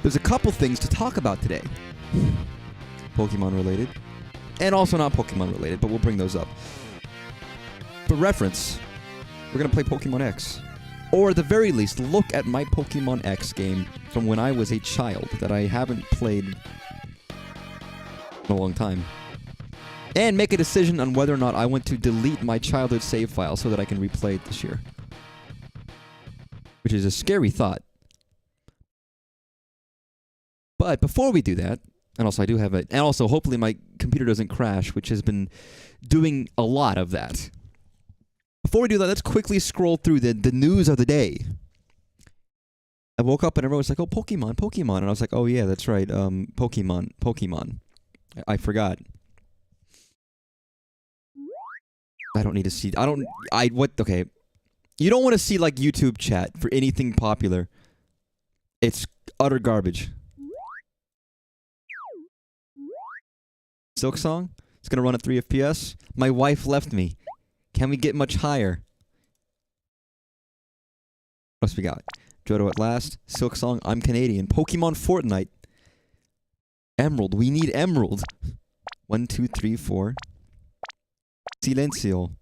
there's a couple things to talk about today. Pokemon related. And also not Pokemon related, but we'll bring those up. For reference, we're going to play Pokemon X. Or at the very least, look at my Pokemon X game from when I was a child that I haven't played in a long time. And make a decision on whether or not I want to delete my childhood save file so that I can replay it this year. Which is a scary thought. But before we do that, and also I do have it, and also hopefully my computer doesn't crash, which has been doing a lot of that. Before we do that, let's quickly scroll through the news of the day. I woke up and everyone was like, oh, Pokemon, Pokemon. And I was like, oh yeah, that's right, Pokemon. I forgot. I don't need to see, okay. You don't want to see like YouTube chat for anything popular. It's utter garbage. Silk Song? It's gonna run at 3 FPS. My wife left me. Can we get much higher? What else we got? Johto at last. Silk Song, I'm Canadian. Pokemon Fortnite. Emerald. We need Emerald. 1, 2, 3, 4. Silencio.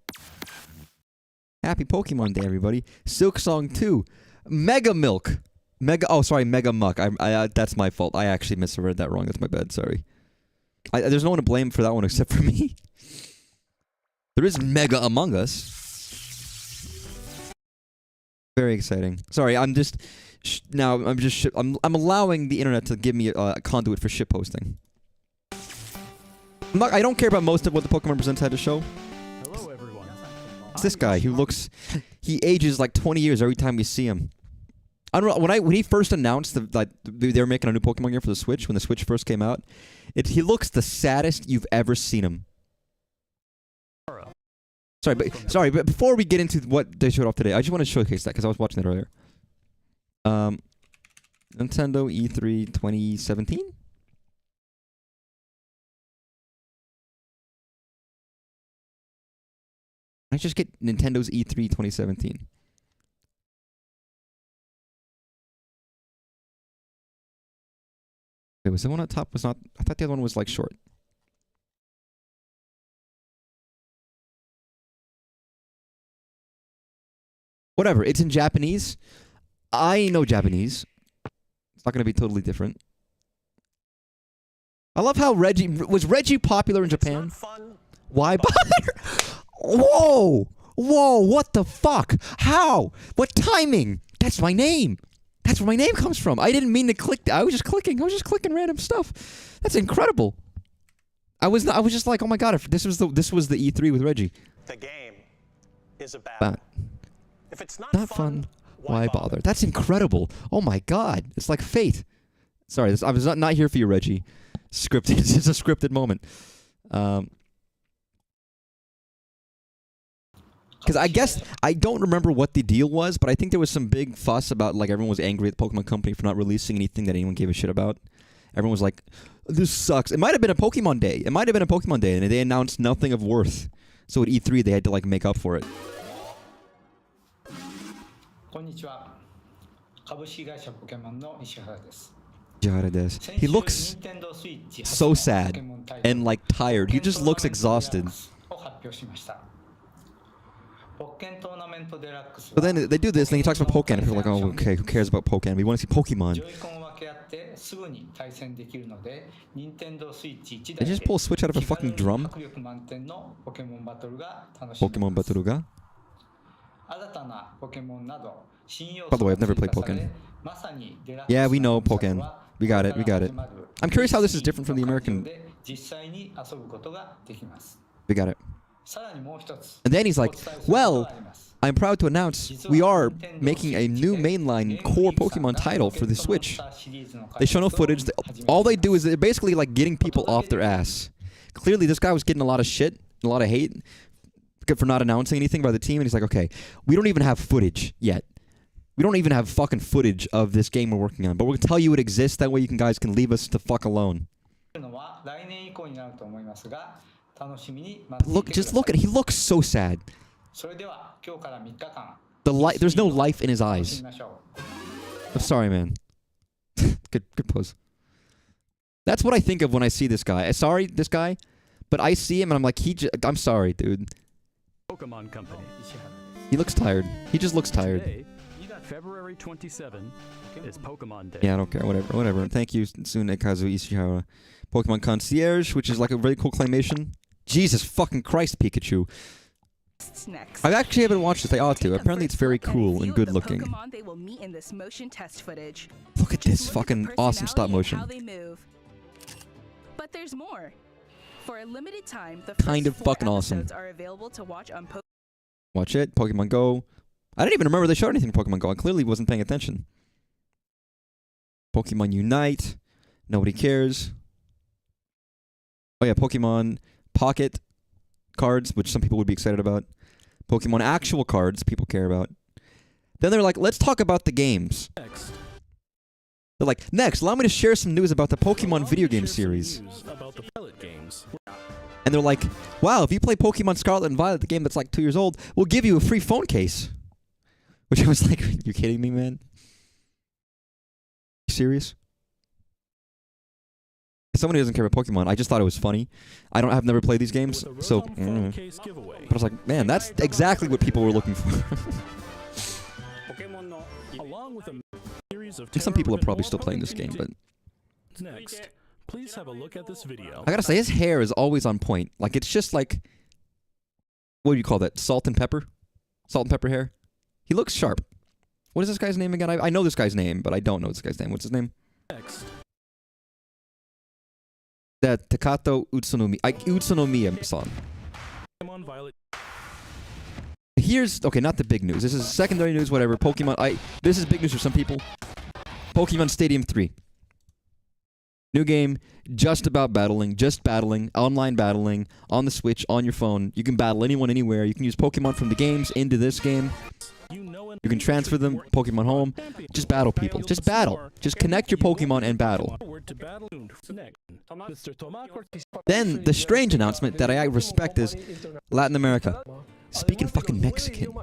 Happy Pokemon Day, everybody. Silk Song 2. Mega Milk. Mega Muck. That's my fault. I actually misread that wrong. That's my bad. Sorry. There's no one to blame for that one except for me. There is Mega Among Us. Very exciting. Sorry, I'm allowing the internet to give me a conduit for shit posting. I don't care about most of what the Pokemon Presents had to show. Hello, everyone. It's this guy who he ages like 20 years every time we see him. I don't know, when he first announced that they were making a new Pokemon game for the Switch, when the Switch first came out, he looks the saddest you've ever seen him. Sorry, but before we get into what they showed off today, I just want to showcase that because I was watching it earlier. Nintendo E3 2017? I just get Nintendo's E3 2017. Wait, was the one on top was not... I thought the other one was, like, short. Whatever, it's in Japanese. I know Japanese. It's not going to be totally different. I love how Reggie... Was Reggie popular in Japan? It's not fun. Why bother? Whoa! Whoa, what the fuck? How? What timing? That's my name. That's where my name comes from. I didn't mean to click. I was just clicking random stuff. That's incredible. I was just like, oh my god, if this was the E3 with Reggie. The game is a battle. If it's not fun, why bother? That's incredible. Oh my god, it's like fate. Sorry, I was not here for you, Reggie. Scripted. It's a scripted moment. Because I guess, I don't remember what the deal was, but I think there was some big fuss about, like, everyone was angry at the Pokemon Company for not releasing anything that anyone gave a shit about. Everyone was like, this sucks. It might have been a Pokemon Day. It might have been a Pokemon Day, and they announced nothing of worth. So at E3, they had to, like, make up for it. He looks so sad and, like, tired. He just looks exhausted. But then they do this, and he talks about Pokken, and people are like, oh, okay, who cares about Pokken? We want to see Pokemon. They just pull a Switch out of a fucking drum? Pokemon Baturuga? By the way, I've never played Pokken. Yeah, we know Pokken. We got it. I'm curious how this is different from the American... We got it. And then he's like, well, I'm proud to announce we are making a new mainline core Pokemon title for the Switch. They show no footage. All they do is they're basically like getting people off their ass. Clearly, this guy was getting a lot of shit, a lot of hate for not announcing anything by the team. And he's like, okay, we don't even have footage yet. We don't even have fucking footage of this game we're working on. But we'll tell you it exists. That way you guys can leave us the fuck alone. Just look at it. He looks so sad. There's no life in his eyes. I'm sorry, man. Good pose. That's what I think of when I see this guy. Sorry, this guy, but I see him and I'm like, I'm sorry, dude. Pokemon Company. He looks tired. He just looks tired. Today, February 27 is Pokemon Day. Yeah, I don't care. Whatever. Thank you, Tsunekazu Ishihara. Pokemon Concierge, which is like a really cool claymation. Jesus fucking Christ, Pikachu. I actually haven't watched this. I ought to. Apparently it's very cool and good looking. Look at this fucking awesome stop motion. But there's more. For a limited time, the kind of fucking awesome. are available to watch on Watch it. Pokemon Go. I didn't even remember they showed anything in Pokemon Go. I clearly wasn't paying attention. Pokemon Unite. Nobody cares. Oh yeah, Pokemon Pocket cards, which some people would be excited about. Pokemon actual cards, people care about. Then they're like, let's talk about the games. Next. They're like, next, allow me to share some news about the Pokemon video game series. About the pilot games. And they're like, wow, if you play Pokemon Scarlet and Violet, the game that's like 2 years old, we'll give you a free phone case. Which I was like, are you kidding me, man? Serious? Someone who doesn't care about Pokemon, I just thought it was funny. I've never played these games, so... But I was like, man, that's exactly what people were looking for. Along with a series of Some people are probably still playing this game, but... Next, please have a look at this video. I gotta say, his hair is always on point. Like, it's just like... What do you call that? Salt and pepper? Salt and pepper hair? He looks sharp. What is this guy's name again? I know this guy's name, but I don't know this guy's name. What's his name? Next. That Takato Utsunomiya-san. Here's... Okay, not the big news. This is secondary news, whatever. Pokemon... This is big news for some people. Pokemon Stadium 3. New game, just about battling, online battling, on the Switch, on your phone. You can battle anyone, anywhere. You can use Pokemon from the games into this game. You can transfer them, Pokemon home. Just battle people. Just battle. Just connect your Pokemon and battle. Then, the strange announcement that I respect is Latin America. Speaking fucking Mexican.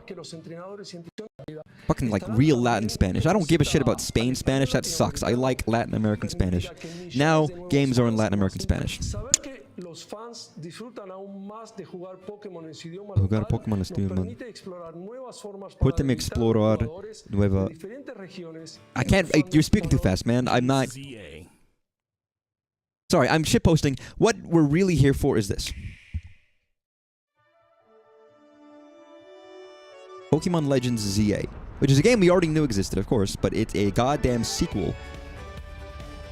Fucking like real Latin Spanish. I don't give a shit about Spain Spanish. That sucks. I like Latin American Spanish. Now, games are in Latin American Spanish. Jugar Pokémon en idioma. Permíteme explorar nueva. I can't. You're speaking too fast, man. I'm not. Sorry, I'm shitposting. What we're really here for is this. Pokemon Legends ZA, which is a game we already knew existed, of course, but it's a goddamn sequel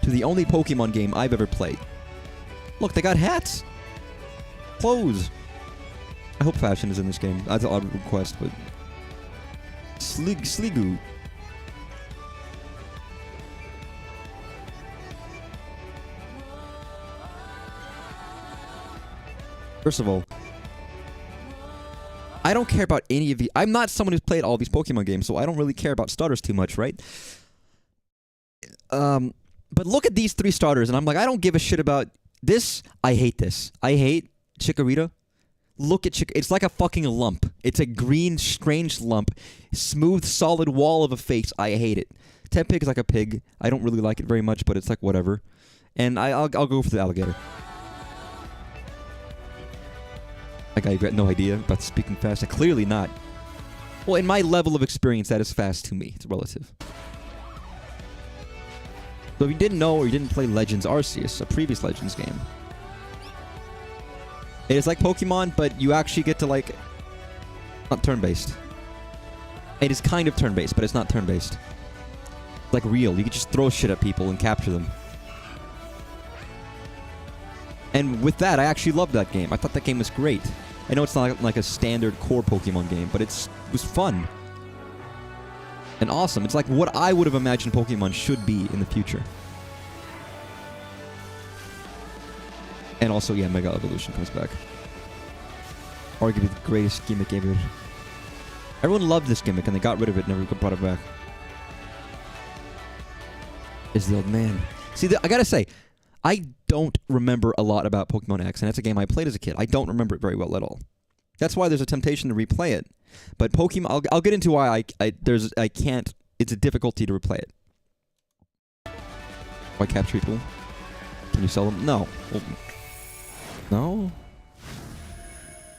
to the only Pokemon game I've ever played. Look, they got hats! Clothes! I hope fashion is in this game. That's an odd request, but... Sliggoo. First of all, I don't care about any of the... I'm not someone who's played all these Pokemon games, so I don't really care about starters too much, right? But look at these 3 starters, and I'm like, I don't give a shit about this. I hate this. I hate Chikorita. Look at Chikorita. It's like a fucking lump. It's a green, strange lump. Smooth, solid wall of a face. I hate it. Tepig is like a pig. I don't really like it very much, but it's like whatever. And I'll go for the alligator. Like, I got no idea about speaking fast. Clearly not. Well, in my level of experience, that is fast to me. It's relative. So if you didn't know or you didn't play Legends Arceus, a previous Legends game, it is like Pokemon, but you actually get to, like... Not turn-based. It is kind of turn-based, but it's not turn-based. Like real. You can just throw shit at people and capture them. And with that, I actually loved that game. I thought that game was great. I know it's not like a standard core Pokemon game, but it was fun. And awesome. It's like what I would have imagined Pokemon should be in the future. And also, yeah, Mega Evolution comes back. Arguably the greatest gimmick ever. Everyone loved this gimmick, and they got rid of it and never brought it back. Is the old man. See, I gotta say, I don't remember a lot about Pokemon X, and that's a game I played as a kid. I don't remember it very well at all. That's why there's a temptation to replay it. But Pokemon, I'll get into why I can't. It's a difficulty to replay it. Why capture people? Can you sell them? No. Well, no?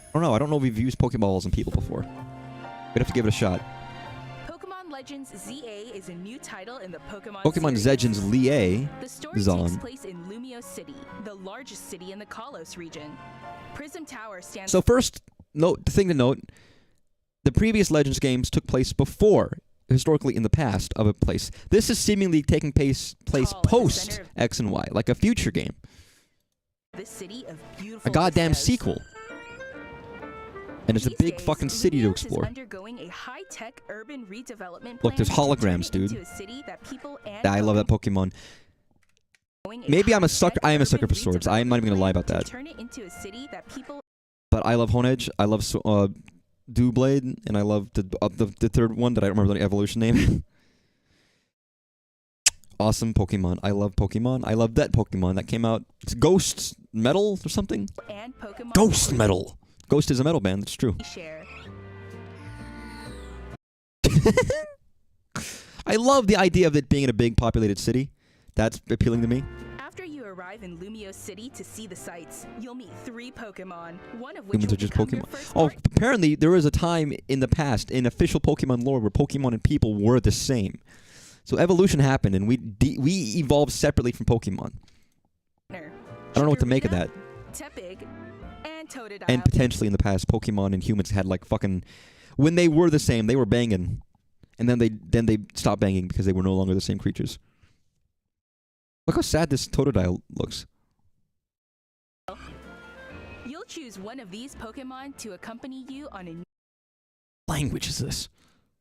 I don't know. I don't know if we've used Pokeballs on people before. We'd have to give it a shot. Pokemon Legends ZA is a new title in the Pokemon Legends Lie The story takes place in Lumio City, the largest city in the Kalos region. Prism Tower stands. So first, the thing to note, the previous Legends games took place before, historically in the past, of a place. This is seemingly taking place post X and Y, like a future game. This city of beautiful A goddamn vistas. sequel. And it's a big fucking city to explore. Is undergoing a high-tech urban redevelopment Look, there's plan to turn holograms, it dude. into a city that people and I love that Pokemon. Maybe I'm a sucker. I am a sucker for swords. I'm not even gonna lie about that. Turn it into a city that people. But I love Honedge. I love Doublade, and I love the third one that I don't remember the evolution name. Awesome Pokemon. I love Pokemon. I love that Pokemon that came out. It's Ghost Metal or something. And Pokemon Ghost Metal. Ghost is a metal band. That's true. Share. I love the idea of it being in a big populated city. That's appealing to me. After you arrive in Lumio City to see the sights, you'll meet 3 Pokemon, one of which Humans will are just become your Pokemon. first Oh, part- apparently there was a time in the past in official Pokemon lore where Pokemon and people were the same. So evolution happened, and we evolved separately from Pokemon. I don't know what to make of that. Tepig, and Totodile. And potentially in the past, Pokemon and humans had like fucking, when they were the same, they were banging, and then they stopped banging because they were no longer the same creatures. Look how sad this Totodile looks. You'll choose one of these Pokemon to accompany you on a Language is this?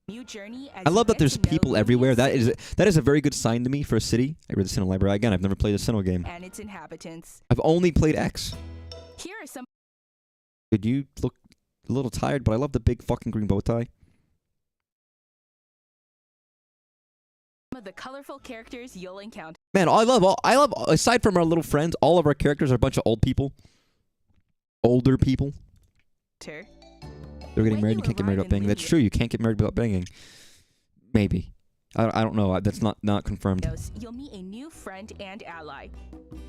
new journey. As I love you that get there's to know people Lumio everywhere. City That is a very good sign to me for a city. I read the Sinnoh Library. Again, I've never played a Sinnoh game. and its inhabitants. I've only played X. Here are some Dude, you look a little tired, but I love the big fucking green bow tie. of the colorful characters you'll encounter. Man, I love aside from our little friends, all of our characters are a bunch of old people. Older people. They're getting When married. you You can't get married arrive without in banging. That's Lumio- true. You can't get married without banging. Maybe. I don't know. That's not confirmed. You'll meet a new friend and ally,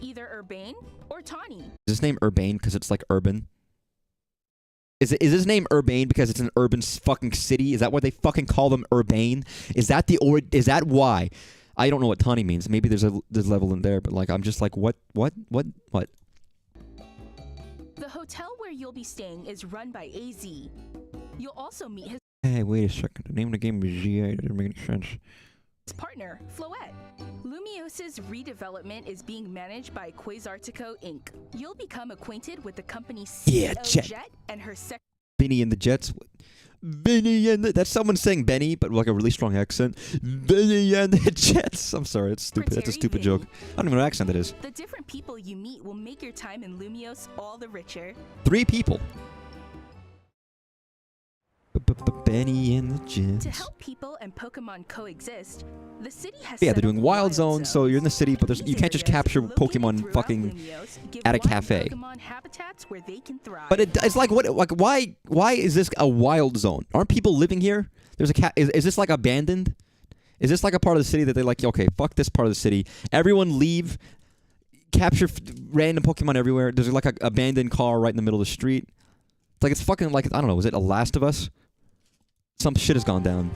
either Urbane or Tawny. Is his name Urbane because it's like urban? Is his name Urbane because it's an urban fucking city? Is that why they fucking call them Urbane? Is that is that why? I don't know what Tawny means. Maybe there's a level in there, but like I'm just like what? The hotel where you'll be staying is run by AZ. You'll also meet his Hey, wait a second. The name of the game is GA. That doesn't make any sense. partner, Floette. Lumios's redevelopment is being managed by Quasartico Inc. You'll become acquainted with the company's CEO Jet and her Benny and the Jets. Benny and that's someone saying Benny, but like a really strong accent. Benny and the Jets. I'm sorry, it's stupid. That's a stupid joke. I don't even know what accent that is. The different people you meet will make your time in Lumios all the richer. 3 people. Benny and the Jets. To help people and Pokemon coexist, the city has Yeah, set they're doing up wild zones, so you're in the city, but you can't just capture Pokemon fucking at a cafe. Pokemon habitats where they can thrive. But it's like what? Like why is this a wild zone? Aren't people living here? There's a is this like abandoned? Is this like a part of the city that they like? Okay, fuck this part of the city. Everyone leave. Capture random Pokemon everywhere. There's like an abandoned car right in the middle of the street. It's like it's fucking like I don't know. Is it a Last of Us? Some shit has gone down.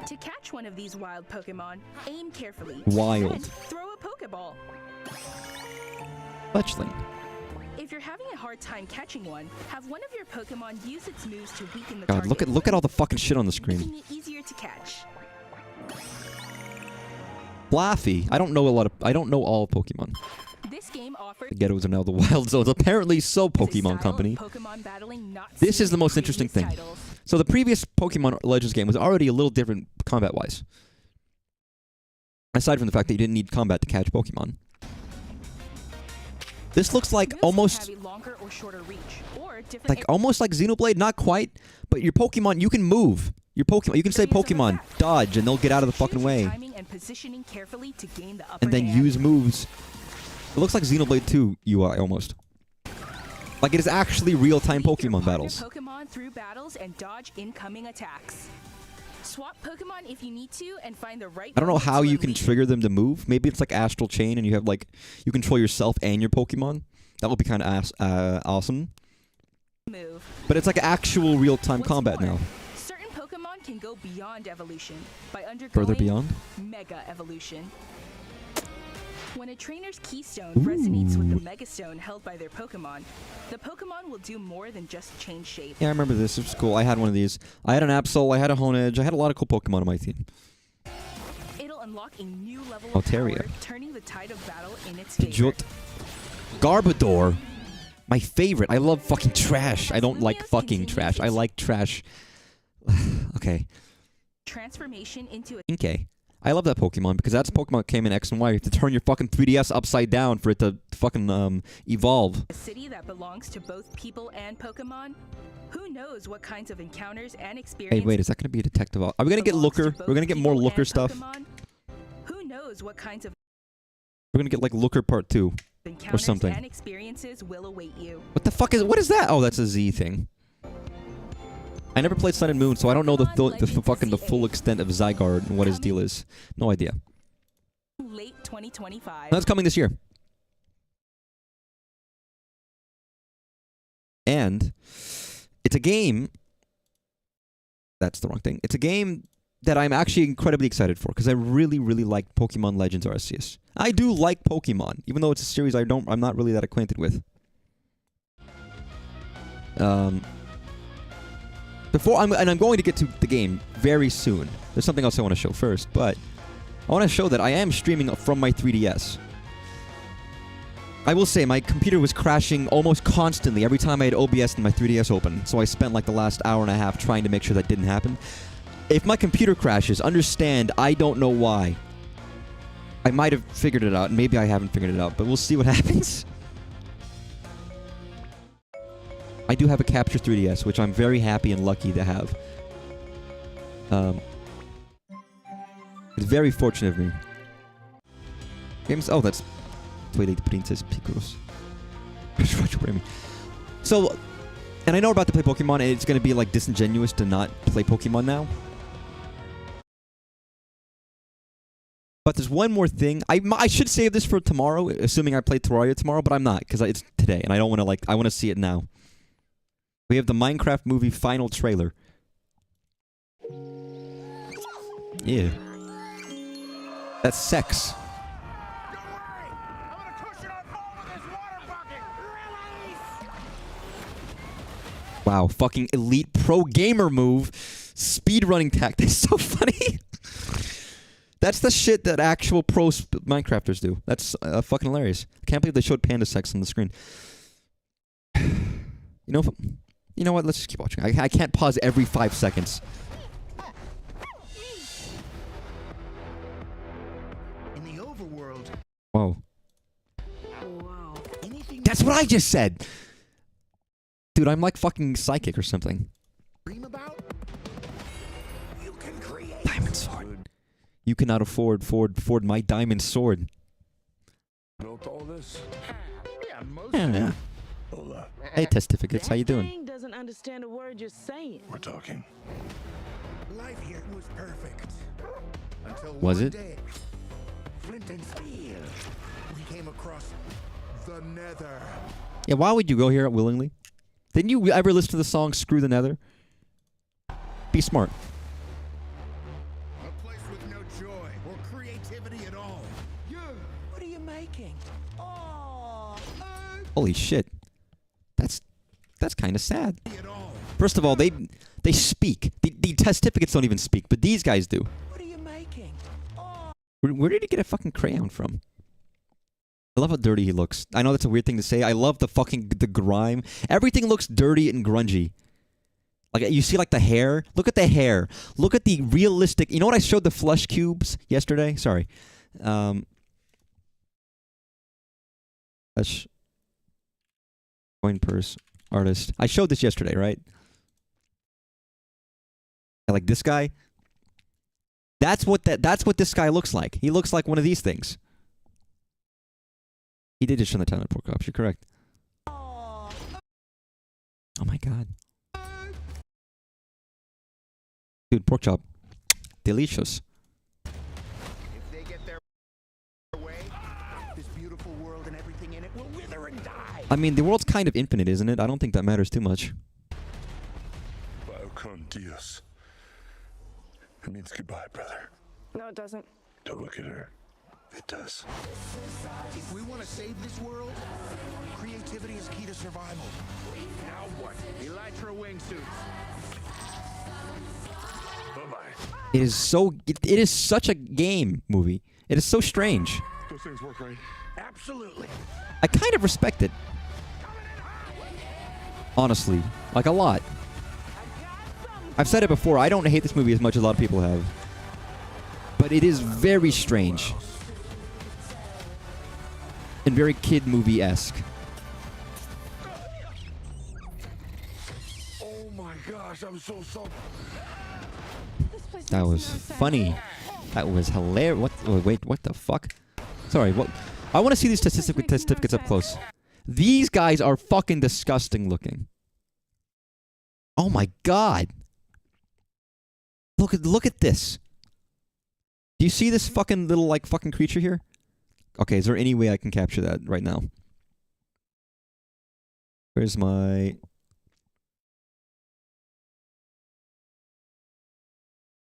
To catch one of these wild Pokemon, aim carefully. Wild. And throw a Pokeball. Fletchling. If you're having a hard time catching one, have one of your Pokemon use its moves to weaken the God, target. look at all the fucking shit on the screen. Making it easier to catch. Flaffy. I don't know all Pokemon. This game offers The ghettos are now the wild zones. Apparently so, Pokemon Company. Pokemon battling not This seen is the in most interesting previous thing. titles. So the previous Pokemon Legends game was already a little different combat-wise. Aside from the fact that you didn't need combat to catch Pokemon. This looks like Moves can almost have a longer or shorter reach, or different like almost like Xenoblade, not quite, but your Pokemon you can move. Your Pokemon you can say areas of Pokemon attack. dodge and they'll get out of the Choose fucking your way timing and positioning carefully to gain the upper and then hand. use moves. It looks like Xenoblade 2 UI almost. Like it is actually real-time Weave your Pokemon partner battles. Pokemon through battles and dodge incoming attacks. Swap Pokemon if you need to and find the right. I don't know how you can unleash trigger them to move. Maybe it's like Astral Chain and you have like, you control yourself and your Pokemon. That would be kind of awesome. move. But it's like actual real-time What's combat more, now. Certain Pokemon can go beyond evolution by undergoing Further beyond? Mega Evolution. When a trainer's keystone resonates with the Mega Stone held by their Pokemon, the Pokemon will do more than just change shape. Yeah, I remember this. It was cool. I had one of these. I had an Absol, I had a Honedge, I had a lot of cool Pokemon on my team. It'll unlock a new level of Altaria. power, turning the tide of battle in its favor. Jut. Garbodor. My favorite. I love fucking trash. I don't like fucking trash. I like trash. Okay. Transformation into a Inkay. I love that Pokemon because that's Pokemon that came in X and Y. You have to turn your fucking 3DS upside down for it to fucking evolve. city that belongs to both people and Pokemon. Who knows what kinds of encounters and experiences. Hey, wait, is that going to be a detective? Are we going to get Looker? We're going to get more Looker stuff. Who knows what kinds of We're going to get like Looker Part 2 or encounters something. and experiences will await you. What the fuck is... What is that? Oh, that's a Z thing. I never played Sun and Moon, so I don't know the full extent of Zygarde and what his deal is. No idea. Late 2025. That's coming this year. And it's a game... That's the wrong thing. It's a game that I'm actually incredibly excited for because I really, really like Pokemon Legends Arceus. I do like Pokemon, even though it's a series I'm not really that acquainted with. I'm going to get to the game very soon. There's something else I want to show first, but I want to show that I am streaming from my 3DS. I will say my computer was crashing almost constantly every time I had OBS and my 3DS open, so I spent like the last hour and a half trying to make sure that didn't happen. If my computer crashes, understand I don't know why. I might have figured it out, maybe I haven't figured it out, but we'll see what happens. I do have a Capture 3DS, which I'm very happy and lucky to have. It's very fortunate of me. Games... Oh, that's... Twilight Princess Picross. So, and I know about to play Pokemon, and it's going to be like disingenuous to not play Pokemon now. But there's one more thing. I should save this for tomorrow, assuming I play Terraria tomorrow, but I'm not, because it's today, and I don't want to, like... I want to see it now. We have the Minecraft movie final trailer. Yeah. That's sex. Wow, fucking elite pro gamer move. Speedrunning tactics. So funny. That's the shit that actual pro Minecrafters do. That's fucking hilarious. I can't believe they showed panda sex on the screen. You know what? Let's just keep watching. I can't pause every 5 seconds. In the overworld. Whoa. Wow. That's what I just said! Dude, I'm like fucking psychic or something. Dream about? You can create. Diamond sword. You cannot afford my diamond sword. Built all this? Yeah. Hola. Hey, Testificates, how you doing? Doesn't understand a word you're saying. We're talking. Life here was perfect. Until Was one it? day, Flint and Steel, we came across the Nether. Yeah, why would you go here willingly? Didn't you ever listen to the song Screw the Nether? Be smart. A place with no joy or creativity at all. You! What are you making? Oh, Holy shit. That's kind of sad. At all. First of all, they speak. The Testificates don't even speak, but these guys do. what are you making? Where did he get a fucking crayon from? I love how dirty he looks. I know that's a weird thing to say. I love the grime. Everything looks dirty and grungy. Like, you see, like, the hair? Look at the hair. Look at the realistic... You know what I showed the flesh cubes yesterday? Sorry. Flesh... Coin purse. Artist. I showed this yesterday, right? Like this guy. That's what this guy looks like. He looks like one of these things. He did just show the talent pork chops. You're correct. Oh my god. Dude, pork chop. delicious. If they get their way, this beautiful world and everything in it will wither and die. I mean, the world's kind of infinite, isn't it? I don't think that matters too much. Con Dios. It means goodbye, brother. No, it doesn't. Don't look at her. It does. If we want to save this world, creativity is key to survival. Now what? Elytra wingsuits. Bye-bye. It is so. It is such a game movie. It is so strange. Those things work, right? Absolutely. I kind of respect it. Honestly, like a lot. I've said it before, I don't hate this movie as much as a lot of people have. But it is very strange. And very kid movie-esque. Oh my gosh, I'm so sorry. That was funny. That was hilarious. What? Oh, wait, what the fuck? Sorry, what? I want to see these certificates up close. These guys are fucking disgusting looking. Oh my god. Look at this. Do you see this fucking little like fucking creature here? Okay, is there any way I can capture that right now? Where's my...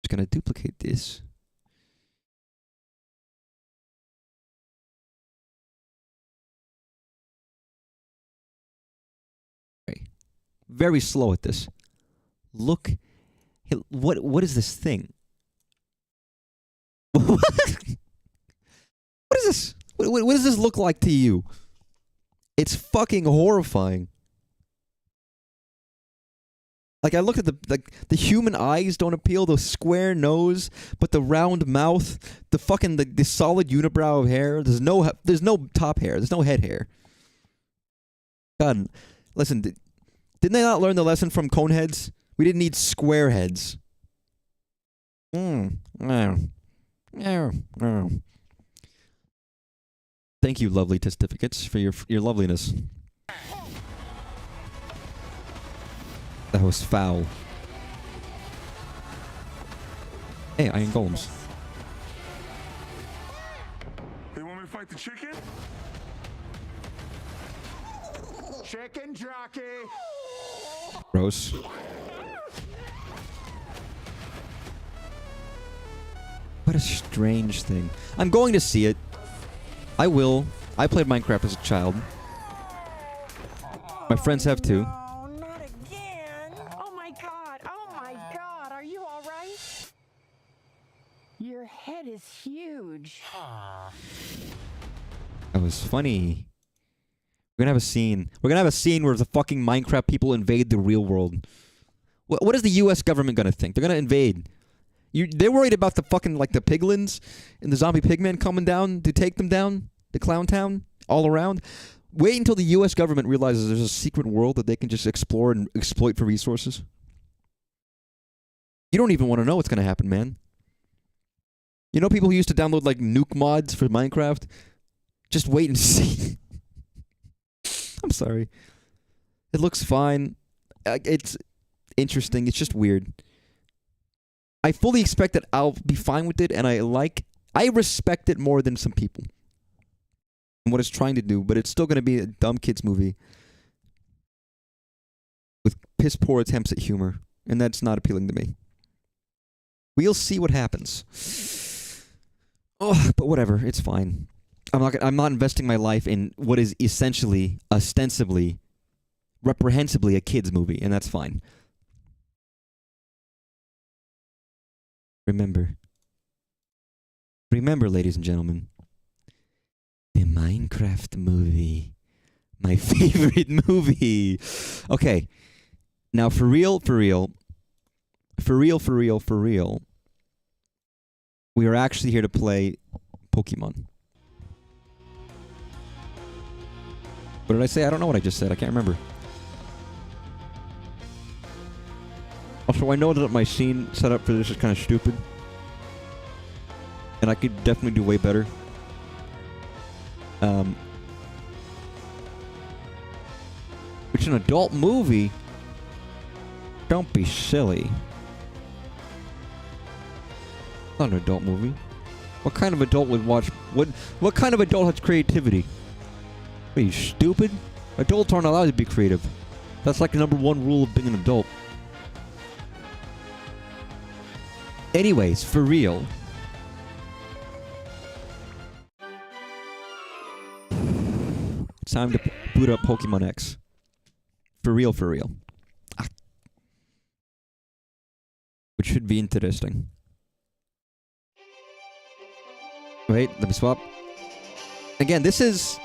Just gonna duplicate this. Okay. Very slow at this. Look. What is this thing? What is this? What does this look like to you? It's fucking horrifying. Like, I looked at the human eyes don't appeal, the square nose, but the round mouth, the fucking the solid unibrow of hair. There's no top hair. There's no head hair. God, listen, didn't they not learn the lesson from Coneheads? We didn't need square heads. Thank you, lovely certificates, for your loveliness. That was foul. Hey, iron golems. They want me to fight the chicken? Chicken jockey. Gross. What a strange thing. I'm going to see it. I will. I played Minecraft as a child. My friends have too. No, not again. Oh my god. Oh my god. Are you all right? Your head is huge. That was funny. We're gonna have a scene. We're gonna have a scene where the fucking Minecraft people invade the real world. What is the U.S. government gonna think? They're gonna invade. They're worried about the fucking, like, the piglins and the zombie pigmen coming down to take them down, the clown town, all around. Wait until the U.S. government realizes there's a secret world that they can just explore and exploit for resources. You don't even want to know what's gonna happen, man. You know people who used to download, like, nuke mods for Minecraft? Just wait and see. I'm sorry. It looks fine. It's interesting. It's just weird. I fully expect that I'll be fine with it, and I respect it more than some people and what it's trying to do, but it's still going to be a dumb kids movie with piss poor attempts at humor, and that's not appealing to me. We'll see what happens. Oh, but whatever, it's fine. I'm not investing my life in what is essentially, ostensibly, reprehensibly a kids movie, and that's fine. Remember, ladies and gentlemen, the Minecraft movie, my favorite movie. Okay, now for real, we are actually here to play Pokemon. What did I say? I don't know what I just said. I can't remember. Also, I know that my scene setup for this is kind of stupid. And I could definitely do way better. It's an adult movie. Don't be silly. Not an adult movie. What kind of adult would watch... What kind of adult has creativity? Are you stupid? Adults aren't allowed to be creative. That's like the #1 rule of being an adult. Anyways, for real. It's time to boot up Pokemon X. For real, for real. Ah. Which should be interesting. Wait, let me swap. Again, this is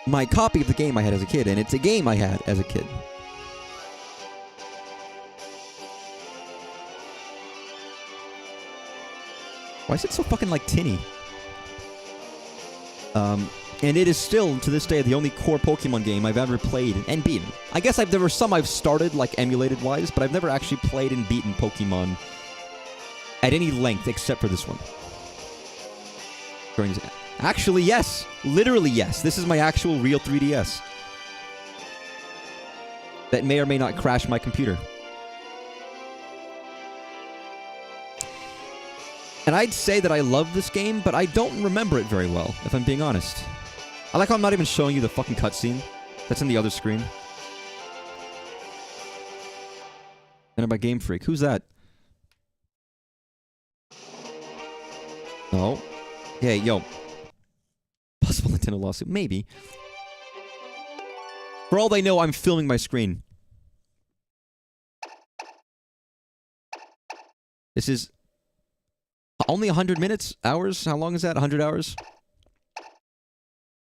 my copy of the game I had as a kid, and it's a game I had as a kid. Why is it so fucking like tinny? And it is still, to this day, the only core Pokemon game I've ever played and beaten. I guess there were some I've started, like, emulated-wise, but I've never actually played and beaten Pokemon at any length except for this one. Actually, yes! Literally, yes! This is my actual real 3DS. That may or may not crash my computer. And I'd say that I love this game, but I don't remember it very well, if I'm being honest. I like how I'm not even showing you the fucking cutscene that's in the other screen. And by Game Freak. Who's that? No. Hey, yo. Possible Nintendo lawsuit. Maybe. For all they know, I'm filming my screen. This is only 100 minutes? Hours? How long is that? 100 hours?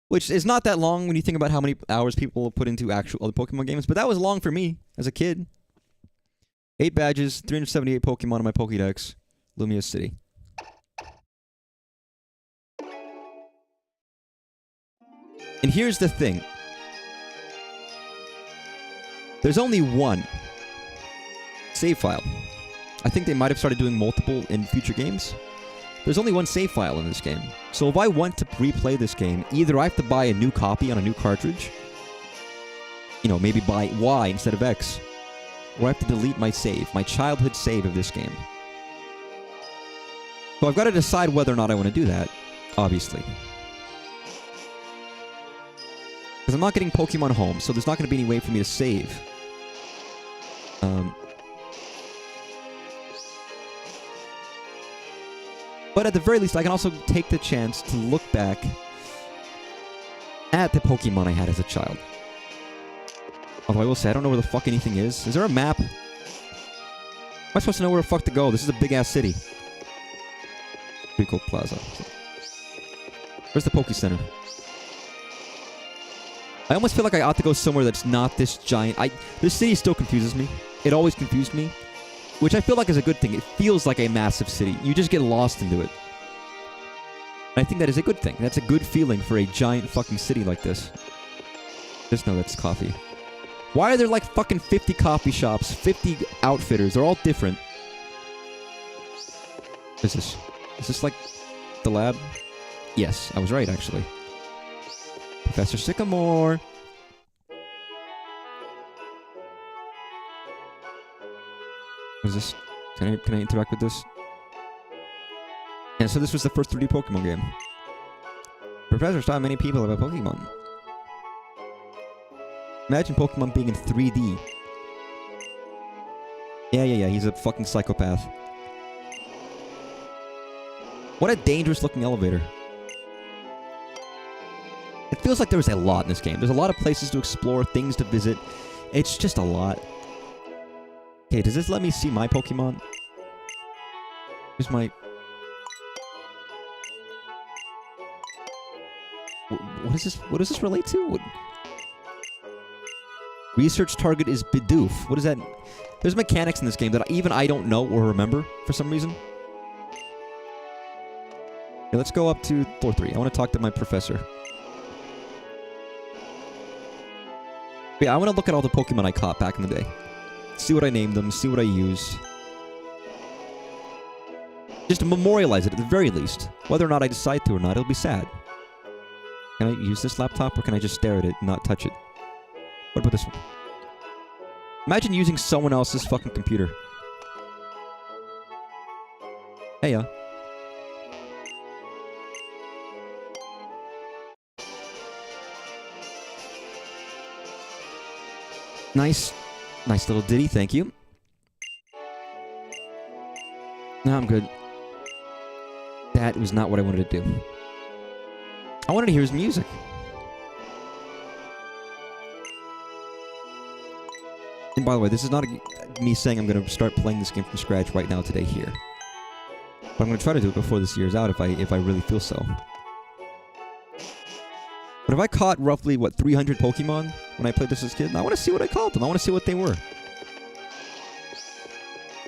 Which is not that long when you think about how many hours people put into actual other Pokemon games, but that was long for me as a kid. 8 badges, 378 Pokemon in my Pokédex. Lumia City. And here's the thing. There's only one save file. I think they might have started doing multiple in future games. There's only one save file in this game. So if I want to replay this game, either I have to buy a new copy on a new cartridge, you know, maybe buy Y instead of X, or I have to delete my save, my childhood save of this game. So I've got to decide whether or not I want to do that, obviously. Because I'm not getting Pokemon Home, so there's not going to be any way for me to save. But at the very least, I can also take the chance to look back at the Pokemon I had as a child. Although I will say, I don't know where the fuck anything is. Is there a map? Am I supposed to know where the fuck to go? This is a big-ass city. Rico Plaza. Where's the Poke Center? I almost feel like I ought to go somewhere that's not this giant... This city still confuses me. It always confused me. Which I feel like is a good thing. It feels like a massive city. You just get lost into it. And I think that is a good thing. That's a good feeling for a giant fucking city like this. Just know that's coffee. Why are there like fucking 50 coffee shops, 50 outfitters? They're all different. What is this? Is this like the lab? Yes, I was right actually. Professor Sycamore. What is this? Can I interact with this? And so this was the first 3D Pokemon game. Professor taught many people about Pokemon. Imagine Pokemon being in 3D. Yeah, he's a fucking psychopath. What a dangerous looking elevator. It feels like there was a lot in this game. There's a lot of places to explore, things to visit. It's just a lot. Okay, does this let me see my Pokemon? Here's my... What is this? What does this relate to? Research target is Bidoof. What is that? There's mechanics in this game that even I don't know or remember for some reason. Okay, let's go up to floor 3. I want to talk to my professor. But yeah, I want to look at all the Pokemon I caught back in the day. See what I named them, see what I used. Just to memorialize it at the very least. Whether or not I decide to or not, it'll be sad. Can I use this laptop or can I just stare at it and not touch it? What about this one? Imagine using someone else's fucking computer. Hey, yeah. Nice. Nice little ditty, thank you. No, I'm good. That was not what I wanted to do. I wanted to hear his music. And by the way, this is not me saying I'm going to start playing this game from scratch right now today here. But I'm going to try to do it before this year's out if I really feel so. But if I caught roughly, what, 300 Pokemon when I played this as a kid, I want to see what I caught them. I want to see what they were.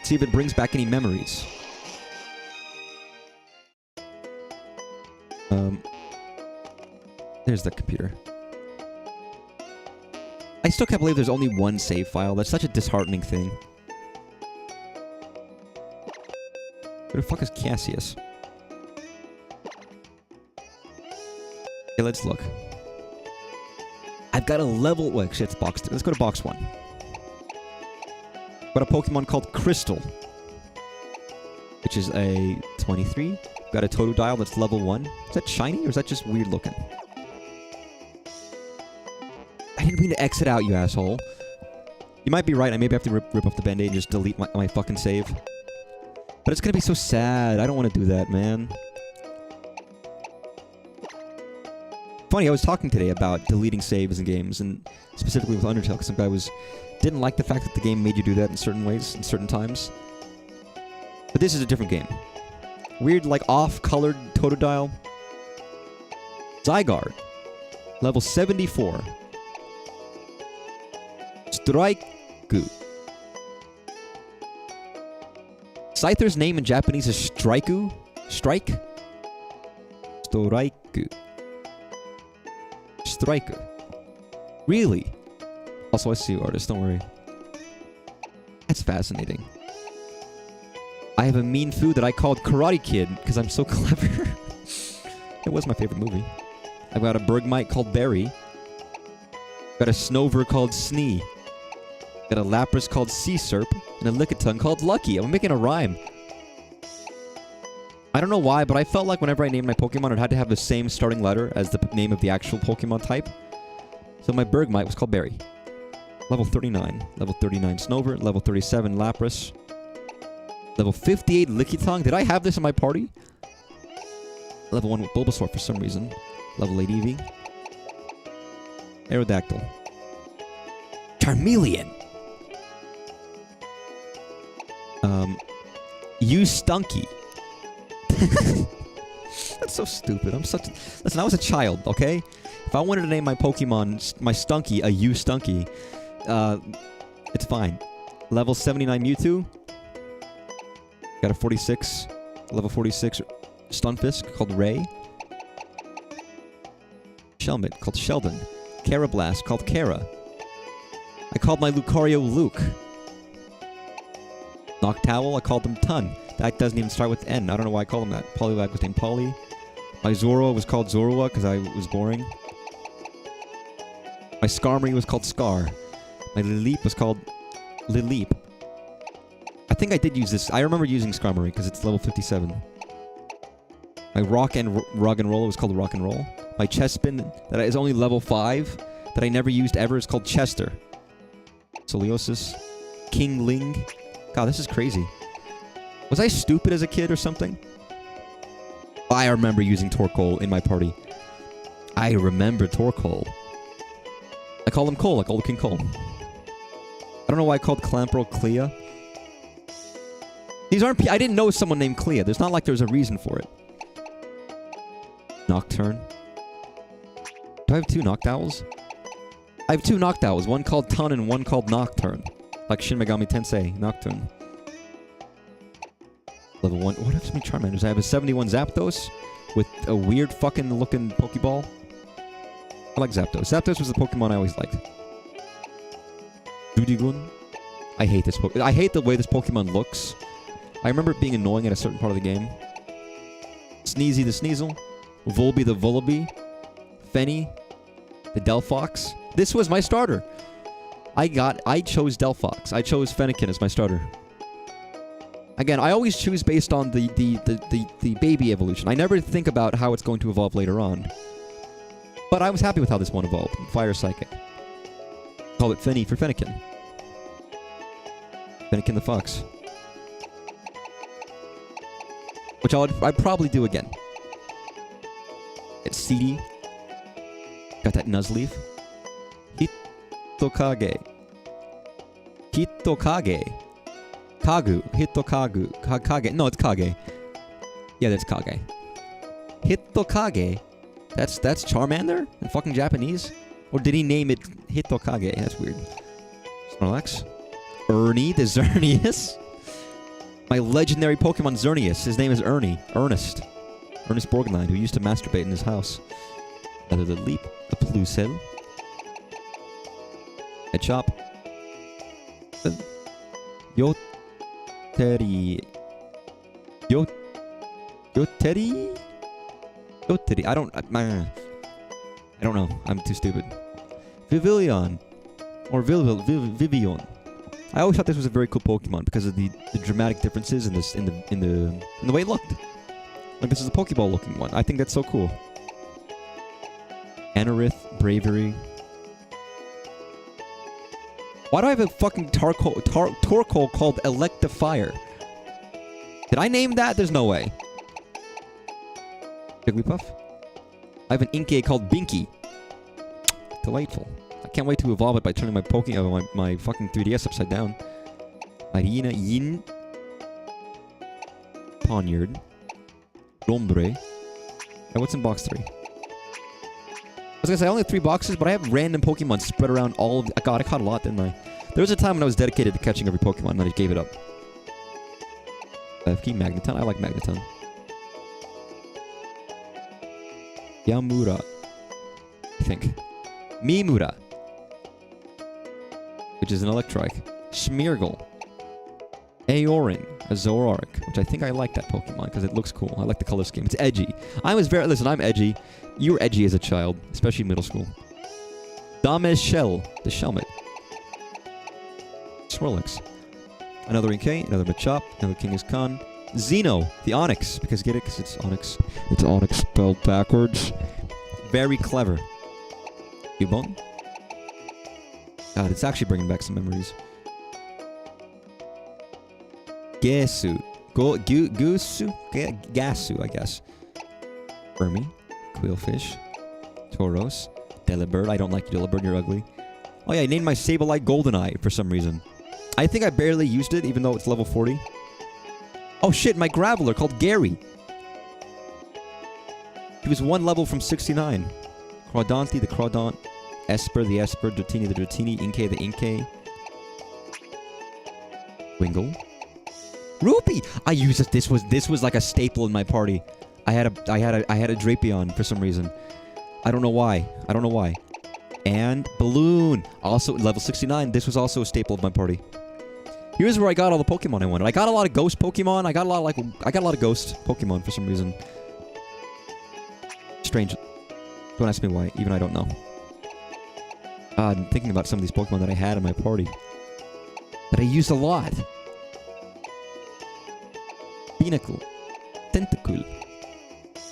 See if it brings back any memories. There's the computer. I still can't believe there's only one save file. That's such a disheartening thing. Where the fuck is Cassius? Okay, let's look. I've got a level... Well, actually, it's box 2. Let's go to box 1. Got a Pokemon called Crystal, which is a 23. Got a Totodile that's level 1. Is that shiny, or is that just weird looking? I didn't mean to exit out, you asshole. You might be right. I maybe have to rip off the band-aid and just delete my fucking save. But it's gonna be so sad. I don't want to do that, man. Funny, I was talking today about deleting saves in games, and specifically with Undertale, because some guy didn't like the fact that the game made you do that in certain ways, in certain times. But this is a different game. Weird, like, off-colored Totodile. Zygarde. Level 74. Strike-gu. Scyther's name in Japanese is Strike-gu. Strike? Strike-gu. Striker. Really? Also, I see you, artist. Don't worry. That's fascinating. I have a mean food that I called Karate Kid because I'm so clever. It was my favorite movie. I've got a Bergmite called Berry. Got a Snover called Snee. Got a Lapras called Sea Serp. And a Lickitung called Lucky. I'm making a rhyme. I don't know why, but I felt like whenever I named my Pokemon, it had to have the same starting letter as the name of the actual Pokemon type. So my Bergmite was called Berry. Level 39. Level 39 Snover. Level 37 Lapras. Level 58 Lickitung. Did I have this in my party? Level 1 with Bulbasaur for some reason. Level 8 Eevee. Aerodactyl. Charmeleon. Stunky. That's so stupid. Listen, I was a child, okay? If I wanted to name my Pokemon, my Stunky, a Stunky, it's fine. Level 79 Mewtwo. Got a 46, level 46 Stunfisk called Ray. Shelmet called Sheldon. Carablast called Kara. I called my Lucario Luke. Noctowl, I called him Tun. That doesn't even start with N. I don't know why I called him that. Poliwag was named Polly. My Zorua was called Zorua because I was boring. My Skarmory was called Scar. My Lileep was called Lileep. I think I did use this. I remember using Skarmory because it's level 57. My Rock and Roll was called Rock and Roll. My Chespin that is only level 5 that I never used ever is called Chester. Soliosis. King Ling. God, this is crazy. Was I stupid as a kid or something? I remember using Torkoal in my party. I remember Torkoal. I called him Cole, like old King Cole. I don't know why I called Clamperl Clea. These aren't... I didn't know someone named Clea. There's not like there's a reason for it. Nocturne. Do I have 2 Noctowls? I have 2 Noctowls. One called Tun and one called Nocturne. Like Shin Megami Tensei. Nocturne. Level 1. What have so many Charmanders? I have a 71 Zapdos with a weird fucking looking Pokeball. I like Zapdos. Zapdos was the Pokemon I always liked. Dudigun. I hate this Pokemon. I hate the way this Pokemon looks. I remember it being annoying at a certain part of the game. Sneezy the Sneasel. Volby the Vullaby. Fenny. The Delphox. This was my starter. I chose Delphox. I chose Fennekin as my starter. Again, I always choose based on the baby evolution. I never think about how it's going to evolve later on. But I was happy with how this one evolved. Fire Psychic. Call it Fenny for Fennekin. Fennekin the Fox. Which I'd probably do again. It's seedy. Got that Nuzleaf. Hitokage. Hitokage. Kagu. Hitokagu. Kage. No, it's Kage. Yeah, that's Kage. Hitokage. That's Charmander in fucking Japanese? Or did he name it Hitokage? That's weird. Snorlax. Ernie the Xerneas. My legendary Pokemon Xerneas. His name is Ernie. Ernest Borgnine, who used to masturbate in his house. Another Leap. A Plusel. A Chop. Yoteri. I don't know. I'm too stupid. Vivillon. Or Vivion. I always thought this was a very cool Pokemon because of the dramatic differences in the way it looked. Like, this is a Pokeball looking one. I think that's so cool. Anorith, Bravery. Why do I have a fucking Torkoal called Electivire? Did I name that? There's no way. Jigglypuff. I have an Inkay called Binky. Delightful. I can't wait to evolve it by turning my my fucking 3DS upside down. Marina Yin. Poniard. Lombre. And what's in box 3? I was gonna say, I only have 3 boxes, but I have random Pokemon spread around all of... God, I caught a lot, didn't I? There was a time when I was dedicated to catching every Pokemon, and I just gave it up. FK Magneton. I like Magneton. Yamura. I think. Mimura. Which is an Electrike. Smeargle. Aorin. A Zoroark. Which I think I like that Pokemon because it looks cool. I like the color scheme. It's edgy. Listen, I'm edgy. You were edgy as a child. Especially in middle school. Dames Shell. The Shelmet. Swirlix. Another Inkay. Another Machop. Another Kangaskhan. Xeno. The Onix. Get it? Because it's Onix. It's Onix spelled backwards. Very clever. Cubone. God, it's actually bringing back some memories. Gasu. Gasu, I guess. Burmy. Quillfish. Tauros. Delibird. I don't like you, Delibird. You're ugly. Oh yeah, I named my Sableye Goldeneye for some reason. I think I barely used it, even though it's level 40. Oh shit, my Graveler called Gary. He was 1 level from 69. Crawdonty the Crawdont. Esper the Esper. Dratini the Dratini. Inkay the Inkay. Wingull. Rupee! I used it. This was like a staple in my party. I had a Drapion for some reason. I don't know why. And Balloon. Also level 69. This was also a staple of my party. Here's where I got all the Pokemon I wanted. I got a lot of Ghost Pokemon. I got a lot of Ghost Pokemon for some reason. Strange. Don't ask me why. Even I don't know. I'm thinking about some of these Pokemon that I had in my party. That I used a lot. Pinnacle. Tentacool.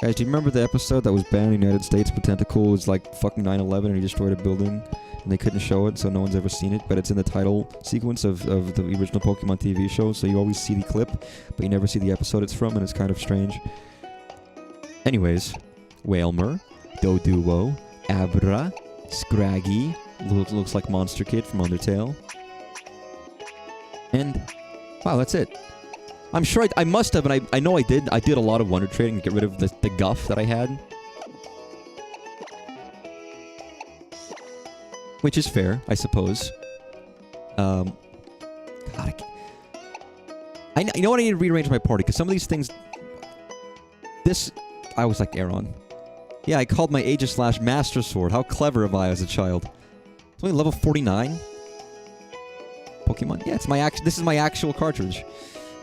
Guys, do you remember the episode that was banned in the United States, but Tentacool was like fucking 9/11 and he destroyed a building and they couldn't show it, so no one's ever seen it, but it's in the title sequence of the original Pokemon TV show, so you always see the clip, but you never see the episode it's from, and it's kind of strange. Anyways, Wailmer, Doduo, Abra, Scraggy, looks like Monster Kid from Undertale. And, wow, that's it. I'm sure I must have, and I know I did. I did a lot of Wonder Trading to get rid of the guff that I had. Which is fair, I suppose. God, you know what? I need to rearrange my party, because some of these things... I was like Aeron. Yeah, I called my Aegis / Master Sword. How clever am I as a child? It's only level 49. Pokemon? Yeah, it's this is my actual cartridge.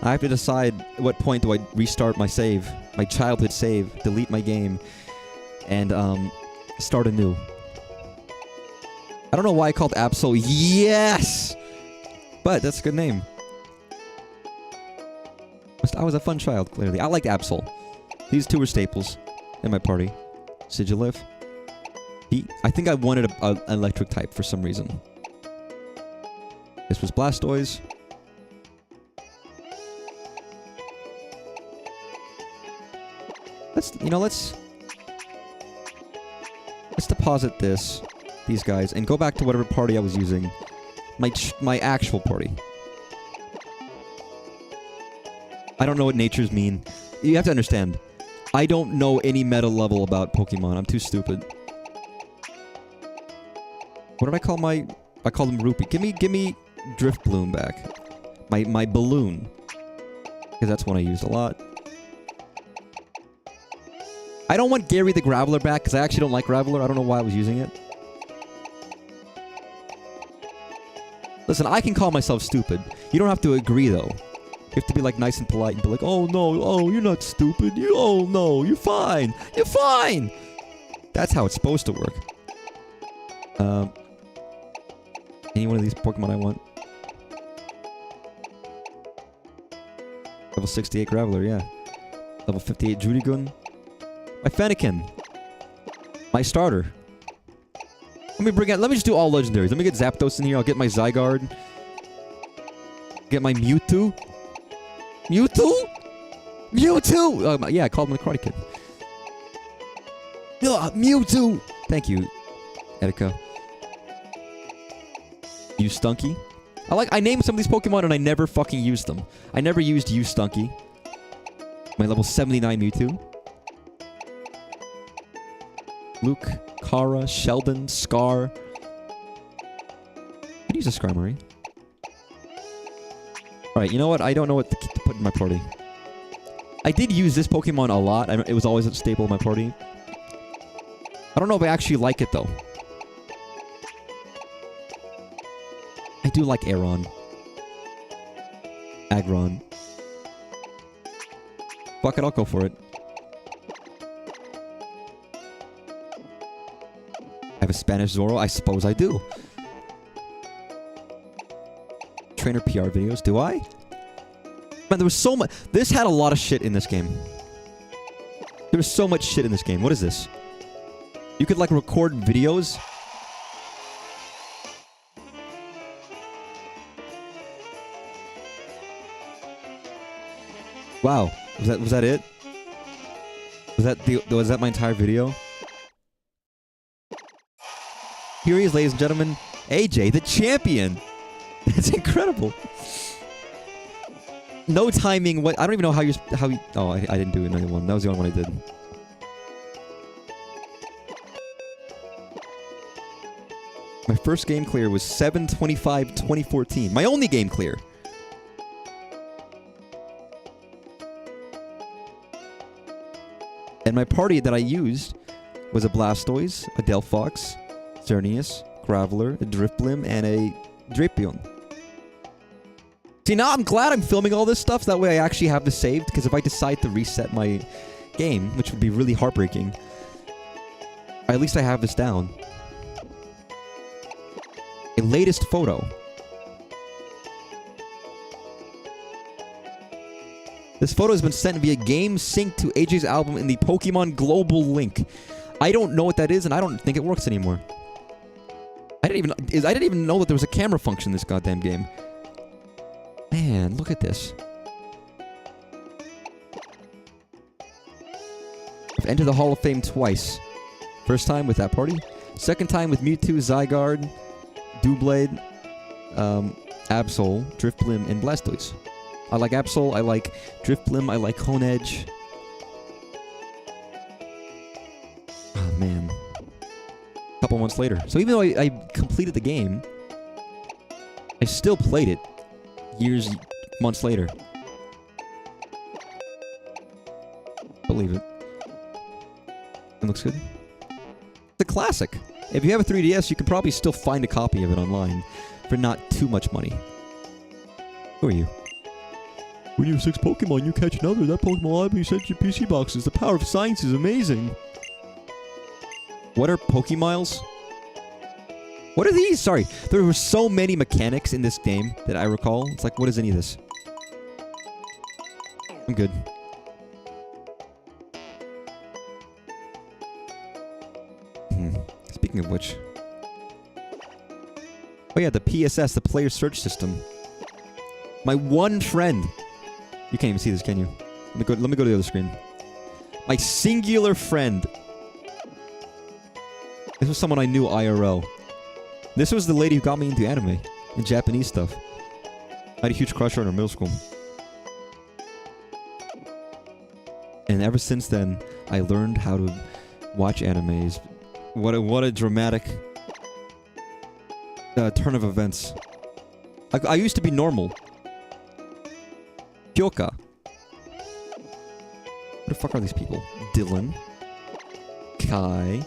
I have to decide at what point do I restart my save, my childhood save, delete my game, and start anew. I don't know why I called Absol. Yes! But that's a good name. I was a fun child, clearly. I liked Absol. These two were staples in my party. Sigilif. I think I wanted an electric type for some reason. This was Blastoise. Let's deposit these guys, and go back to whatever party I was using. My actual party. I don't know what natures mean. You have to understand. I don't know any meta level about Pokemon. I'm too stupid. What did I call I called him Rupee. Give me Drifbloom back. My balloon. Because that's one I used a lot. I don't want Gary the Graveler back, because I actually don't like Graveler. I don't know why I was using it. Listen, I can call myself stupid. You don't have to agree, though. You have to be, like, nice and polite and be like, oh, no, oh, you're not stupid. Oh, no, you're fine. You're fine! That's how it's supposed to work. Any one of these Pokemon I want. Level 68 Graveler, yeah. Level 58 Druddigon. My Fennekin. My starter. Let me just do all legendaries. Let me get Zapdos in here. I'll get my Zygarde. Get my Mewtwo. Mewtwo? Mewtwo! Yeah, I called him the Karate Kid. Ugh, Mewtwo! Thank you, Etika. Stunky. I named some of these Pokemon and I never fucking used them. I never used Stunky. My level 79 Mewtwo. Luke, Kara, Sheldon, Scar. Could use a Skarmory. Alright, you know what? I don't know what to put in my party. I did use this Pokemon a lot. It was always a staple in my party. I don't know if I actually like it, though. I do like Aeron. Aggron. Fuck it, I'll go for it. I have a Spanish Zoro? I suppose I do. Trainer PR videos, do I? Man, there was so much. This had a lot of shit in this game. There was so much shit in this game. What is this? You could, like, record videos. Wow. Was that it? Was that my entire video? Here he is, ladies and gentlemen. AJ, the champion. That's incredible. No timing. What? I don't even know how you. Oh, I didn't do another one. That was the only one I did. My first game clear was 7/25/2014. My only game clear. And my party that I used was a Blastoise, a Delphox, Xerneas, Graveler, a Drifblim, and a Drapion. See, now I'm glad I'm filming all this stuff, so that way I actually have this saved, because if I decide to reset my game, which would be really heartbreaking, at least I have this down. A latest photo. This photo has been sent via game sync to AJ's album in the Pokemon Global link. I don't know what that is, and I don't think it works anymore. I didn't even know that there was a camera function in this goddamn game. Man, look at this. I've entered the Hall of Fame twice. First time with that party. Second time with Mewtwo, Zygarde, Doublade, Absol, Drifblim, and Blastoise. I like Absol, I like Drifblim, I like Honedge. Oh, man. A couple months later. So even though I completed the game, I still played it months later. Believe it. It looks good. It's a classic. If you have a 3DS, you can probably still find a copy of it online for not too much money. Who are you? When you have 6 Pokemon, you catch another. That Pokemon will be sent to your PC boxes. The power of science is amazing. What are Pokemiles? What are these? Sorry. There were so many mechanics in this game that I recall. It's like, what is any of this? I'm good. Speaking of which. Oh yeah, the PSS, the player search system. My one friend. You can't even see this, can you? Let me go to the other screen. My singular friend. This was someone I knew IRL. This was the lady who got me into anime and Japanese stuff. I had a huge crush on her in middle school. And ever since then, I learned how to watch animes. What a dramatic turn of events. I used to be normal. Kyoka. What the fuck are these people? Dylan. Kai.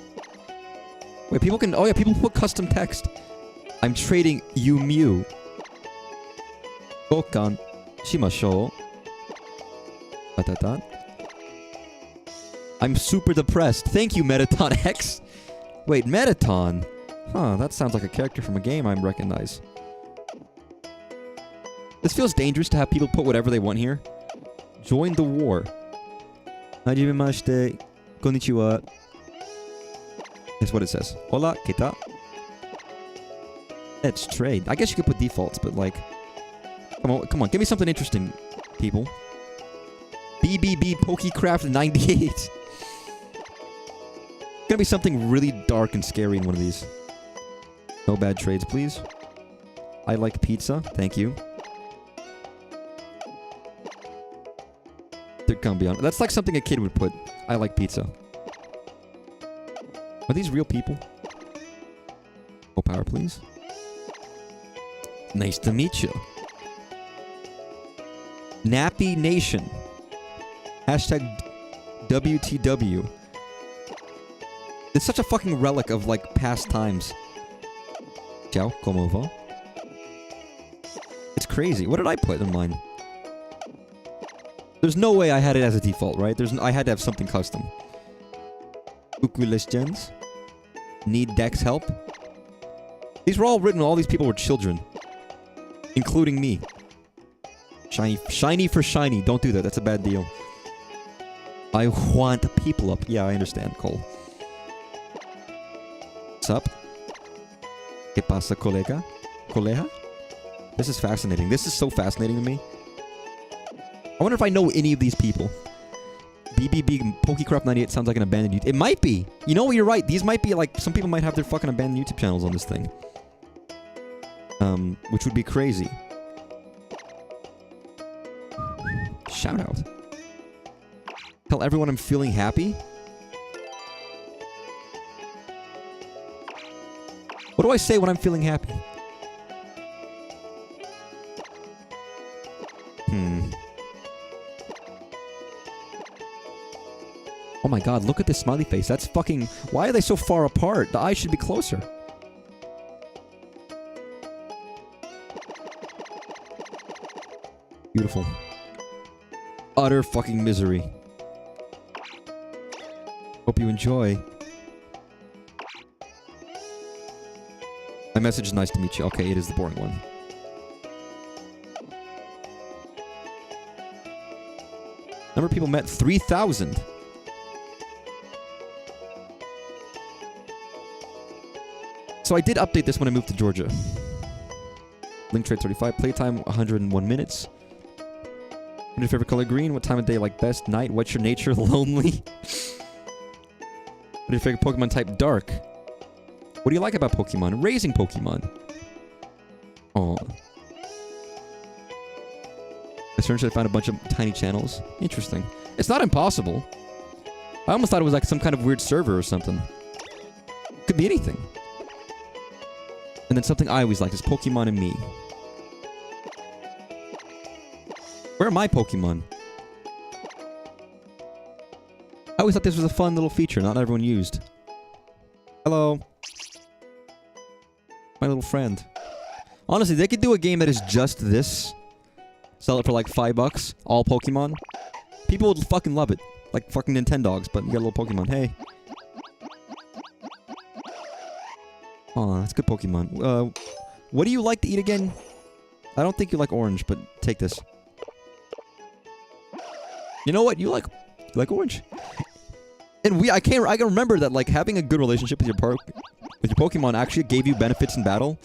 Wait, people can... Oh yeah, people put custom text. I'm trading Mew. Bokan. Shimashou. I'm super depressed. Thank you, Metaton X. Wait, Metaton? Huh, that sounds like a character from a game I recognize. This feels dangerous to have people put whatever they want here. Join the war. Hajimemashite. Konnichiwa. That's what it says. Hola, kita. Let's trade. I guess you could put defaults, but like... Come on, give me something interesting, people. BBB Pokecraft 98. Gonna be something really dark and scary in one of these. No bad trades, please. I like pizza. Thank you. They're gonna be on. That's like something a kid would put. I like pizza. Are these real people? More power, please. Nice to meet you. Nappy Nation. Hashtag WTW. It's such a fucking relic of, like, past times. Ciao, como va? It's crazy. What did I put in mine? There's no way I had it as a default, right? I had to have something custom. Uku Legends. Need Dex help. These were all written, all these people were children. Including me. Shiny for shiny. Don't do that. That's a bad deal. I want people up. Yeah, I understand, Cole. What's up? ¿Qué pasa, colega? Coleja? This is fascinating. This is so fascinating to me. I wonder if I know any of these people. BBB Pokecraft 98 sounds like an abandoned YouTube. It might be. You know what? You're right. These might be like... Some people might have their fucking abandoned YouTube channels on this thing. Which would be crazy. Shout out. Tell everyone I'm feeling happy. What do I say when I'm feeling happy? Oh my god, look at this smiley face. That's fucking... Why are they so far apart? The eyes should be closer. Beautiful. Utter fucking misery. Hope you enjoy. My message is nice to meet you. Okay, it is the boring one. Number of people met 3,000. So I did update this when I moved to Georgia. Link trade 35. Playtime 101 minutes. What's your favorite color? Green. What time of day like best? Night. What's your nature? Lonely. What's your favorite Pokemon type? Dark. What do you like about Pokemon? Raising Pokemon. Aw. I searched and I found a bunch of tiny channels. Interesting. It's not impossible. I almost thought it was like some kind of weird server or something. Could be anything. And then something I always liked is Pokemon and me. Where are my Pokemon? I always thought this was a fun little feature not everyone used. Hello. My little friend. Honestly, they could do a game that is just this. Sell it for like $5. All Pokemon. People would fucking love it. Like fucking Nintendogs, but you got a little Pokemon. Hey. Aw, that's good Pokemon. What do you like to eat again? I don't think you like orange, but take this. You know what? You like orange. And I can remember that like having a good relationship with your Pokemon actually gave you benefits in battle.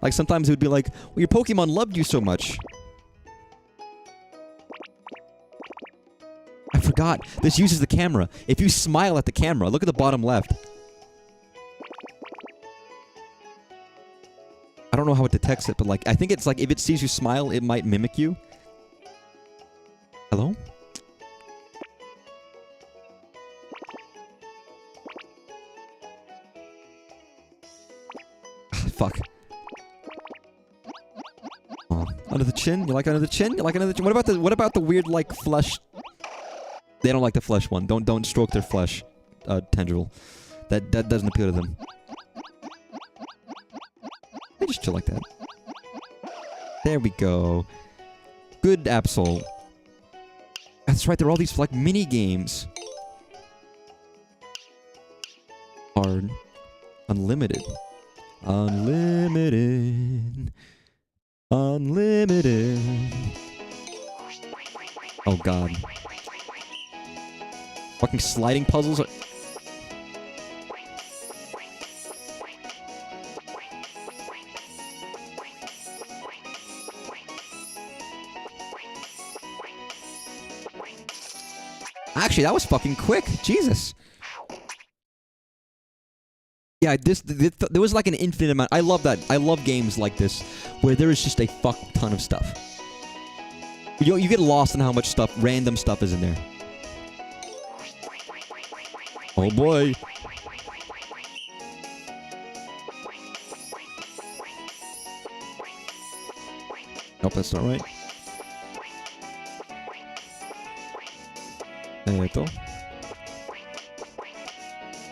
Like sometimes it would be like, well, your Pokemon loved you so much. I forgot. This uses the camera. If you smile at the camera, look at the bottom left. I don't know how it detects it, but like I think it's like if it sees you smile, it might mimic you. Hello? Fuck. Oh, under the chin? You like under the chin? You like under the chin? What about the weird like flesh? They don't like the flesh one. Don't stroke their flesh tendril. That doesn't appeal to them. They just chill like that. There we go. Good Absol. That's right, there are all these like mini games. Hard. Unlimited. Unlimited. Unlimited. Oh god. Fucking sliding puzzles are... Actually, that was fucking quick. Jesus. Yeah, there was like an infinite amount. I love that. I love games like this, where there is just a fuck ton of stuff. You get lost in how much stuff, random stuff is in there. Oh boy. Nope, that's not right.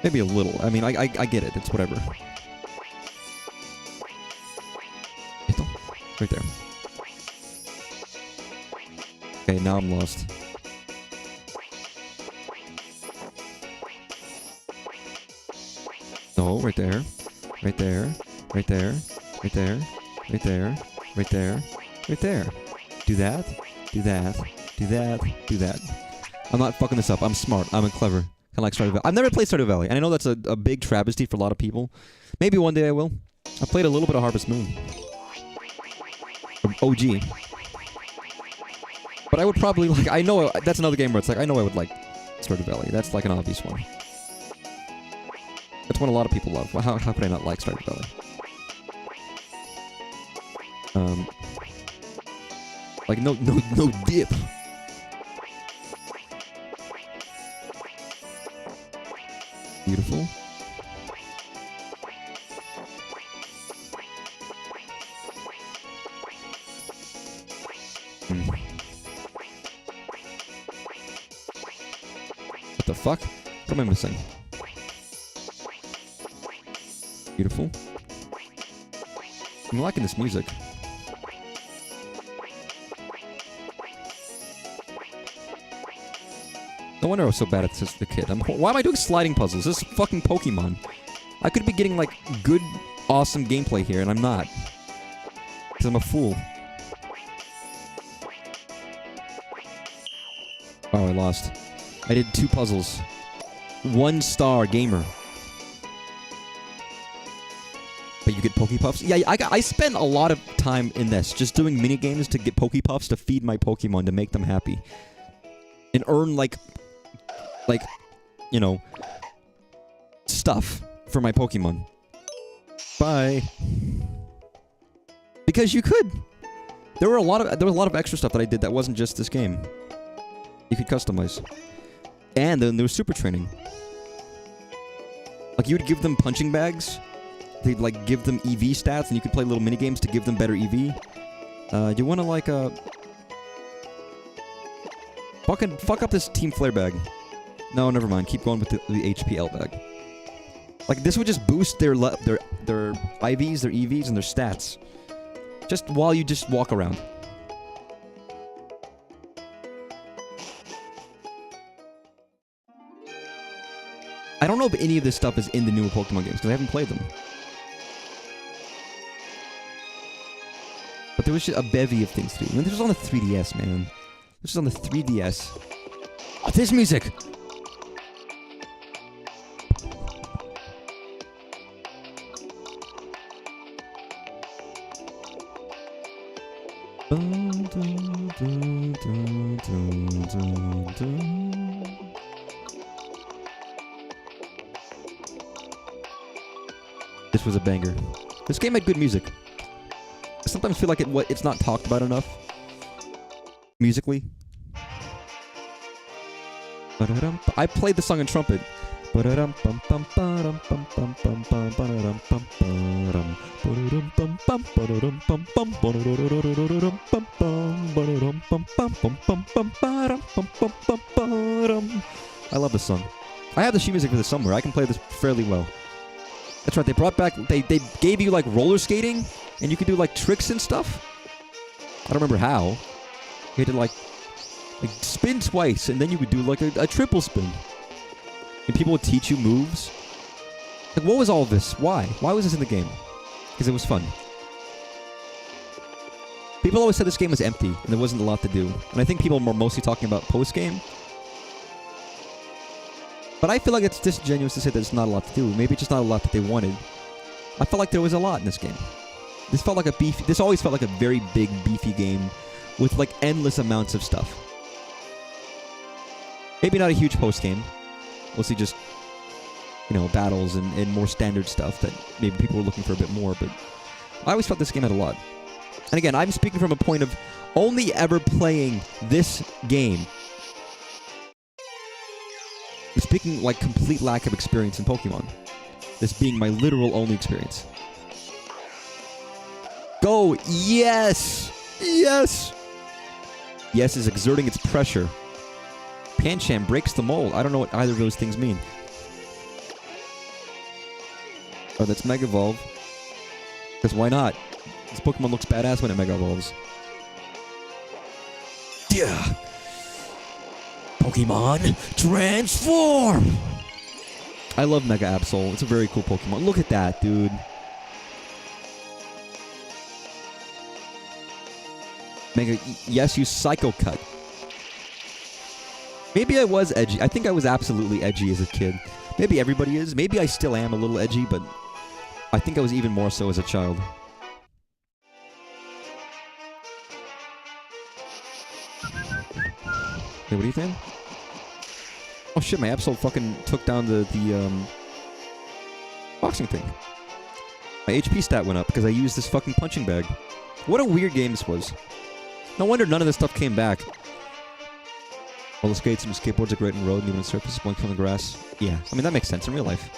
Maybe a little. I mean, I get it. It's whatever. Right there. Okay, now I'm lost. No, right there. Right there. Right there. Right there. Right there. Right there. Right there. Do that. Do that. Do that. Do that. I'm not fucking this up. I'm smart. I'm clever. Kind of like Stardew Valley. I've never played Stardew Valley, and I know that's a big travesty for a lot of people. Maybe one day I will. I played a little bit of Harvest Moon. OG. But I would probably like... I know... That's another game where it's like, I know I would like Stardew Valley. That's like an obvious one. That's one a lot of people love. Well, how could I not like Stardew Valley? Like, no dip. Beautiful. What the fuck? What am I missing? Beautiful. I'm liking this music. No wonder I was so bad at this as the kid. Why am I doing sliding puzzles? This is fucking Pokemon. I could be getting, like, good, awesome gameplay here, and I'm not. Because I'm a fool. Oh, I lost. I did 2 puzzles. 1-star gamer. But you get Pokepuffs? Yeah, I spent a lot of time in this, just doing mini-games to get Pokepuffs to feed my Pokemon to make them happy. And earn, like, you know, stuff for my Pokemon. Bye. Because you could. There was a lot of extra stuff that I did that wasn't just this game. You could customize. And then there was super training. Like, you would give them punching bags. They'd, like, give them EV stats, and you could play little mini-games to give them better EV. You want to, like, fuck up this Team Flare bag. No, never mind. Keep going with the HPL bag. Like, this would just boost their IVs, their EVs, and their stats. Just while you just walk around. I don't know if any of this stuff is in the newer Pokemon games, because I haven't played them. But there was just a bevy of things to do. And this was on the 3DS, man. This was on the 3DS. This music. This was a banger. This game had good music. I sometimes feel like it's not talked about enough musically. I played the song in trumpet. I love this song. I have the sheet music for this somewhere. I can play this fairly well. That's right, they brought back, they gave you like roller skating, and you could do like tricks and stuff. I don't remember how. You had to like spin twice, and then you would do like a triple spin. And people would teach you moves. Like, what was all this? Why? Why was this in the game? Because it was fun. People always said this game was empty, and there wasn't a lot to do. And I think people were mostly talking about post-game. But I feel like it's disingenuous to say there's not a lot to do. Maybe just not a lot that they wanted. I felt like there was a lot in this game. This always felt like a very big, beefy game with like endless amounts of stuff. Maybe not a huge post-game. Mostly just, you know, battles and more standard stuff that maybe people were looking for a bit more. But I always felt this game had a lot. And again, I'm speaking from a point of only ever playing this game. I'm speaking like complete lack of experience in Pokemon. This being my literal only experience. Go! Yes! Yes! Yes is exerting its pressure. Pancham breaks the mold. I don't know what either of those things mean. Oh, that's Mega Evolve. Because why not? This Pokemon looks badass when it Mega Evolves. Yeah! Pokemon, transform! I love Mega Absol. It's a very cool Pokemon. Look at that, dude. Mega... Yes, you Psycho Cut. Maybe I was edgy. I think I was absolutely edgy as a kid. Maybe everybody is. Maybe I still am a little edgy, but I think I was even more so as a child. Hey, what are you saying? Oh shit, my Absol fucking took down the boxing thing. My HP stat went up because I used this fucking punching bag. What a weird game this was. No wonder none of this stuff came back. Roller skates and skateboards are great in road and even on surface, boink from the grass. Yeah, I mean that makes sense in real life.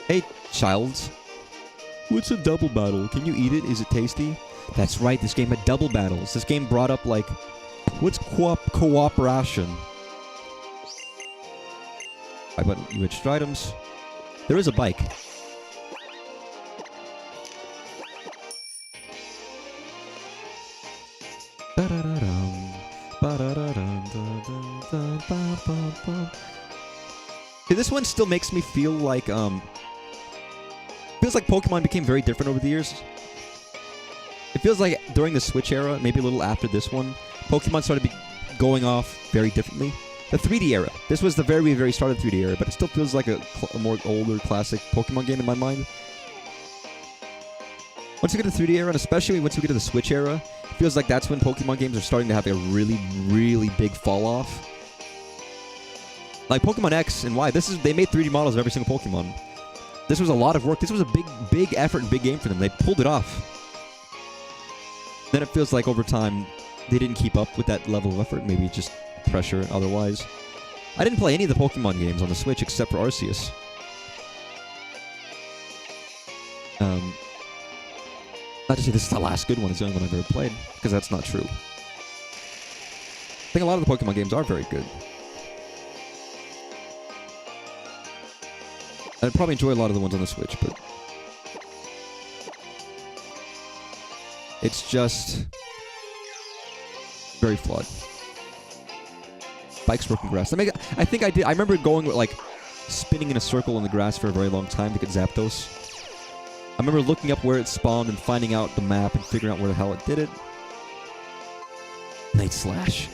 Hey, childs. What's a double battle? Can you eat it? Is it tasty? That's right, this game had double battles. This game brought up like... What's cooperation? I bought you extra items. There is a bike. See, this one still makes me feel like feels like Pokemon became very different over the years. It feels like during the Switch era, maybe a little after this one, Pokemon started going off very differently. The 3D era. This was the very, very start of the 3D era, but it still feels like a more older, classic Pokemon game in my mind. Once you get to the 3D era, and especially once you get to the Switch era, it feels like that's when Pokemon games are starting to have a really, really big fall-off. Like Pokemon X and Y, they made 3D models of every single Pokemon. This was a lot of work. This was a big effort and big game for them. They pulled it off. Then it feels like over time, they didn't keep up with that level of effort. Maybe just pressure otherwise. I didn't play any of the Pokemon games on the Switch except for Arceus. Not to say this is the last good one, it's the only one I've ever played, because that's not true. I think a lot of the Pokemon games are very good. I'd probably enjoy a lot of the ones on the Switch, but... it's just... very flawed. Bikes work in grass. I think I did. I remember going, like, spinning in a circle in the grass for a very long time to get Zapdos. I remember looking up where it spawned and finding out the map and figuring out where the hell it did it. Night Slash.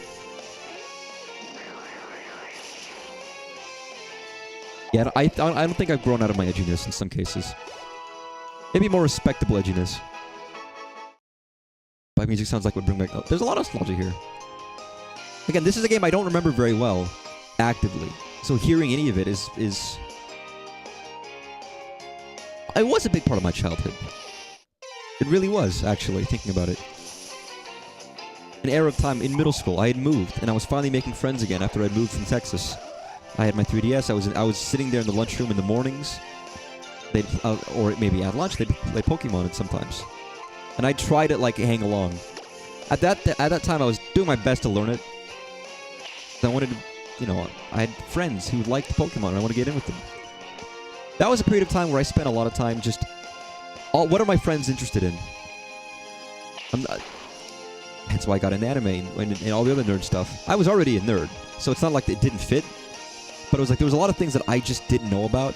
Yeah, I don't think I've grown out of my edginess in some cases. Maybe more respectable edginess. But music sounds like would bring back... Oh, there's a lot of nostalgia here. Again, this is a game I don't remember very well, actively. So hearing any of it is... It was a big part of my childhood. It really was, actually, thinking about it. An era of time in middle school, I had moved, and I was finally making friends again after I'd moved from Texas. I had my 3DS, I was sitting there in the lunchroom in the mornings. They'd, or maybe at lunch, they'd play Pokemon sometimes. And I'd try to, like, hang along. At that time, I was doing my best to learn it. I wanted to, you know, I had friends who liked Pokemon, and I wanted to get in with them. That was a period of time where I spent a lot of time just... what are my friends interested in? That's why I got into anime and all the other nerd stuff. I was already a nerd, so it's not like it didn't fit. But it was like there was a lot of things that I just didn't know about.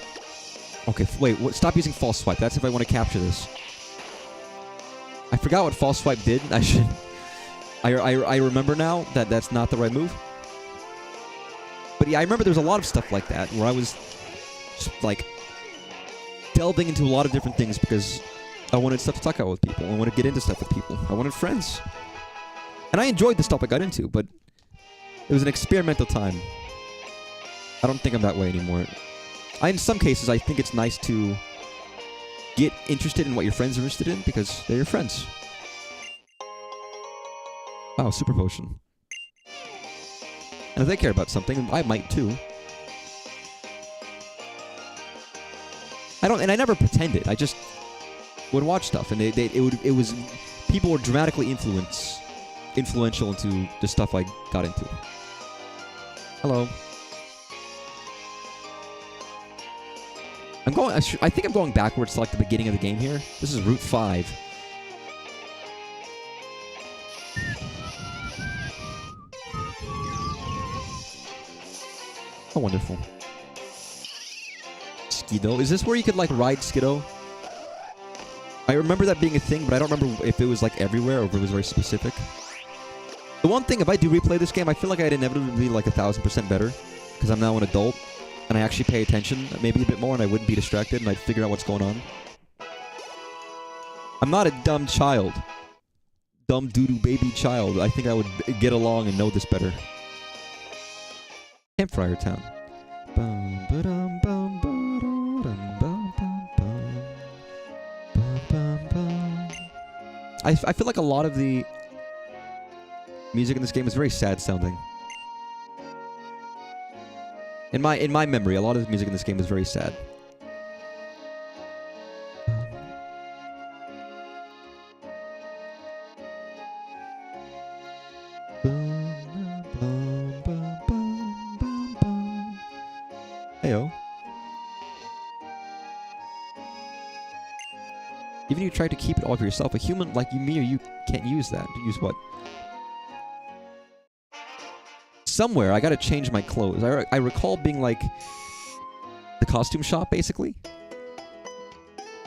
Okay, wait, stop using false swipe. That's if I want to capture this. I forgot what false swipe did. I should... I remember now that that's not the right move. But yeah, I remember there was a lot of stuff like that where I was just like delving into a lot of different things because I wanted stuff to talk about with people. I wanted to get into stuff with people. I wanted friends. And I enjoyed the stuff I got into, but it was an experimental time. I don't think I'm that way anymore. In some cases, I think it's nice to get interested in what your friends are interested in because they're your friends. Wow, super potion. And if they care about something, I might too. I never pretended. I just would watch stuff, and it was people were dramatically influential into the stuff I got into. Hello. I think I'm going backwards to like the beginning of the game here. This is Route 5. Oh, wonderful. Skidoo. Is this where you could like ride Skidoo? I remember that being a thing, but I don't remember if it was like everywhere or if it was very specific. The one thing, if I do replay this game, I feel like I'd inevitably be like 1,000% better because I'm now an adult and I actually pay attention maybe a bit more and I wouldn't be distracted and I'd figure out what's going on. I'm not a dumb child. Dumb doo-doo baby child. I think I would get along and know this better. Campfire Town. I feel like a lot of the music in this game is very sad sounding. In my memory, a lot of the music in this game is very sad. Heyo. Even if you try to keep it all for yourself, a human like me or you can't use that. Use what? Somewhere, I gotta change my clothes. I recall being like the costume shop, basically.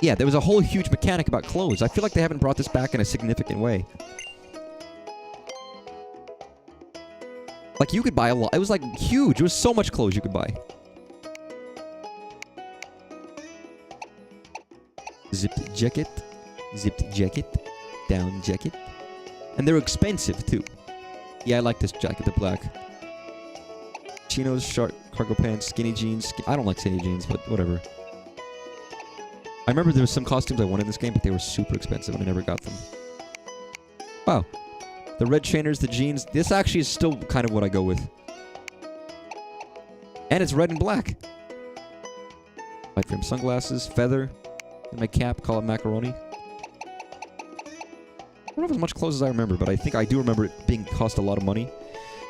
Yeah, there was a whole huge mechanic about clothes. I feel like they haven't brought this back in a significant way. Like, you could buy a lot. It was like huge. There was so much clothes you could buy. Zipped jacket, down jacket. And they're expensive, too. Yeah, I like this jacket, the black. Chinos, short cargo pants, skinny jeans. I don't like skinny jeans, but whatever. I remember there were some costumes I wanted in this game, but they were super expensive, and I never got them. Wow. The red trainers, the jeans. This actually is still kind of what I go with. And it's red and black. White frame sunglasses, feather. And my cap, call it macaroni. I don't know if as much clothes as I remember, but I think I do remember it being cost a lot of money.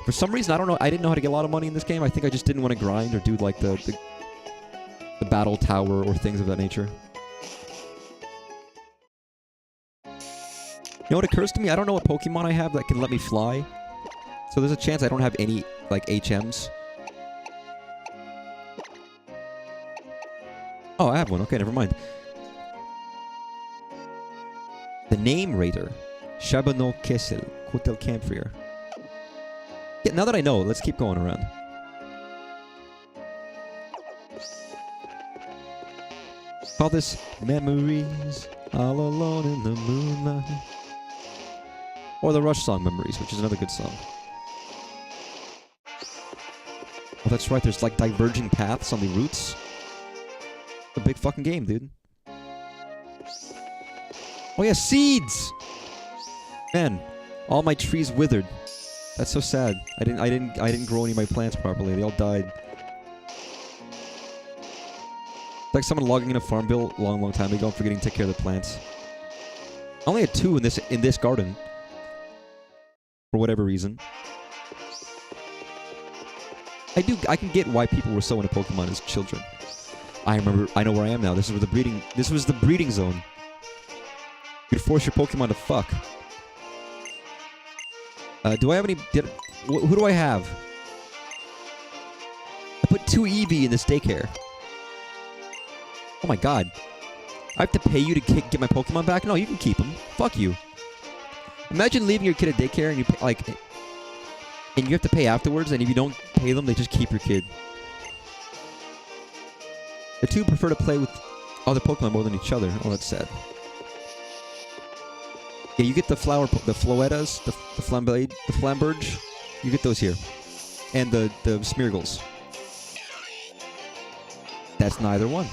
For some reason, I don't know. I didn't know how to get a lot of money in this game. I think I just didn't want to grind or do like the battle tower or things of that nature. You know what occurs to me? I don't know what Pokemon I have that can let me fly. So there's a chance I don't have any like HMs. Oh, I have one. Okay, never mind. The name Raider. Shabano Kessel. Hotel Campfire. Yeah, now that I know, let's keep going around. Call this Memories, all alone in the moonlight. Or the Rush song Memories, which is another good song. Oh, that's right, there's like diverging paths on the routes. A big fucking game, dude. Oh yeah, seeds! Man, all my trees withered. That's so sad. I didn't grow any of my plants properly. They all died. It's like someone logging in a farm bill a long time ago and forgetting to take care of the plants. I only had 2 in this garden. For whatever reason. I can get why people were so into Pokemon as children. I know where I am now. This was the breeding zone. You'd force your Pokemon to fuck. Do I have any... who do I have? I put 2 Eevee in this daycare. Oh my god. I have to pay you to get my Pokemon back? No, you can keep them. Fuck you. Imagine leaving your kid at daycare and you pay, and you have to pay afterwards, and if you don't pay them, they just keep your kid. The 2 prefer to play with other Pokemon more than each other. Oh, that's sad. Yeah, you get the Floettas, the Flamblade, the Flamberge. You get those here. And the Smeargles. That's neither one.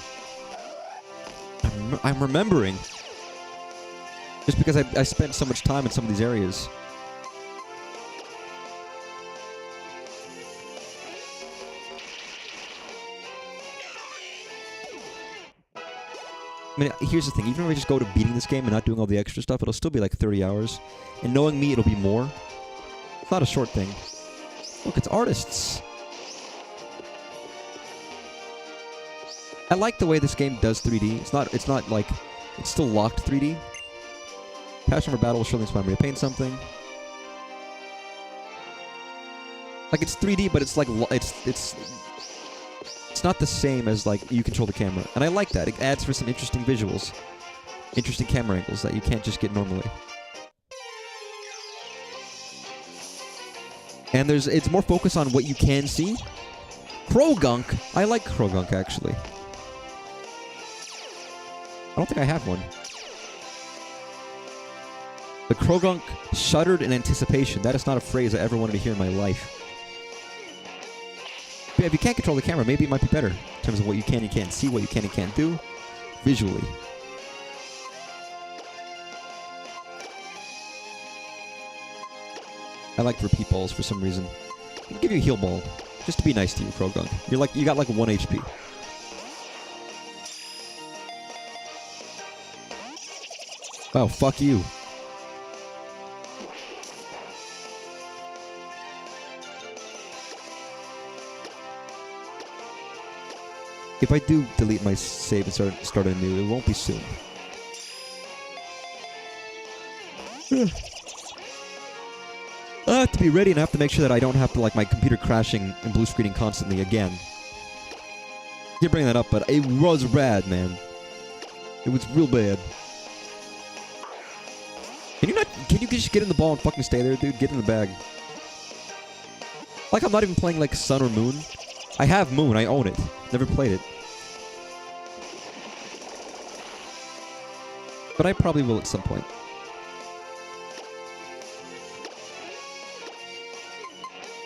I'm remembering. Just because I spent so much time in some of these areas. I mean, here's the thing. Even if I just go to beating this game and not doing all the extra stuff, it'll still be like 30 hours. And knowing me, it'll be more. It's not a short thing. Look, it's artists. I like the way this game does 3D. It's not like... It's still locked 3D. Passion for battle will surely inspire me to paint something. Like, it's 3D, but it's like... It's not the same as, like, you control the camera. And I like that. It adds for some interesting visuals. Interesting camera angles that you can't just get normally. And it's more focused on what you can see. Krogunk! I like Krogunk, actually. I don't think I have one. The Krogunk shuddered in anticipation. That is not a phrase I ever wanted to hear in my life. But yeah, if you can't control the camera, maybe it might be better in terms of what you can and can't see, what you can and can't do, visually. I like repeat balls for some reason. I'll give you a heal ball, just to be nice to you, Krogunk. You got like 1 HP. Wow, fuck you. If I do delete my save and start anew, it won't be soon. I have to be ready, and I have to make sure that I don't have to, like, my computer crashing and blue screening constantly again. You're bringing that up, but it was rad, man. It was real bad. Can you just get in the ball and fucking stay there, dude? Get in the bag. Like, I'm not even playing, like, Sun or Moon. I have Moon, I own it. Never played it. But I probably will at some point.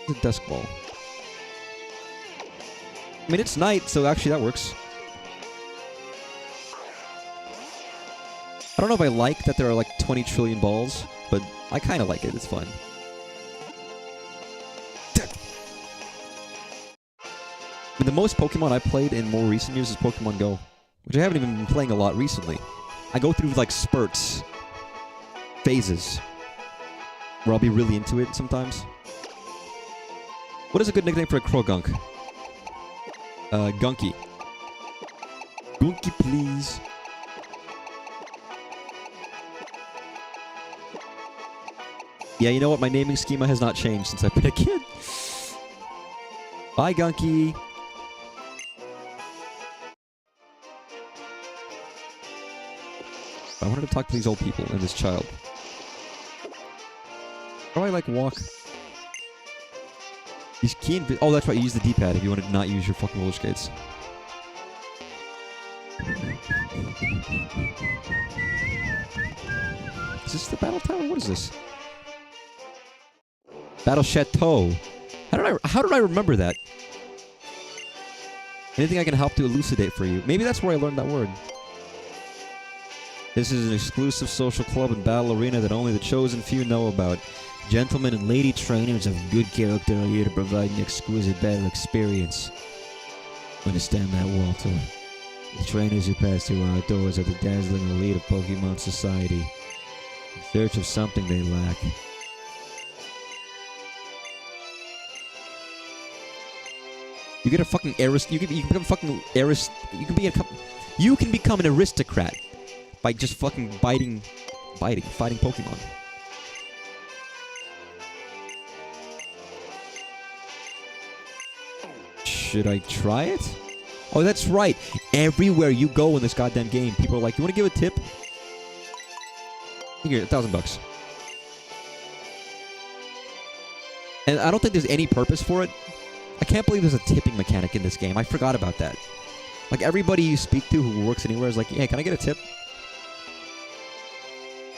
The dusk ball. I mean, it's night, so actually that works. I don't know if I like that there are like 20 trillion balls, but I kind of like it. It's fun. I mean, the most Pokemon I played in more recent years is Pokemon Go, which I haven't even been playing a lot recently. I go through like spurts, phases, where I'll be really into it sometimes. What is a good nickname for a Krogunk? Gunky. Gunky, please. Yeah, you know what? My naming schema has not changed since I've been a kid. Bye, Gunky. I wanted to talk to these old people and this child. How do I, like, walk? These key oh, that's right, you use the D-pad if you want to not use your fucking roller skates. Is this the battle tower? What is this? Battle Chateau. How did I remember that? Anything I can help to elucidate for you? Maybe that's where I learned that word. This is an exclusive social club and battle arena that only the chosen few know about. Gentlemen and lady trainers of good character are here to provide an exquisite battle experience. Understand that, Walter? The trainers who pass through our doors are the dazzling elite of Pokemon society, in search of something they lack. You get a fucking you can become fucking you can become an aristocrat by just fucking fighting Pokemon. Should I try it? Oh, that's right. Everywhere you go in this goddamn game, people are like, "You want to give a tip?" Here, $1,000. And I don't think there's any purpose for it. I can't believe there's a tipping mechanic in this game. I forgot about that. Like, everybody you speak to who works anywhere is like, "Hey, can I get a tip?"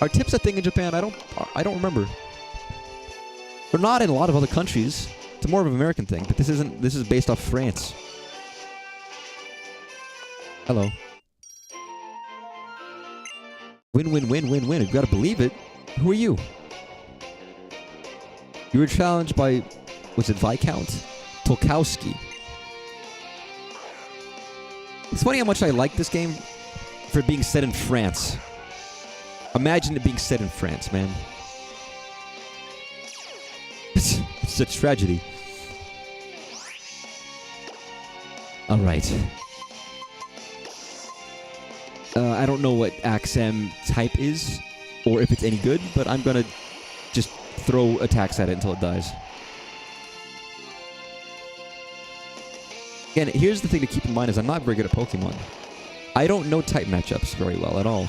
Are tips a thing in Japan? I don't remember. They're not in a lot of other countries. It's more of an American thing, but this is based off France. Hello. Win, win, win, win, win. You gotta believe it. Who are you? You were challenged by, was it Viscount Tolkowski? It's funny how much I like this game for being set in France. Imagine it being set in France, man. It's a tragedy. Alright. I don't know what Axem type is, or if it's any good, but I'm gonna just throw attacks at it until it dies. Again, here's the thing to keep in mind is I'm not very good at Pokemon. I don't know type matchups very well at all.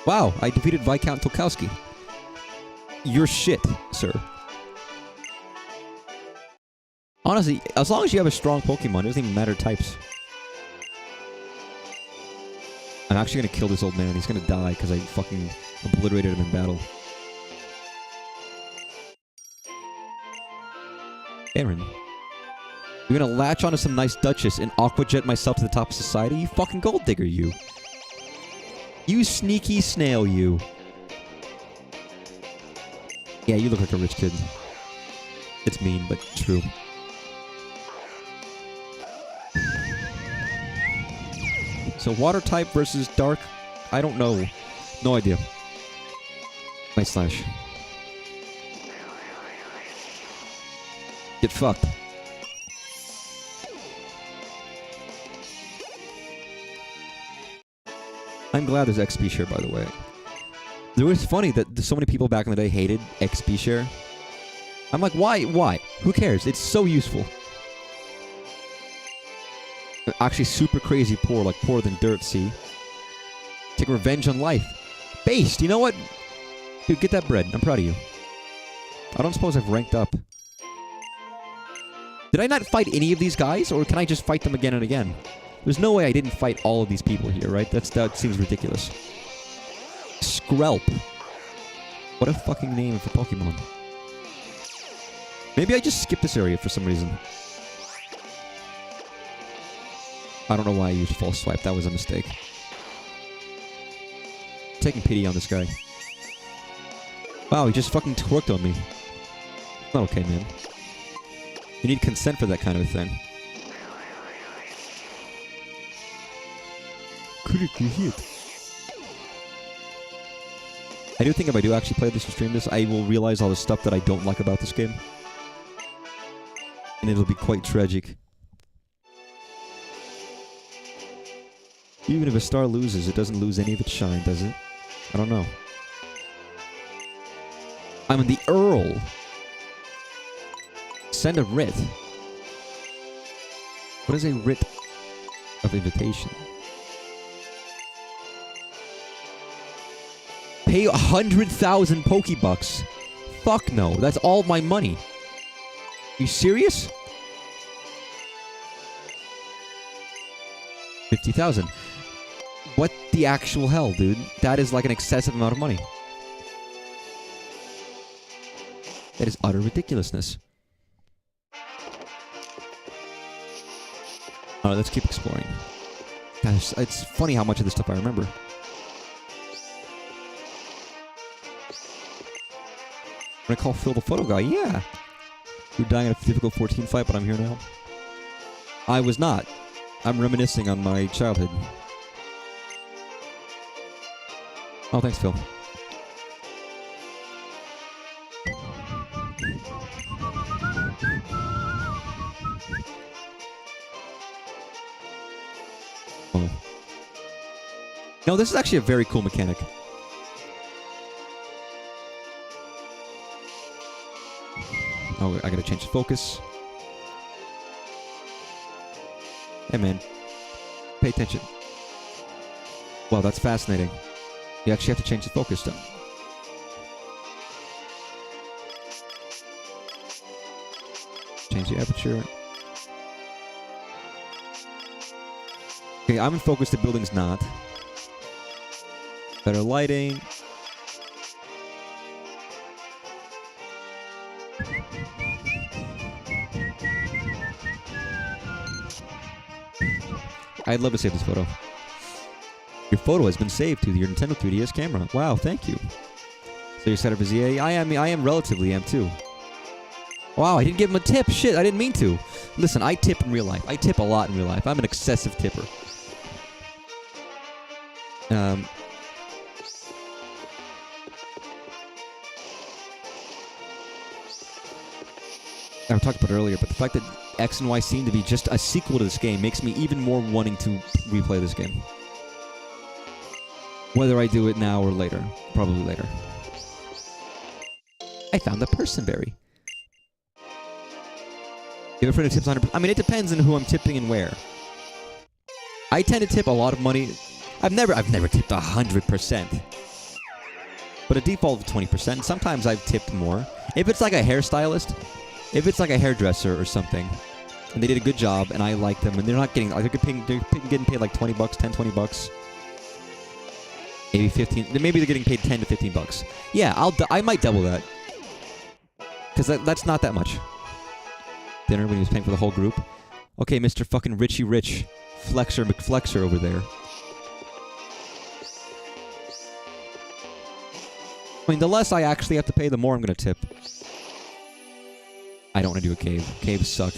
Wow, I defeated Viscount Tolkowski. You're shit, sir. Honestly, as long as you have a strong Pokemon, it doesn't even matter types. I'm actually gonna kill this old man. He's gonna die because I fucking obliterated him in battle. Aaron. You're gonna latch onto some nice Duchess and Aqua Jet myself to the top of society? You fucking gold digger, you. You sneaky snail, you. Yeah, you look like a rich kid. It's mean, but true. So water type versus dark? I don't know. No idea. Night Slash. Get fucked. I'm glad there's XP share, by the way. It was funny that so many people back in the day hated XP share. I'm like, why? Why? Who cares? It's so useful. Actually super crazy poor, like poorer than dirt, see? Take revenge on life. Based, you know what? Dude, get that bread. I'm proud of you. I don't suppose I've ranked up. Did I not fight any of these guys, or can I just fight them again and again? There's no way I didn't fight all of these people here, right? That seems ridiculous. Skrelp. What a fucking name for Pokemon. Maybe I just skipped this area for some reason. I don't know why I used false swipe. That was a mistake. Taking pity on this guy. Wow, he just fucking twerked on me. Not okay, man. You need consent for that kind of a thing. Critical hit. I do think if I do actually play this and stream this, I will realize all the stuff that I don't like about this game. And it'll be quite tragic. Even if a star loses, it doesn't lose any of its shine, does it? I don't know. I'm the Earl. Send a writ. What is a writ of invitation? Pay 100,000 Pokebucks. Fuck no. That's all my money. You serious? 50,000. What the actual hell, dude? That is like an excessive amount of money. That is utter ridiculousness. Alright, let's keep exploring. Gosh, it's funny how much of this stuff I remember. When I call Phil the photo guy, yeah. You're dying in a difficult 14 fight, but I'm here now. I was not. I'm reminiscing on my childhood. Oh, thanks, Phil. Oh. No, this is actually a very cool mechanic. Oh, I gotta change the focus. Hey, man. Pay attention. Wow, that's fascinating. You actually have to change the focus, though. Change the aperture. Okay, I'm in focus. The building's not. Better lighting. I'd love to save this photo. Your photo has been saved to your Nintendo 3DS camera. Wow, thank you. So your setup is EA. I am relatively am too. Wow, I didn't give him a tip. Shit, I didn't mean to. Listen, I tip in real life. I tip a lot in real life. I'm an excessive tipper. I talked about it earlier, but the fact that X and Y seem to be just a sequel to this game makes me even more wanting to replay this game. Whether I do it now or later. Probably later. I found the personberry. Give a friend who tips 100%. I mean, it depends on who I'm tipping and where. I tend to tip a lot of money. I've never tipped 100%. But a default of 20%. Sometimes I've tipped more. If it's like a hairstylist, if it's like a hairdresser or something, and they did a good job, and I like them, and they're not getting, they're getting paid like $20, 10, $20. Maybe 15. Maybe they're getting paid 10 to 15 bucks. Yeah, I might double that. Because that's not that much. Dinner when he was paying for the whole group. Okay, Mr. fucking Richie Rich. Flexer McFlexer over there. I mean, the less I actually have to pay, the more I'm going to tip. I don't want to do a cave. Caves suck.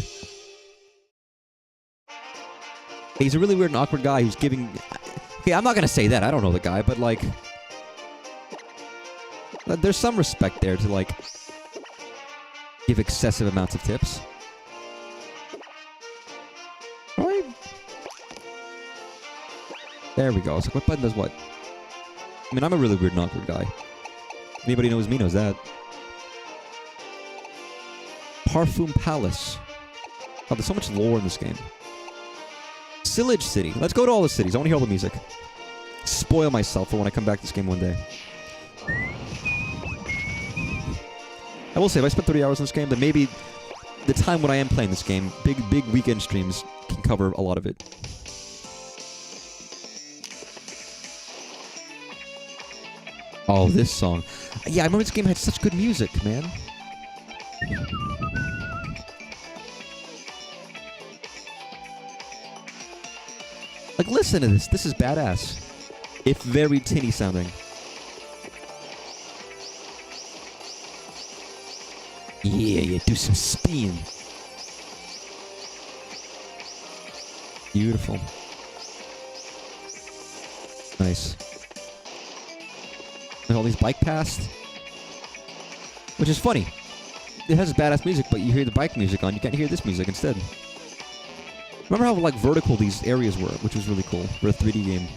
He's a really weird and awkward guy who's giving... Okay, I'm not going to say that. I don't know the guy, but, like... There's some respect there to, like... give excessive amounts of tips. Alright. There we go. So what button does what? I mean, I'm a really weird and awkward guy. Anybody knows me knows that. Parfum Palace. Oh, there's so much lore in this game. Sillage City. Let's go to all the cities. I want to hear all the music. Spoil myself for when I come back to this game one day. I will say, if I spent 30 hours in this game, then maybe the time when I am playing this game, big weekend streams can cover a lot of it. Oh, this song. Yeah, I remember this game had such good music, man. Like, listen to this. This is badass. If very tinny sounding. Yeah, do some spin. Beautiful. Nice. And all these bike paths. Which is funny. It has badass music, but you hear the bike music on. You can't hear this music instead. Remember how, like, vertical these areas were, which was really cool for a 3D game.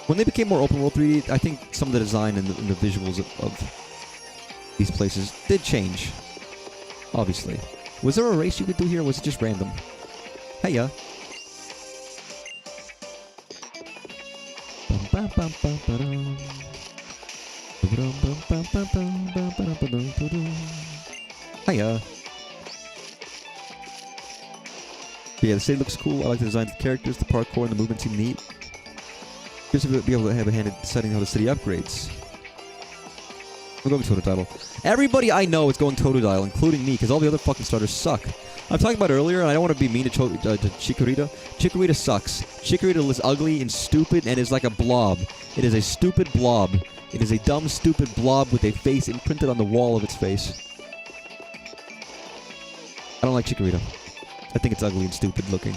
When they became more open world 3D, I think some of the design and the visuals of these places did change. Obviously. Was there a race you could do here, or was it just random? Heya. Hiya. But yeah, the city looks cool. I like the design of the characters, the parkour, and the movement seem neat. Just to be able to have a hand in deciding how the city upgrades. We're going Totodile. Everybody I know is going Totodile, including me, because all the other fucking starters suck. I'm talking about earlier, and I don't want to be mean to Chikorita. Chikorita sucks. Chikorita is ugly and stupid and is like a blob. It is a stupid blob. It is a dumb, stupid blob with a face imprinted on the wall of its face. I don't like Chikorita. I think it's ugly and stupid looking.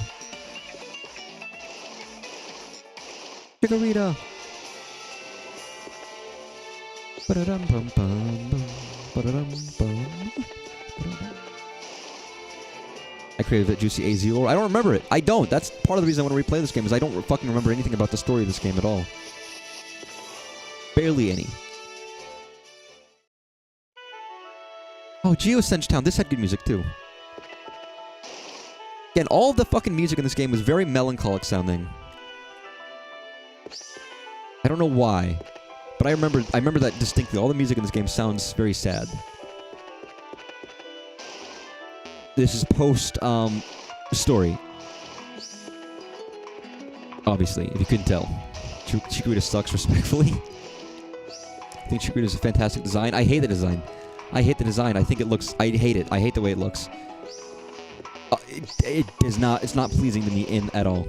Chikorita! I created that juicy AZ lore. I don't remember it. I don't. That's part of the reason I want to replay this game, is I don't fucking remember anything about the story of this game at all. Barely any. Oh, Geosenge Town. This had good music, too. Again, all of the fucking music in this game was very melancholic sounding. I don't know why, but I remember that distinctly. All the music in this game sounds very sad. This is post story. Obviously, if you couldn't tell. Chikorita sucks, respectfully. I think Chikorita is a fantastic design. I hate the design. I hate the design. I think it looks... I hate it. I hate the way it looks. It is not... It's not pleasing to me at all.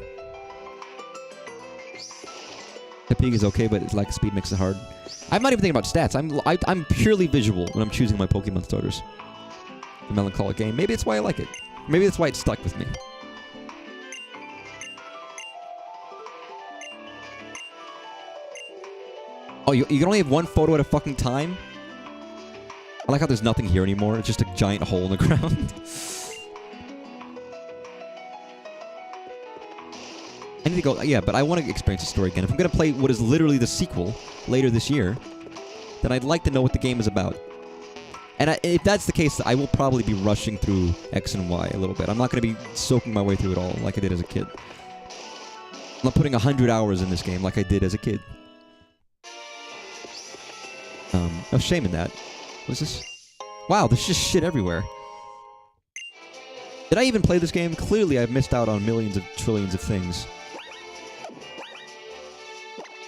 The pig is okay, but its lack of speed makes it hard. I'm not even thinking about stats. I'm purely visual when I'm choosing my Pokemon starters. The melancholic game. Maybe that's why I like it. Maybe that's why it stuck with me. Oh, you can only have one photo at a fucking time? I like how there's nothing here anymore. It's just a giant hole in the ground. I need to go... Yeah, but I want to experience the story again. If I'm going to play what is literally the sequel later this year, then I'd like to know what the game is about. And if that's the case, I will probably be rushing through X and Y a little bit. I'm not going to be soaking my way through it all like I did as a kid. I'm not putting 100 hours in this game like I did as a kid. No shame in that. What's this? Wow, there's just shit everywhere. Did I even play this game? Clearly, I've missed out on millions of trillions of things.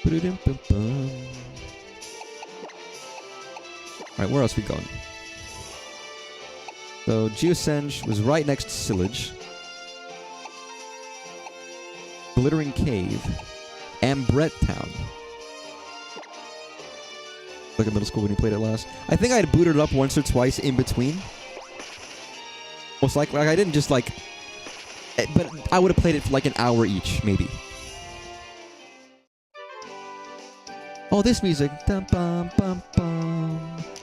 Alright, where else are we going? So, Geosenge was right next to Sillage. Glittering Cave. Ambret Town. Like in middle school when you played it last. I think I had booted it up once or twice in between. Most likely, like I didn't just like... But I would have played it for like an hour each, maybe. Oh, this music. Dum bum bum bum.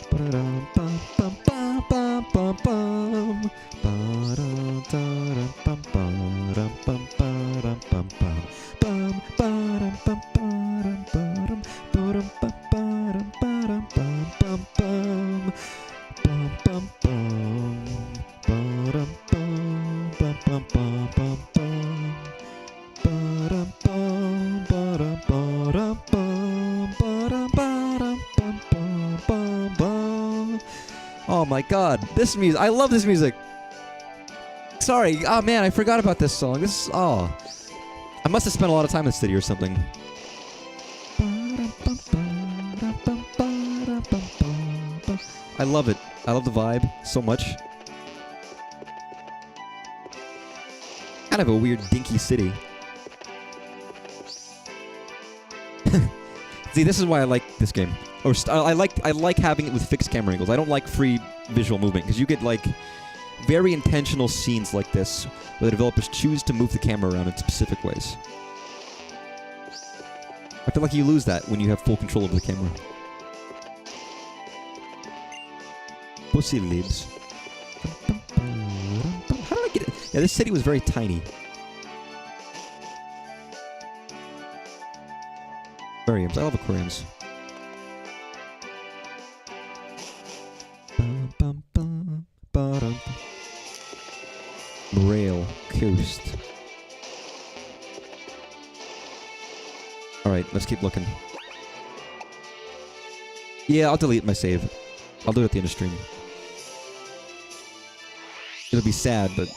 Ba-dum bum bum bum bum bum bum. Ba-dum da-dum bum ba-dum bum ba-dum bum bum. Bum ba-dum bum ba-dum ba-dum. Ba-dum bum ba-dum ba-dum bum bum bum. Bum bum bum. Ba-dum bum bum bum bum bum bum. Ba-dum bum ba-dum ba-dum bum. Ba-dum ba-dum bum bum bum bum. Oh my god, this music, I love this music. Sorry, oh man, I forgot about this song. This is, oh. I must have spent a lot of time in the city or something. I love it. I love the vibe so much. Kind of a weird, dinky city. See, this is why I like this game. Or I like having it with fixed camera angles. I don't like free visual movement because you get like very intentional scenes like this where the developers choose to move the camera around in specific ways. I feel like you lose that when you have full control over the camera. Pussy lips. How did I get it? Yeah, this city was very tiny. Aquariums. I love aquariums. Rail coast. Alright, let's keep looking. Yeah, I'll delete my save. I'll do it at the end of stream. It'll be sad, but...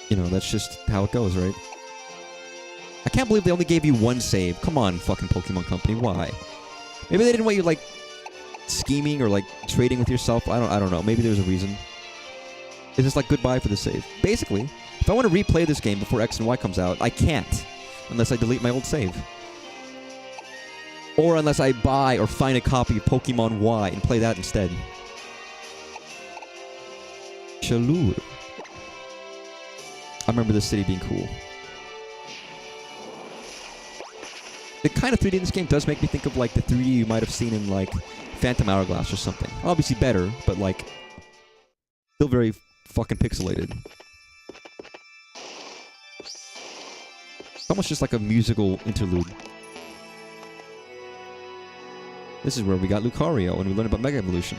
You know, that's just how it goes, right? I can't believe they only gave you one save. Come on, fucking Pokemon Company, why? Maybe they didn't want you, like, scheming or, like, trading with yourself. I don't know. Maybe there's a reason. It's just like goodbye for the save. Basically, if I want to replay this game before X and Y comes out, I can't. Unless I delete my old save. Or unless I buy or find a copy of Pokemon Y and play that instead. Chaleur. I remember this city being cool. The kind of 3D in this game does make me think of, like, the 3D you might have seen in, like, Phantom Hourglass or something. Obviously better, but, like, still very fucking pixelated. It's almost just like a musical interlude. This is where we got Lucario, and we learned about Mega Evolution.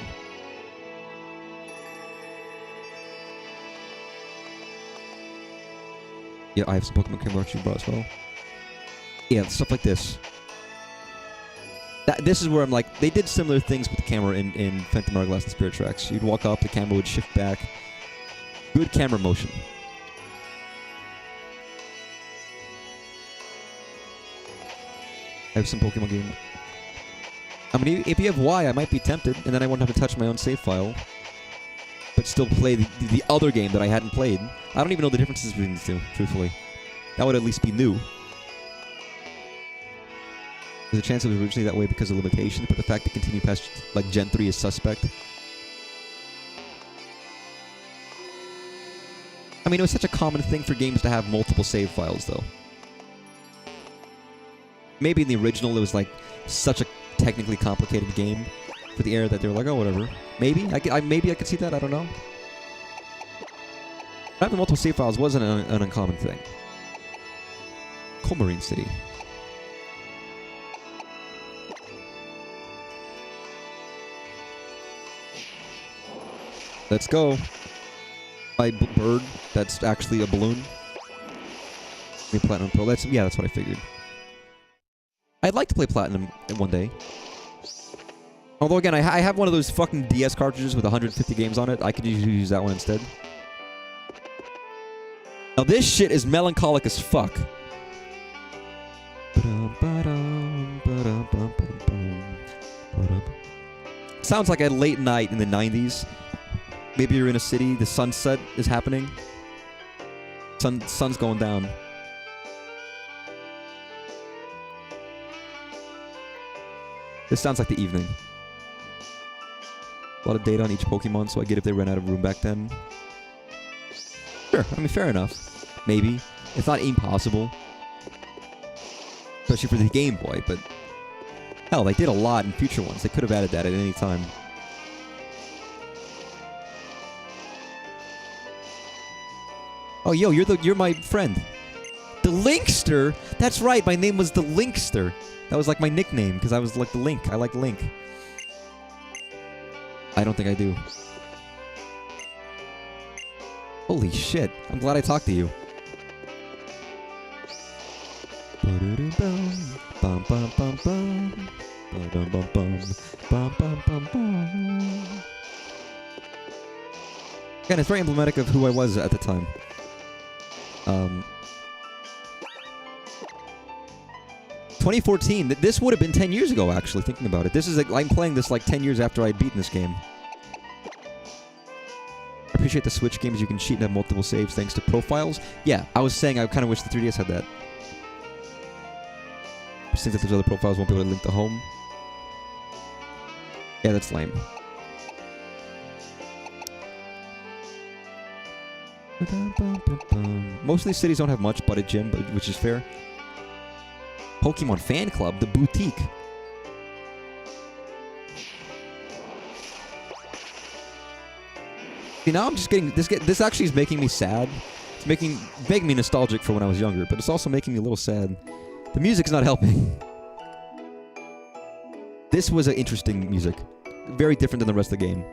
Yeah, I have some Pokemon Camera Archie brought as well. Yeah, stuff like this. This is where I'm like, they did similar things with the camera in Phantom Hourglass and Spirit Tracks. You'd walk up, the camera would shift back. Good camera motion. I have some Pokemon game. I mean, if you have Y, I might be tempted, and then I won't have to touch my own save file. But still play the other game that I hadn't played. I don't even know the differences between the two, truthfully. That would at least be new. There's a chance it was originally that way because of limitations, but the fact it continued past, like, Gen 3 is suspect. I mean, it was such a common thing for games to have multiple save files, though. Maybe in the original it was, like, such a technically complicated game for the era that they were like, oh, whatever. Maybe? Maybe I could see that, I don't know. Having multiple save files wasn't an uncommon thing. Comarine City. Let's go. By bird, that's actually a balloon. Maybe Platinum Pearl. Yeah, that's what I figured. I'd like to play Platinum one day. Although, again, I have one of those fucking DS cartridges with 150 games on it. I could usually use that one instead. Now, this shit is melancholic as fuck. Sounds like a late night in the 90s. Maybe you're in a city, the sunset is happening. Sun's going down. This sounds like the evening. A lot of data on each Pokemon, so I get if they ran out of room back then. Sure, I mean, fair enough. Maybe. It's not impossible. Especially for the Game Boy, but... Hell, they did a lot in future ones. They could have added that at any time. Oh, yo, you're my friend. The Linkster? That's right, my name was the Linkster. That was like my nickname, because I was like the Link. I like Link. I don't think I do. Holy shit. I'm glad I talked to you. Again, it's very emblematic of who I was at the time. 2014. This would have been 10 years ago, actually, thinking about it. This is like, I'm playing this like 10 years after I'd beaten this game. I appreciate the Switch games. You can cheat and have multiple saves thanks to profiles. Yeah, I was saying I kind of wish the 3DS had that. Since if there's other profiles, won't be able to link to home. Yeah, that's lame. Most of these cities don't have much but a gym, which is fair. Pokemon Fan Club, the boutique. See, now I'm just getting this actually is making me sad. It's making me nostalgic for when I was younger, but it's also making me a little sad. The music's not helping. This was an interesting music. Very different than the rest of the game.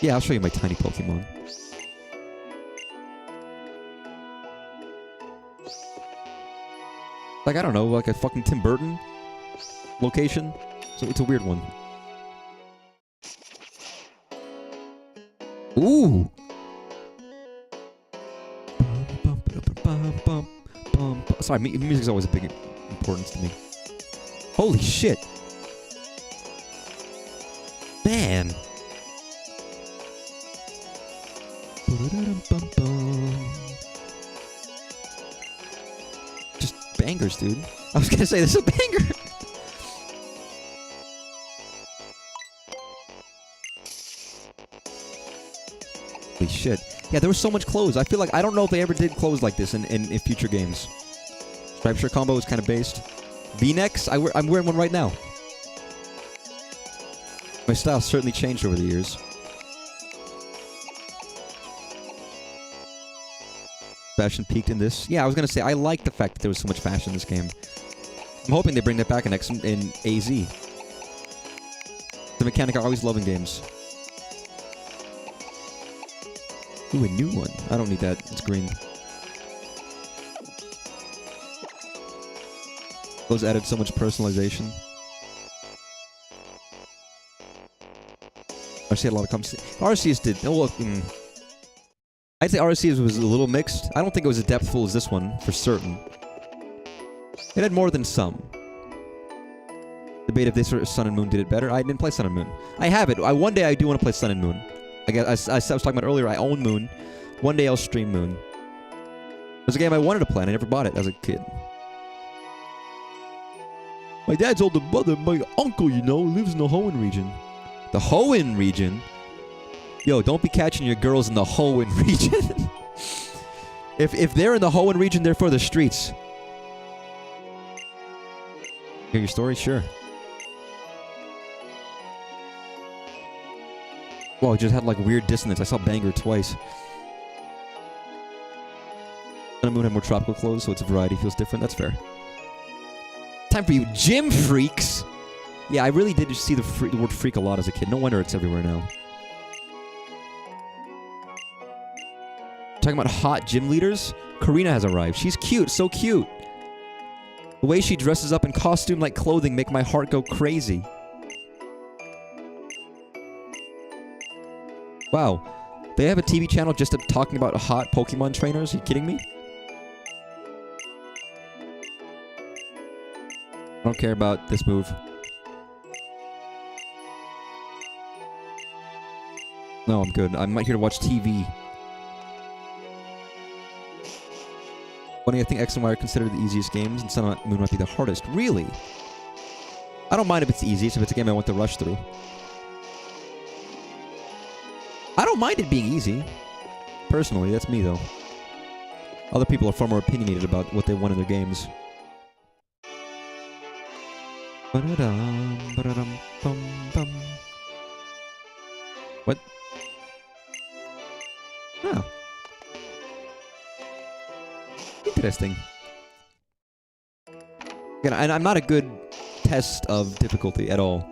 Yeah, I'll show you my tiny Pokemon. Like, I don't know, like a fucking Tim Burton location. So it's a weird one. Ooh. Sorry, music's always a big importance to me. Holy shit. Man. Just bangers, dude. I was gonna say, this is a banger. Holy shit. Yeah, there was so much clothes. I feel like, I don't know if they ever did clothes like this in future games. Stripe shirt combo is kind of based. V-necks, I'm wearing one right now. My style certainly changed over the years. Fashion peaked in this. Yeah, I was gonna say, I like the fact that there was so much fashion in this game. I'm hoping they bring that back in AZ. The mechanic I always love in games. Ooh, a new one. I don't need that. It's green. Those added so much personalization. Arceus had a lot of comments. Arceus did. Oh, look. I'd say Arceus was a little mixed. I don't think it was as depthful as this one, for certain. It had more than some. Debate if this or Sun and Moon did it better. I didn't play Sun and Moon. I have it. One day I do want to play Sun and Moon. I was talking about earlier, I own Moon. One day I'll stream Moon. It was a game I wanted to play and I never bought it as a kid. My dad's older brother, my uncle, you know, lives in the Hoenn region. The Hoenn region? Yo, don't be catching your girls in the Hoenn region. If they're in the Hoenn region, they're for the streets. Hear your story? Sure. Whoa, it just had like weird dissonance. I saw banger twice. Sun and Moon had more tropical clothes, so its variety feels different. That's fair. Time for you gym freaks! Yeah, I really did see the word freak a lot as a kid. No wonder it's everywhere now. Talking about hot gym leaders? Karina has arrived. She's cute. So cute. The way she dresses up in costume-like clothing make my heart go crazy. Wow. They have a TV channel just talking about hot Pokemon trainers? Are you kidding me? I don't care about this move. No, I'm good. I'm not here to watch TV. Funny, I think X and Y are considered the easiest games, and Sun and Moon might be the hardest. Really? I don't mind if it's the easiest, if it's a game I want to rush through. I don't mind it being easy. Personally, that's me, though. Other people are far more opinionated about what they want in their games. What? Oh. Interesting. Again, and I'm not a good test of difficulty at all.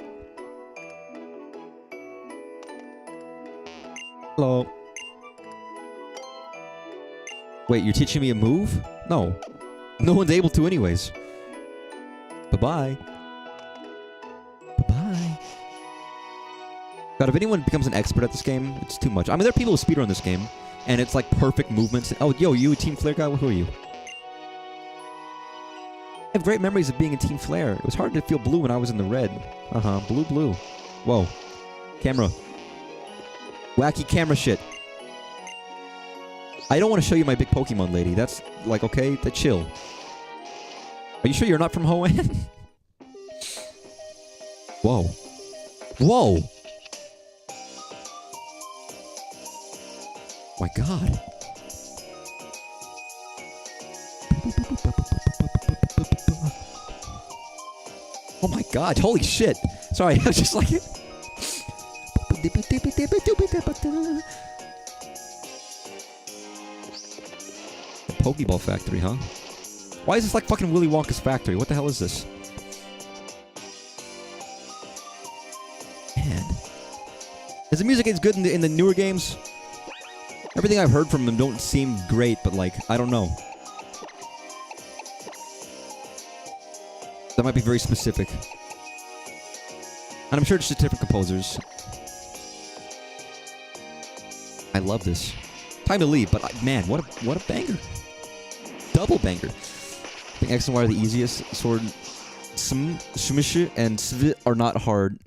Hello. Wait, you're teaching me a move? No. No one's able to anyways. Bye-bye. Bye-bye. God, if anyone becomes an expert at this game, it's too much. I mean, there are people who speedrun this game, and it's like perfect movements. Oh, yo, you a Team Flare guy? Who are you? I have great memories of being in Team Flare. It was hard to feel blue when I was in the red. Uh-huh. Blue, blue. Whoa. Camera. Wacky camera shit. I don't want to show you my big Pokemon lady. That's, like, okay? Chill. Are you sure you're not from Hoenn? Whoa. Whoa! My god. Oh my god, holy shit. Sorry, I was just like... Pokeball Factory, huh? Why is this like fucking Willy Wonka's factory? What the hell is this? Man. Is the music as good in the newer games? Everything I've heard from them don't seem great, but like, I don't know. That might be very specific. And I'm sure it's just different composers. I love this. Time to leave, but man, what a banger. Double banger. I think X and Y are the easiest. Sword Shumishi and Sv are not hard.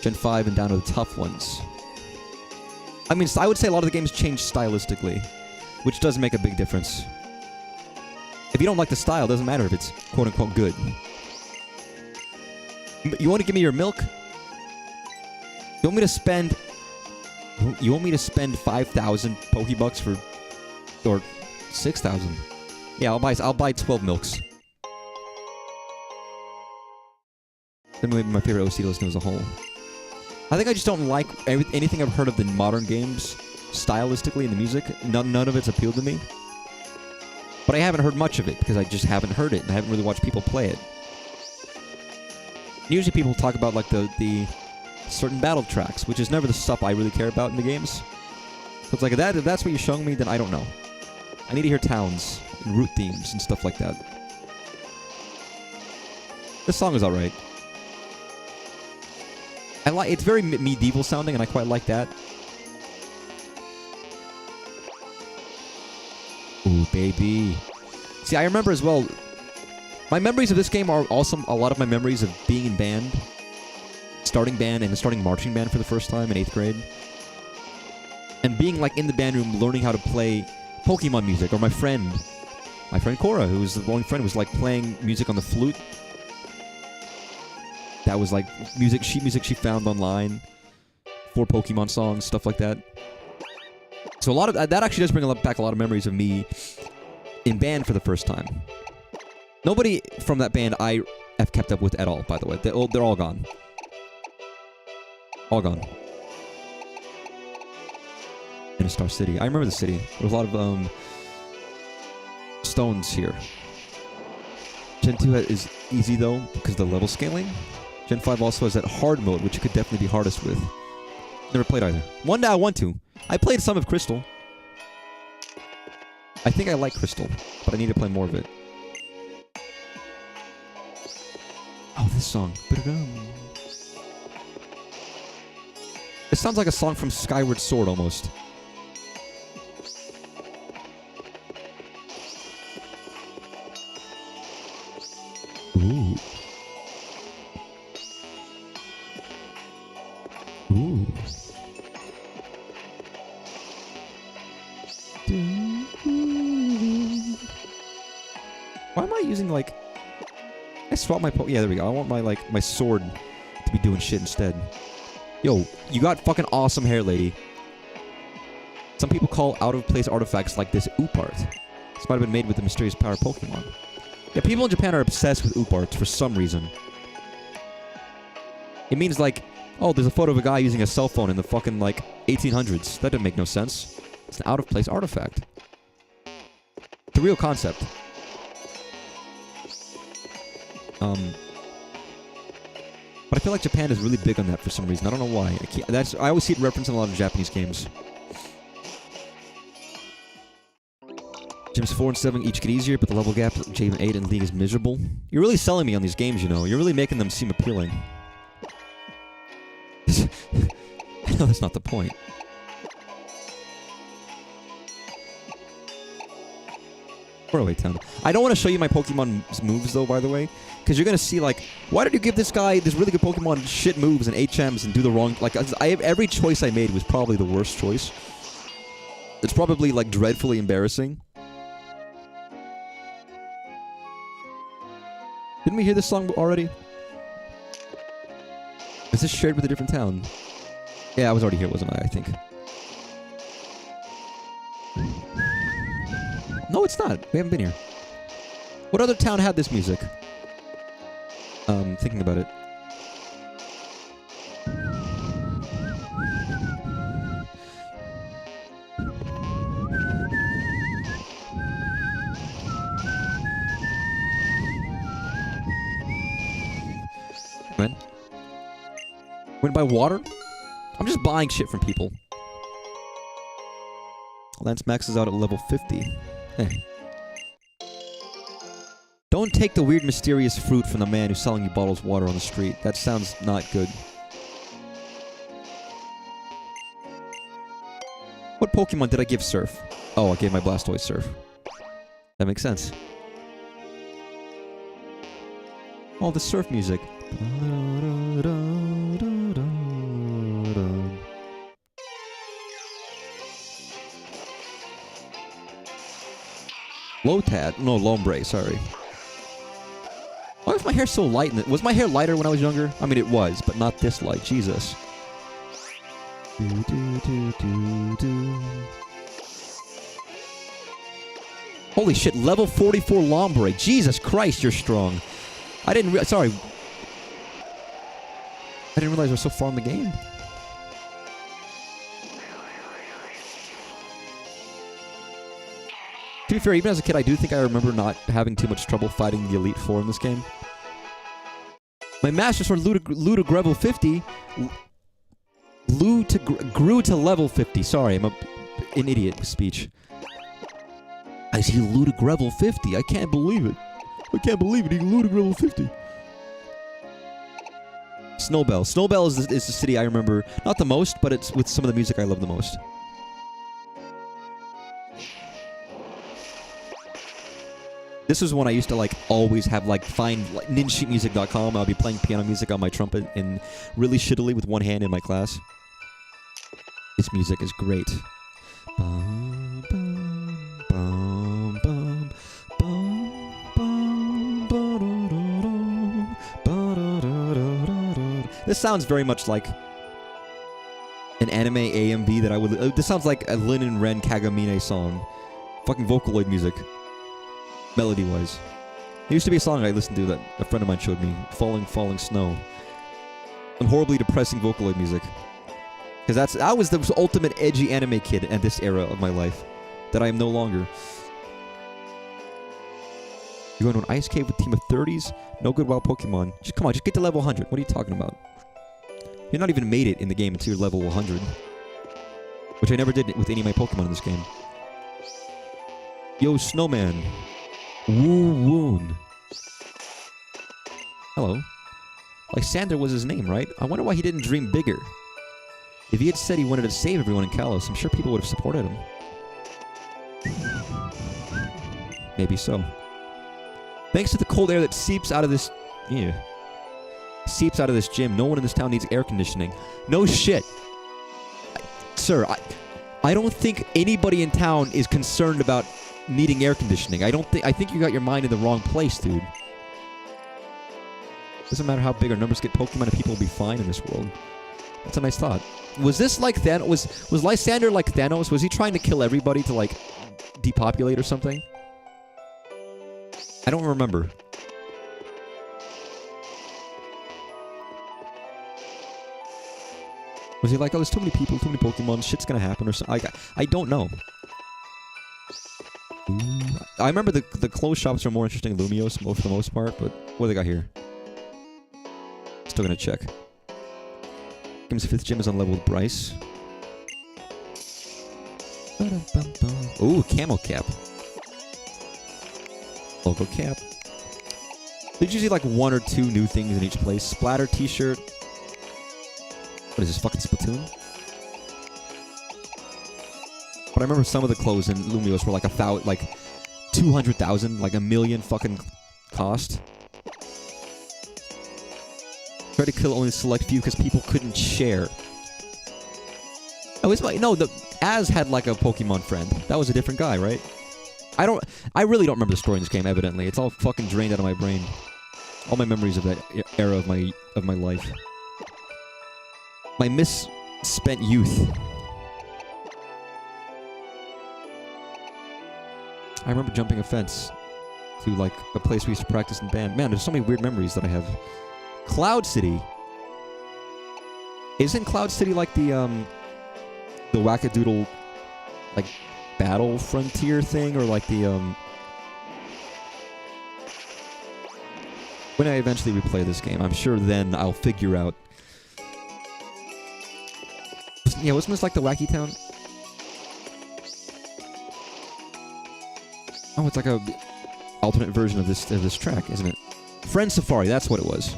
Gen 5 and down to the tough ones. I mean, I would say a lot of the games change stylistically, which does make a big difference. If you don't like the style, it doesn't matter if it's quote-unquote good. You want to give me your milk? You want me to spend 5,000 Pokebucks for, or 6,000? Yeah, I'll buy 12 milks. Then maybe my favorite OC to listen to as a whole. I think I just don't like anything I've heard of the modern games stylistically in the music. None of it's appealed to me. But I haven't heard much of it because I just haven't heard it and I haven't really watched people play it. Usually people talk about like the certain battle tracks, which is never the stuff I really care about in the games. So it's like if that's what you're showing me, then I don't know. I need to hear towns and route themes and stuff like that. This song is alright. It's very medieval sounding, and I quite like that. Ooh, baby. See, I remember as well. My memories of this game are also a lot of my memories of being in band, starting marching band for the first time in 8th grade, and being like in the band room, learning how to play Pokemon music. Or my friend Cora, who was the only friend, was like playing music on the flute. That was like sheet music she found online for Pokemon songs, stuff like that. So a lot of that actually does bring back a lot of memories of me in band for the first time. Nobody from that band I have kept up with at all, by the way. They're all gone. All gone. In a Star City. I remember the city. There was a lot of stones here. Gen 2 is easy though, because of the level scaling. Gen 5 also has that hard mode, which you could definitely be hardest with. Never played either. One day I want to. I played some of Crystal. I think I like Crystal, but I need to play more of it. Oh, this song. It sounds like a song from Skyward Sword, almost. Ooh. Ooh. Why am I using, like... I swapped my yeah, there we go. I want my sword to be doing shit instead. Yo, you got fucking awesome hair, lady. Some people call out-of-place artifacts like this oop art. This might have been made with the mysterious power of Pokemon. Yeah, people in Japan are obsessed with oop arts for some reason. It means like, oh, there's a photo of a guy using a cell phone in the fucking, like, 1800s. That didn't make no sense. It's an out-of-place artifact. The real concept. But I feel like Japan is really big on that for some reason. I don't know why. I always see it referenced in a lot of Japanese games. Gyms 4 and 7 each get easier, but the level gap between 8 and League is miserable. You're really selling me on these games, you know. You're really making them seem appealing. I know that's not the point. Faraway Town. I don't want to show you my Pokemon's moves, though, by the way. Because you're going to see, like, why did you give this guy this really good Pokemon shit moves and HMs and do the wrong... Like, every choice I made was probably the worst choice. It's probably, like, dreadfully embarrassing. Didn't we hear this song already? Is this shared with a different town? Yeah, I was already here, wasn't I think. No, it's not. We haven't been here. What other town had this music? Thinking about it. When? Went by water? I'm just buying shit from people. Lance maxes out at level 50. Hey. Don't take the weird mysterious fruit from the man who's selling you bottles of water on the street. That sounds not good. Pokemon did I give Surf? Oh, I gave my Blastoise Surf. That makes sense. All the surf music. Lotad? No, Lombre, sorry. Why was my hair so light? Was my hair lighter when I was younger? I mean, it was, but not this light. Jesus. Holy shit, level 44 Lombre. Jesus Christ, you're strong. Sorry. I didn't realize we're so far in the game. To be fair, even as a kid, I do think I remember not having too much trouble fighting the Elite Four in this game. My Master Sword grew to level 50. Grew to level 50. Sorry, I'm an idiot with speech. I see Ludic level 50. I can't believe it. I can't believe it. He Ludic level 50. Snowbell. Snowbell is the city I remember. Not the most, but it's with some of the music I love the most. This was one I used to like always have find ninjsheetmusic.com. I'll be playing piano music on my trumpet and really shittily with one hand in my class. This music is great. Bum, bum, bum, bum, bum, bum, ba-da-da-da-da-da. This sounds very much like an anime AMV that I would... this sounds like a Lin and Ren Kagamine song. Fucking Vocaloid music. Melody-wise. There used to be a song I listened to that a friend of mine showed me. Falling, Falling Snow. Some horribly depressing Vocaloid music. Because I was the ultimate edgy anime kid at this era of my life. That I am no longer. You're going to an ice cave with a team of 30s? No good wild Pokemon. Come on, just get to level 100. What are you talking about? You're not even made it in the game until you're level 100. Which I never did with any of my Pokemon in this game. Yo, Snowman. Woo Woon. Hello. Lysander was his name, right? I wonder why he didn't dream bigger. If he had said he wanted to save everyone in Kalos, I'm sure people would have supported him. Maybe so. Thanks to the cold air that seeps out of this... Yeah. Seeps out of this gym, no one in this town needs air conditioning. No shit. Sir, I don't think anybody in town is concerned about needing air conditioning. I think you got your mind in the wrong place, dude. Doesn't matter how big our numbers get, Pokemon and people will be fine in this world. That's a nice thought. Was this like Thanos? Was Lysander like Thanos? Was he trying to kill everybody to, like, depopulate or something? I don't remember. Was he like, oh, there's too many people, too many Pokemon, shit's gonna happen or something? I don't know. I remember the closed shops are more interesting than Lumiose for the most part, but what do they got here? Still gonna check. Game's 5th gym is on level with Bryce. Ooh, Camo Cap. Logo Cap. There's usually like 1 or 2 new things in each place. Splatter t-shirt. What is this, fucking Splatoon? But I remember some of the clothes in Lumiose were like 200,000, like $1 million fucking cost. Try to kill only a select few because people couldn't share. Oh, it's like, no, the Az had like a Pokemon friend. That was a different guy, right? I really don't remember the story in this game, evidently. It's all fucking drained out of my brain. All my memories of that era of my life. My misspent youth. I remember jumping a fence to like a place we used to practice in band. Man, there's so many weird memories that I have. Cloud City. Isn't Cloud City like the wackadoodle like battle frontier thing, or like the when I eventually replay this game, I'm sure then I'll figure out. Yeah, wasn't this like the Wacky Town? Oh, it's like a alternate version of this track, isn't it? Friend Safari, that's what it was.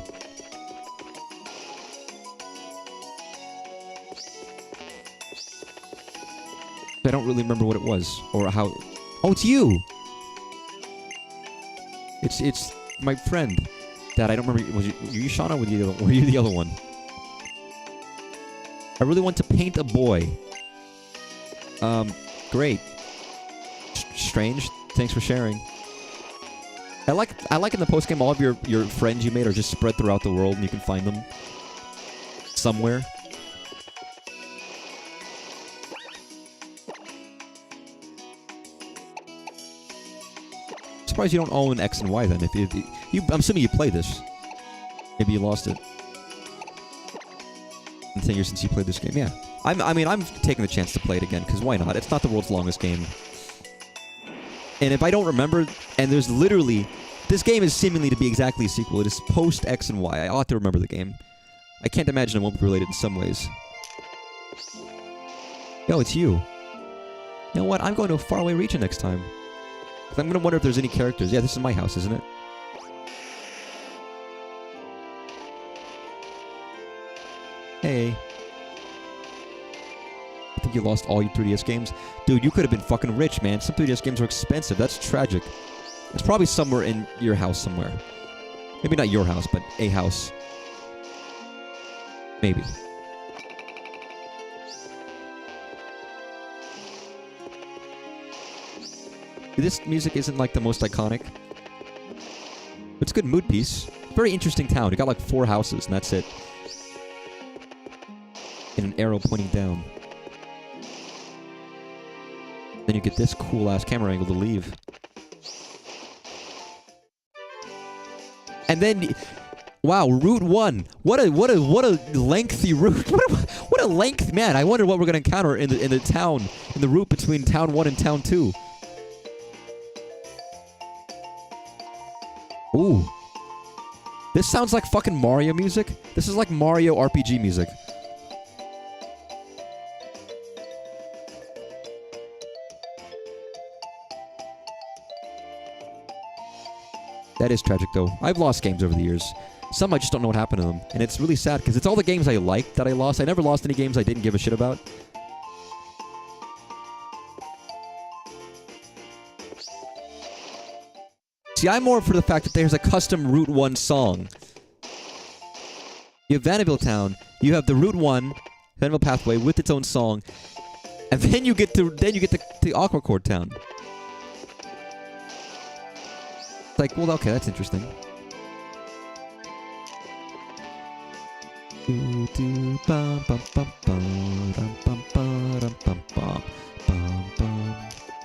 I don't really remember what it was or how. Oh, it's you. It's my friend. That I don't remember. Were you Shauna or were you the other one? I really want to paint a boy. Great. Strange. Thanks for sharing. I like in the post game all of your friends you made are just spread throughout the world and you can find them somewhere. I'm surprised you don't own X and Y then. If you I'm assuming you play this. Maybe you lost it. In 10 years since you played this game, yeah. I mean, I'm taking the chance to play it again, because why not? It's not the world's longest game. And if I don't remember, and there's literally... This game is seemingly to be exactly a sequel. It is post X and Y. I ought to remember the game. I can't imagine it won't be related in some ways. Yo, it's you. You know what? I'm going to a faraway region next time. Because I'm going to wonder if there's any characters. Yeah, this is my house, isn't it? Hey. I think you lost all your 3DS games. Dude, you could have been fucking rich, man. Some 3DS games are expensive. That's tragic. It's probably somewhere in your house somewhere. Maybe not your house, but a house. Maybe. This music isn't like the most iconic. It's a good mood piece. Very interesting town. It got like 4 houses and that's it. And an arrow pointing down. Then you get this cool ass camera angle to leave. And then, wow, Route 1. What a lengthy route. What a length, man. I wonder what we're gonna encounter in the town, in the route between Town 1 and Town 2. Ooh. This sounds like fucking Mario music. This is like Mario RPG music. That is tragic, though. I've lost games over the years. Some I just don't know what happened to them. And it's really sad, because it's all the games I liked that I lost. I never lost any games I didn't give a shit about. See, I'm more for the fact that there's a custom Route 1 song. You have Vanderbilt Town, you have the Route 1, Vanderbilt Pathway with its own song, and then you get to Aquacord Town. It's like, well, okay, that's interesting.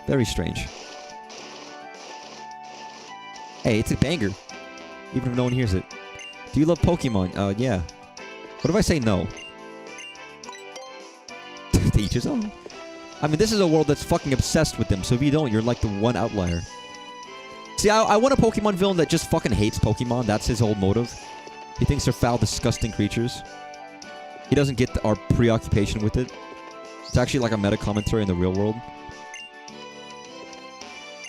Very strange. Hey, it's a banger. Even if no one hears it. Do you love Pokemon? Yeah. What if I say no? To each his own. I mean, this is a world that's fucking obsessed with them, so if you don't, you're like the one outlier. See, I want a Pokemon villain that just fucking hates Pokemon. That's his whole motive. He thinks they're foul, disgusting creatures. He doesn't get our preoccupation with it. It's actually like a meta-commentary in the real world.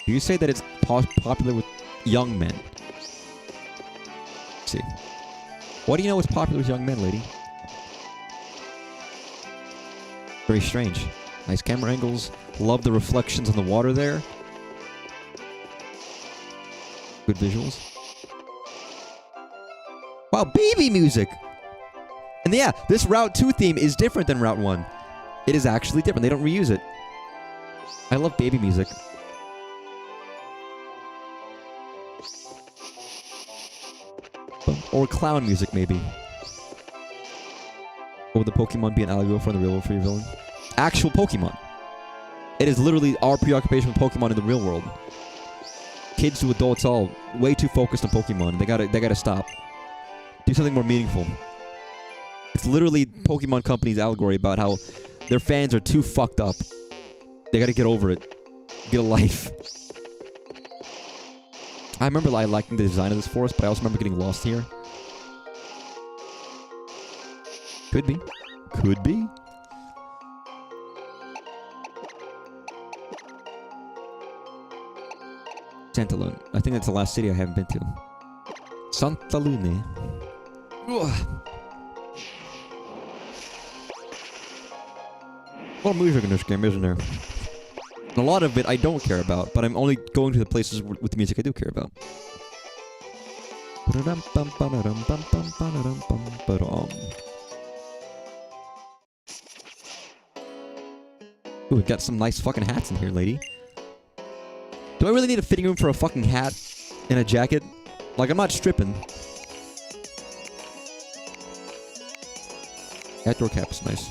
Do you say that it's popular with young men? Let's see. What do you know is popular with young men, lady? Very strange. Nice camera angles. Love the reflections on the water there. Good visuals. Wow, baby music! And yeah, this Route 2 theme is different than Route 1. It is actually different. They don't reuse it. I love baby music. Or clown music, maybe. Or would the Pokemon be an allegory for the real world for your villain? Actual Pokemon. It is literally our preoccupation with Pokemon in the real world. Kids to adults all way too focused on Pokemon. They gotta stop. Do something more meaningful. It's literally Pokemon Company's allegory about how their fans are too fucked up. They gotta get over it. Get a life. I remember liking the design of this forest, but I also remember getting lost here. Could be. Could be. Santa Luna. I think that's the last city I haven't been to. Santa Luna. Ugh. A lot of music in this game, isn't there? And a lot of it I don't care about, but I'm only going to the places with the music I do care about. Ooh, we've got some nice fucking hats in here, lady. Do I really need a fitting room for a fucking hat and a jacket? Like, I'm not stripping. Outdoor cap's nice.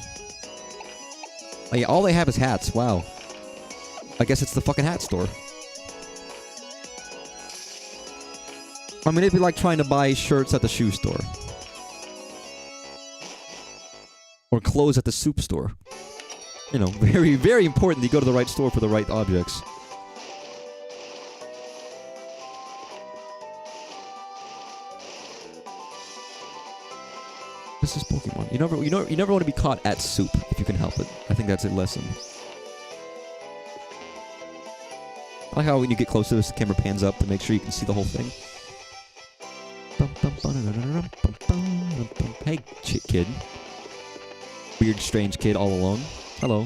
Oh yeah, all they have is hats. Wow. I guess it's the fucking hat store. I mean, it'd be like trying to buy shirts at the shoe store. Or clothes at the soup store. You know, very, very important that you go to the right store for the right objects. This is Pokemon. You never want to be caught at soup if you can help it. I think that's a lesson. I like how when you get close to this, the camera pans up to make sure you can see the whole thing. Hey, kid. Weird, strange kid all alone. Hello.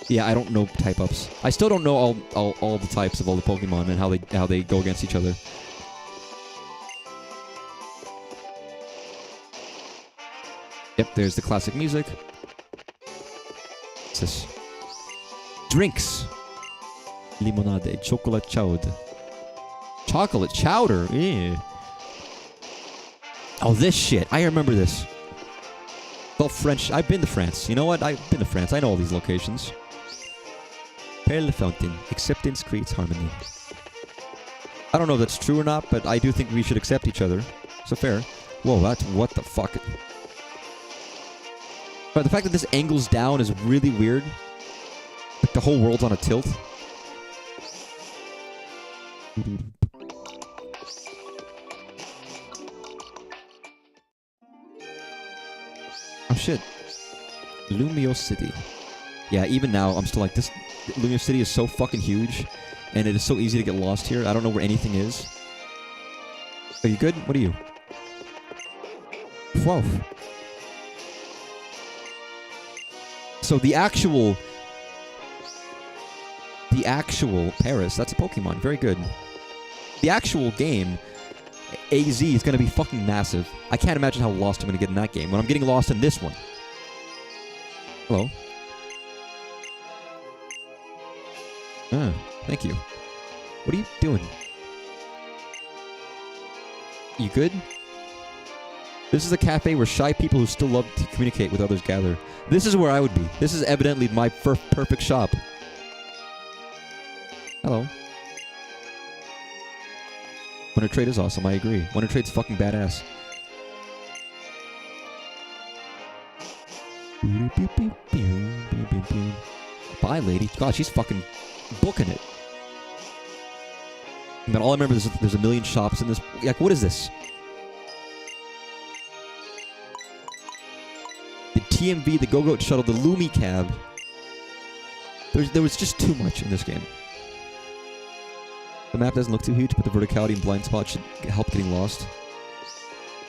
Yeah, I don't know type-ups. I still don't know all the types of all the Pokemon and how they go against each other. Yep, there's the classic music. What's this? Drinks. Limonade, chocolate chowder. Chocolate chowder? Yeah. Oh, this shit. I remember this. Well, French. I've been to France. You know what? I've been to France. I know all these locations. Perle Fountain. Acceptance creates harmony. I don't know if that's true or not, but I do think we should accept each other. So fair. Whoa, that's... What the fuck? But the fact that this angles down is really weird. Like the whole world's on a tilt. Oh shit. Lumio City. Yeah, even now, I'm still like, this... Lumio City is so fucking huge. And it is so easy to get lost here. I don't know where anything is. Are you good? What are you? Whoa. So the actual Paris, that's a Pokemon. Very good. The actual game, AZ, is going to be fucking massive. I can't imagine how lost I'm going to get in that game when I'm getting lost in this one. Hello. Ah, thank you. What are you doing? You good? This is a cafe where shy people who still love to communicate with others gather. This is where I would be. This is evidently my perfect shop. Hello. Wonder Trade is awesome, I agree. Wonder Trade's fucking badass. Bye, lady. God, she's fucking booking it. Man, all I remember is there's a million shops in this. Like, what is this? The TMV, the Go-Goat Shuttle, the Lumi Cab. There was just too much in this game. The map doesn't look too huge, but the verticality and blind spot should help getting lost.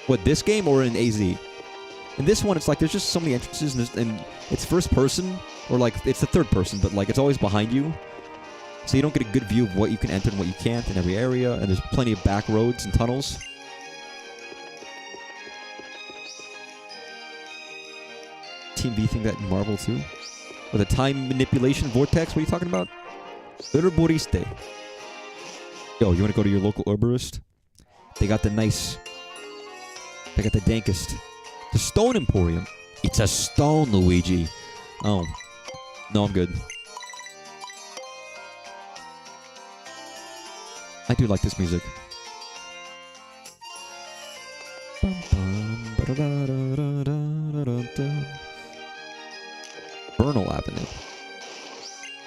What, this game or in AZ? In this one, it's like there's just so many entrances, and it's first person, or like it's the third person, but like it's always behind you. So you don't get a good view of what you can enter and what you can't in every area, and there's plenty of back roads and tunnels. Team V thing that in Marvel too? Or the time manipulation vortex, what are you talking about? Herboriste. Yo, you want to go to your local herborist? They got the dankest. The Stone Emporium. It's a stone, Luigi. Oh. No, I'm good. I do like this music. Bernal Avenue.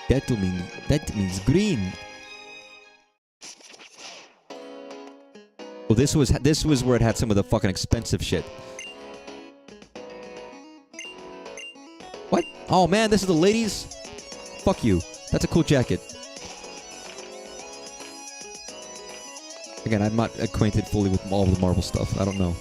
That means green. Well, this was where it had some of the fucking expensive shit. What? Oh man, this is the ladies? Fuck you. That's a cool jacket. Again, I'm not acquainted fully with all of the Marvel stuff. I don't know.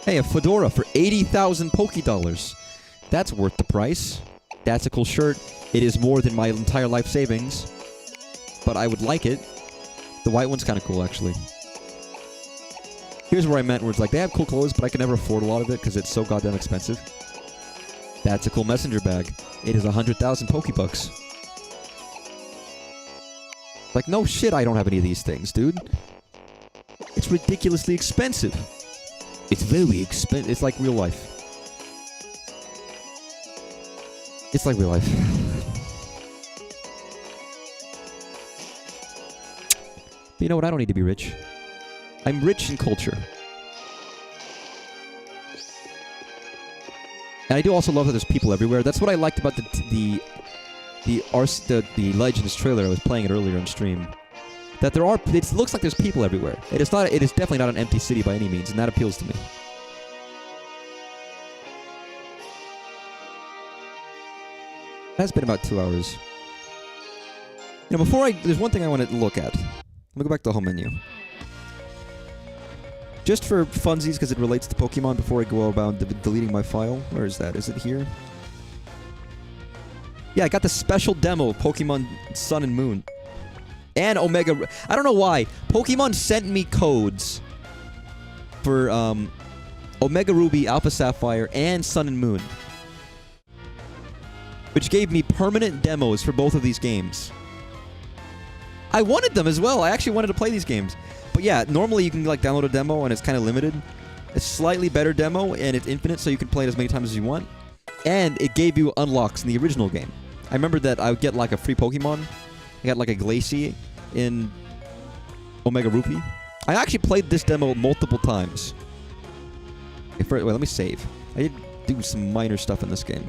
Hey, a fedora for 80,000 Poké Dollars. That's worth the price. That's a cool shirt. It is more than my entire life savings. But I would like it. The white one's kind of cool, actually. Here's where I meant, where it's like, they have cool clothes, but I can never afford a lot of it because it's so goddamn expensive. That's a cool messenger bag. It is 100,000 Pokebucks. Like, no shit, I don't have any of these things, dude. It's ridiculously expensive. It's very expensive. It's like real life. It's like real life. But you know what? I don't need to be rich. I'm rich in culture. And I do also love that there's people everywhere. That's what I liked about the Legends trailer. I was playing it earlier on stream. That there are, it looks like there's people everywhere. It is definitely not an empty city by any means, and that appeals to me. It has been about 2 hours. You know, there's one thing I want to look at. Let me go back to the home menu. Just for funsies, because it relates to Pokemon, before I go about deleting my file. Where is that? Is it here? Yeah, I got the special demo of Pokemon Sun and Moon. And Omega... I don't know why. Pokemon sent me codes for Omega Ruby, Alpha Sapphire, and Sun and Moon. Which gave me permanent demos for both of these games. I wanted them as well. I actually wanted to play these games. But yeah, normally you can like download a demo and it's kind of limited. It's a slightly better demo and it's infinite, so you can play it as many times as you want. And it gave you unlocks in the original game. I remember that I would get like a free Pokemon. I got like a Glacie in Omega Ruby. I actually played this demo multiple times. Wait, let me save. I did do some minor stuff in this game.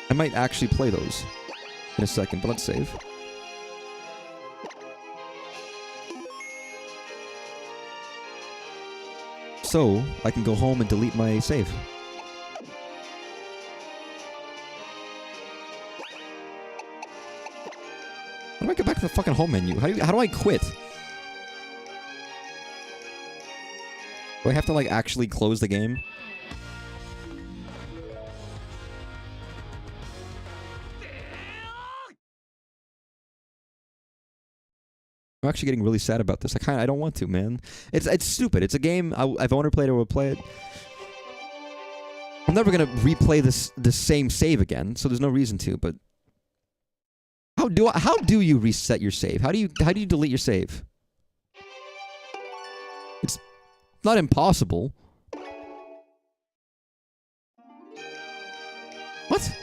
I might actually play those in a second, but let's save. So, I can go home and delete my save. How do I get back to the fucking home menu? How do I quit? Do I have to, like, actually close the game? I'm actually getting really sad about this. I don't want to, man. It's stupid. It's a game. If I want to play it, I will play it. I'm never gonna replay the same save again, so there's no reason to. But how do you reset your save? How do you delete your save? It's not impossible. What?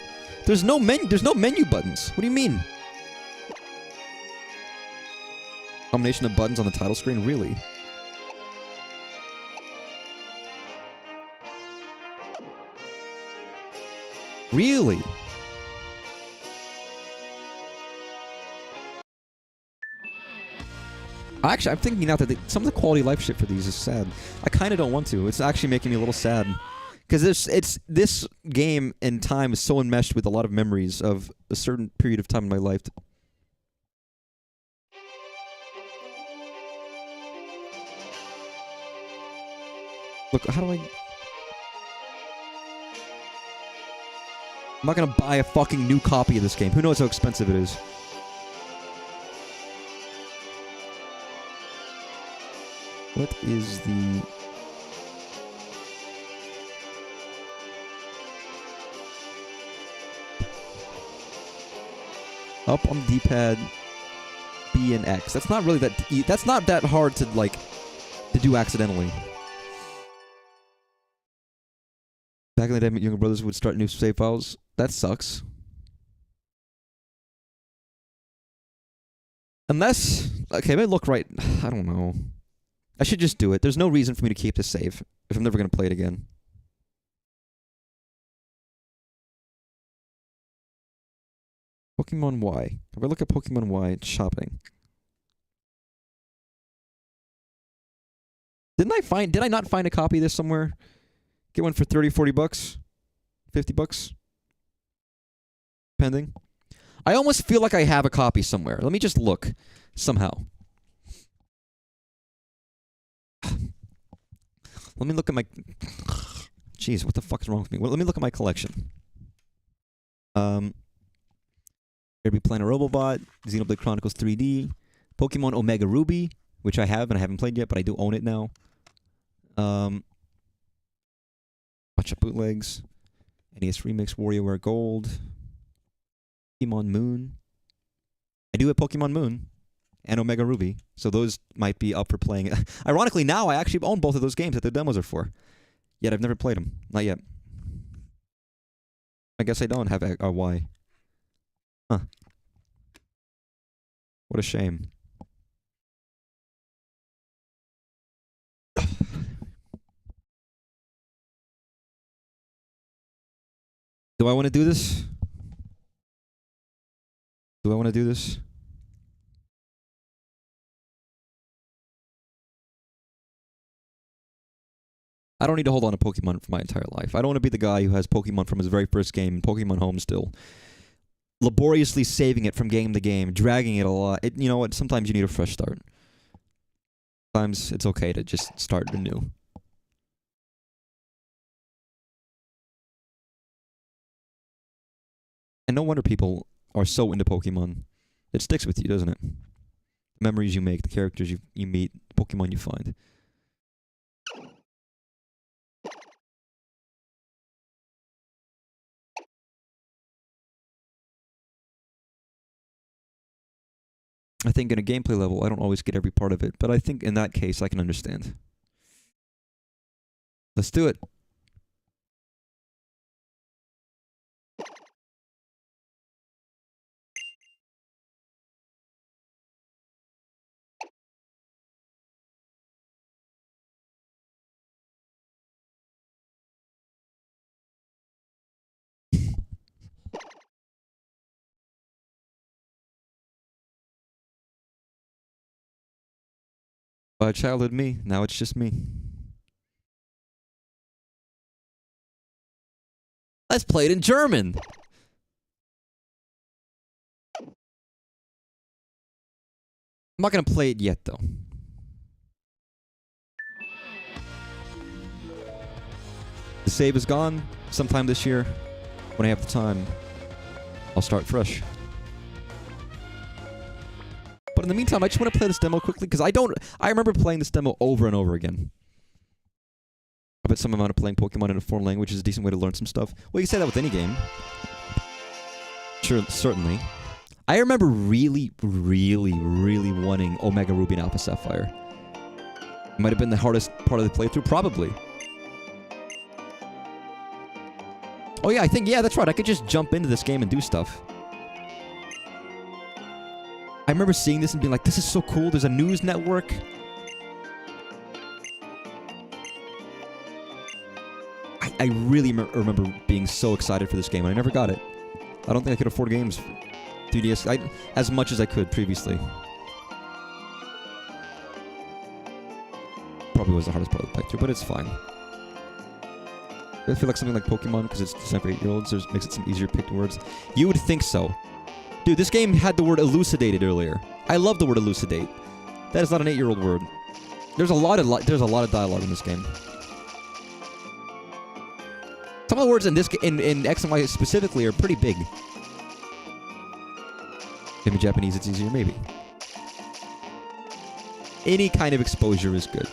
There's no menu buttons. What do you mean? Combination of buttons on the title screen? Really? Really? Actually, I'm thinking now that some of the quality of life shit for these is sad. I kind of don't want to. It's actually making me a little sad. Because this game and time is so enmeshed with a lot of memories of a certain period of time in my life. Look, how do I... I'm not gonna buy a fucking new copy of this game. Who knows how expensive it is? What is the... Up on the D-pad, B and X. That's not really that's not that hard to, like, to do accidentally. Back in the day, my younger brothers would start new save files. That sucks. Unless... Okay, maybe look right... I don't know. I should just do it. There's no reason for me to keep this save if I'm never going to play it again. Pokemon Y. If I look at Pokemon Y, it's shopping. Did I not find a copy of this somewhere? Get one for 30, 40 bucks? 50 bucks? Pending. I almost feel like I have a copy somewhere. Let me just look. Somehow. Let me look at my... Jeez, what the fuck is wrong with me? Well, let me look at my collection. Gonna be playing a Robobot, Xenoblade Chronicles 3D, Pokemon Omega Ruby, which I have and I haven't played yet, but I do own it now. Bunch of bootlegs. NES Remix, WarioWare Gold, Pokemon Moon. I do have Pokemon Moon and Omega Ruby, so those might be up for playing. Ironically, now I actually own both of those games that the demos are for. Yet I've never played them. Not yet. I guess I don't have a Y. Huh. What a shame. Do I want to do this? Do I want to do this? I don't need to hold on to Pokemon for my entire life. I don't want to be the guy who has Pokemon from his very first game, Pokemon Home still. Laboriously saving it from game to game, dragging it a lot. You know what? Sometimes you need a fresh start. Sometimes it's okay to just start anew. And no wonder people are so into Pokemon. It sticks with you, doesn't it? The memories you make, the characters you meet, the Pokemon you find. I think in a gameplay level, I don't always get every part of it, but I think in that case, I can understand. Let's do it. Childhood me, now it's just me. Let's play it in German! I'm not gonna play it yet, though. The save is gone. Sometime this year, when I have the time, I'll start fresh. But in the meantime, I just want to play this demo quickly, because I remember playing this demo over and over again. I bet some amount of playing Pokemon in a foreign language is a decent way to learn some stuff. Well, you can say that with any game. Sure, certainly. I remember really, really, really wanting Omega Ruby and Alpha Sapphire. It might have been the hardest part of the playthrough, probably. Oh yeah, yeah, that's right. I could just jump into this game and do stuff. I remember seeing this and being like, this is so cool. There's a news network. I really remember being so excited for this game, and I never got it. I don't think I could afford games for 3DS as much as I could previously. Probably was the hardest part of the playthrough, but it's fine. I feel like something like Pokemon, because it's designed for 8-year-olds, makes it some easier picked words. You would think so. Dude, this game had the word elucidated earlier. I love the word elucidate. That is not an 8-year-old word. There's a lot of dialogue in this game. Some of the words in this in X and Y specifically are pretty big. Maybe Japanese it's easier, maybe. Any kind of exposure is good.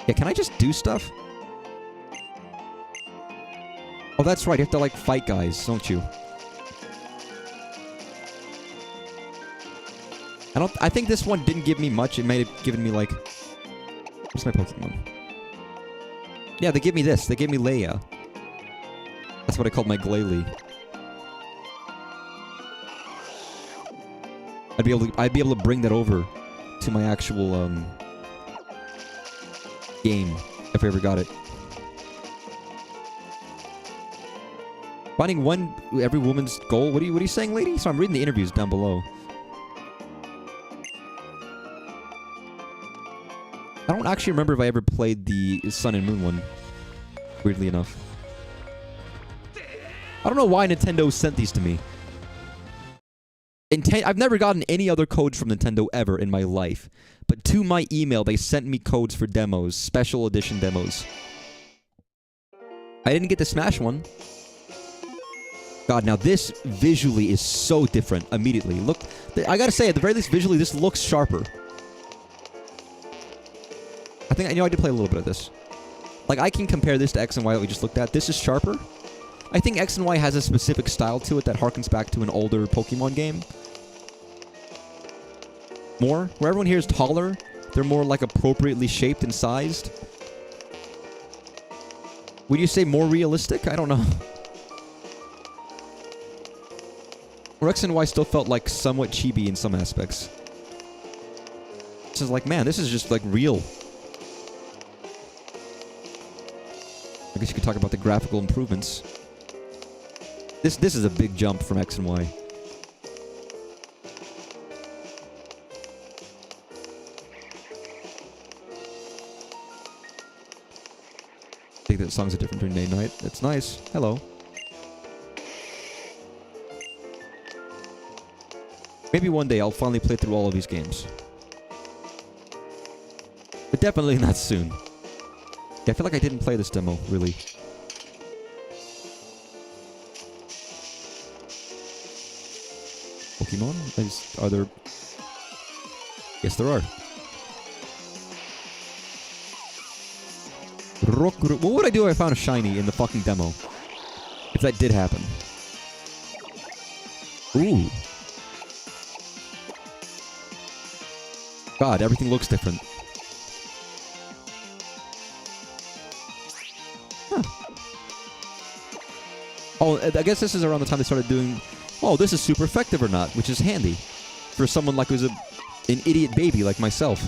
Yeah, can I just do stuff? Oh, that's right. You have to, like, fight guys, don't you? I think this one didn't give me much. It might have given me, like... What's my Pokemon? Yeah, they give me this. They gave me Leia. That's what I called my Glalie. I'd be able to bring that over to my actual, game, if I ever got it. Finding every woman's goal. What are you saying, lady? So I'm reading the interviews down below. I don't actually remember if I ever played the Sun and Moon one. Weirdly enough. I don't know why Nintendo sent these to me. I've never gotten any other codes from Nintendo ever in my life. But to my email, they sent me codes for demos, special edition demos. I didn't get the Smash one. God, now this visually is so different immediately. Look, I gotta say, at the very least, visually, this looks sharper. I think, I did play a little bit of this. Like, I can compare this to X and Y that we just looked at. This is sharper. I think X and Y has a specific style to it that harkens back to an older Pokemon game. More. Where everyone here is taller, they're more, like, appropriately shaped and sized. Would you say more realistic? I don't know. Or X and Y still felt, like, somewhat chibi in some aspects. This is like, man, this is just, like, real. I guess you could talk about the graphical improvements. This is a big jump from X and Y. I think that songs are different during day and night. That's nice. Hello. Maybe one day I'll finally play through all of these games. But definitely not soon. Yeah, I feel like I didn't play this demo, really. Pokemon? Are there... Yes, there are. What would I do if I found a shiny in the fucking demo? If that did happen. Ooh. God, everything looks different. Huh. Oh, I guess this is around the time they started doing... Oh, this is super effective or not, which is handy. For someone like who's an idiot baby like myself.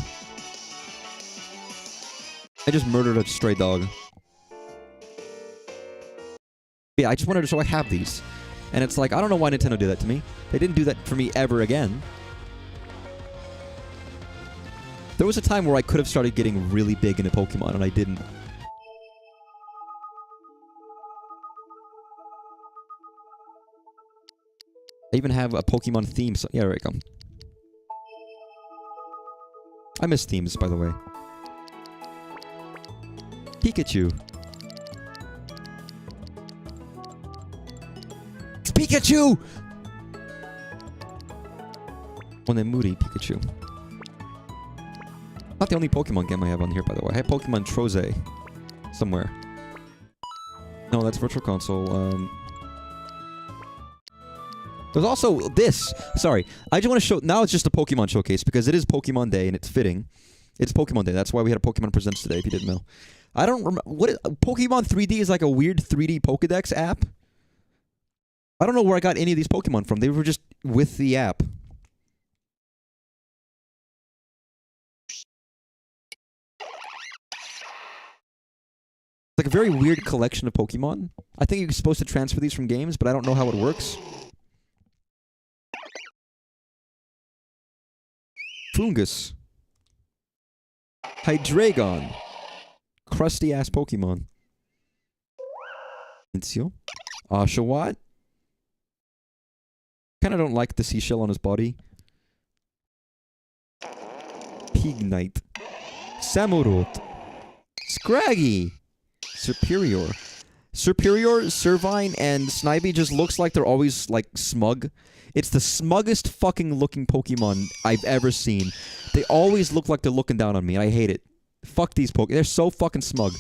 I just murdered a stray dog. Yeah, I just wanted to show I have these. And it's like, I don't know why Nintendo did that to me. They didn't do that for me ever again. There was a time where I could have started getting really big into Pokemon, and I didn't. I even have a Pokemon theme. So yeah, there we go. I miss themes, by the way. Pikachu. It's Pikachu! Onemuri Pikachu. Not the only Pokemon game I have on here, by the way. I have Pokemon Troze somewhere. No, that's Virtual Console. There's also this. Sorry. I just want to show... Now it's just a Pokemon showcase because it is Pokemon Day and it's fitting. It's Pokemon Day. That's why we had a Pokemon Presents today, if you didn't know. I don't remember... Pokemon 3D is like a weird 3D Pokedex app? I don't know where I got any of these Pokemon from. They were just with the app. Like a very weird collection of Pokemon. I think you're supposed to transfer these from games, but I don't know how it works. Fungus. Hydreigon. Crusty ass Pokemon. Inciel. Oshawott. Kinda don't like the seashell on his body. Pignite. Samurott. Scraggy. Superior. Superior, Servine, and Snivy just looks like they're always, like, smug. It's the smuggest fucking looking Pokemon I've ever seen. They always look like they're looking down on me, and I hate it. Fuck these Pokemon. They're so fucking smug.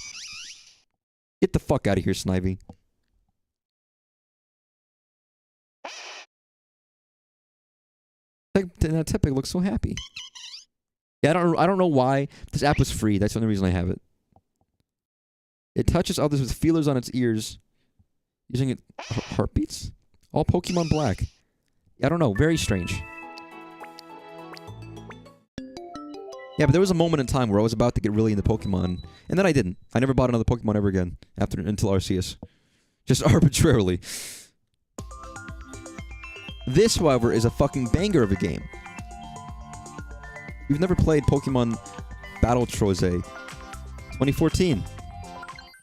Get the fuck out of here, Snivy. Tepig looks so happy. Yeah, I don't know why. This app was free. That's the only reason I have it. It touches others with feelers on its ears. Using it... Heartbeats? All Pokemon black. I don't know. Very strange. Yeah, but there was a moment in time where I was about to get really into Pokemon. And then I didn't. I never bought another Pokemon ever again. Until Arceus. Just arbitrarily. This, however, is a fucking banger of a game. You've never played Pokemon Battle Troze. 2014.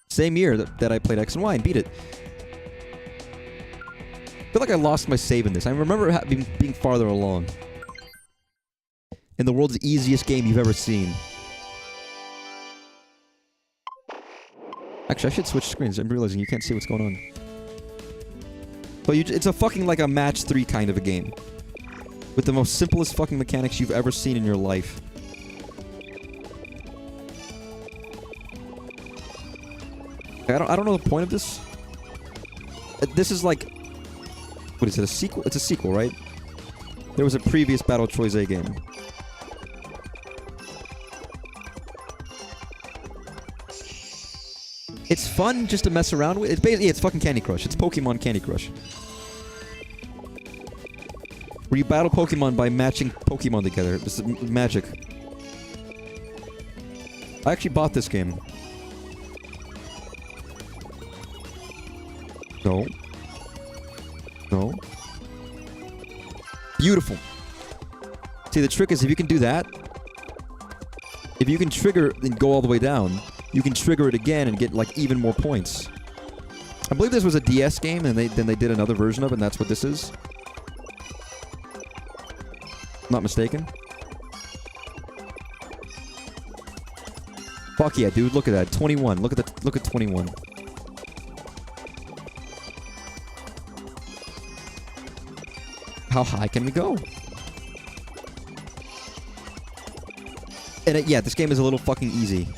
Same year that I played X and Y and beat it. feel like I lost my save in this. I remember being farther along. In the world's easiest game you've ever seen. Actually, I should switch screens. I'm realizing you can't see what's going on. But it's a fucking like a match 3 kind of a game. With the most simplest fucking mechanics you've ever seen in your life. I don't know the point of this. This is like... What is it, a sequel? It's a sequel, right? There was a previous Battle Choice A game. It's fun just to mess around with. It's basically, it's fucking Candy Crush. It's Pokemon Candy Crush. Where you battle Pokemon by matching Pokemon together. This is magic. I actually bought this game. No. No. Beautiful. See, the trick is if you can do that, if you can trigger and go all the way down, you can trigger it again and get, like, even more points. I believe this was a DS game, and then they did another version of it, and that's what this is. Not mistaken. Fuck yeah, dude! Look at that, 21. Look at 21. How high can we go? And yeah, this game is a little fucking easy.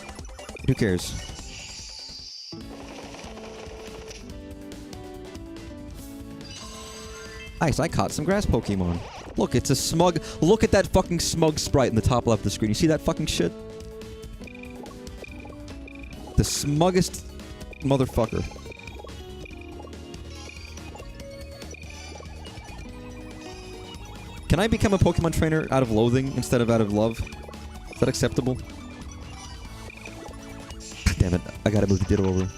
Who cares? Nice, I caught some grass Pokemon. Look, it's a smug... Look at that fucking smug sprite in the top left of the screen. You see that fucking shit? The smuggest motherfucker. Can I become a Pokemon trainer out of loathing instead of out of love? Is that acceptable? Damn it! I gotta move the ditto over.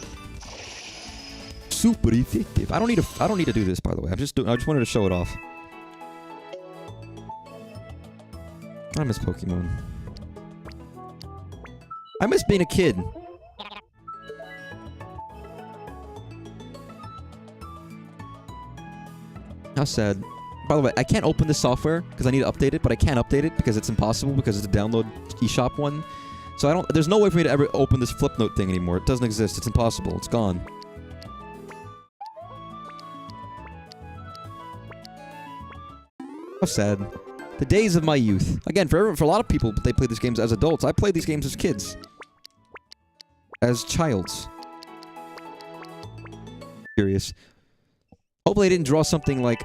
Super effective. I don't need to do this, by the way. I just wanted to show it off. I miss Pokemon. I miss being a kid. How sad. By the way, I can't open this software because I need to update it, but I can't update it because it's impossible because it's a download eShop one. So there's no way for me to ever open this Flipnote thing anymore. It doesn't exist. It's impossible. It's gone. How sad. The days of my youth. Again, for a lot of people, they play these games as adults. I played these games as kids. As childs. Curious. Hopefully I didn't draw something like...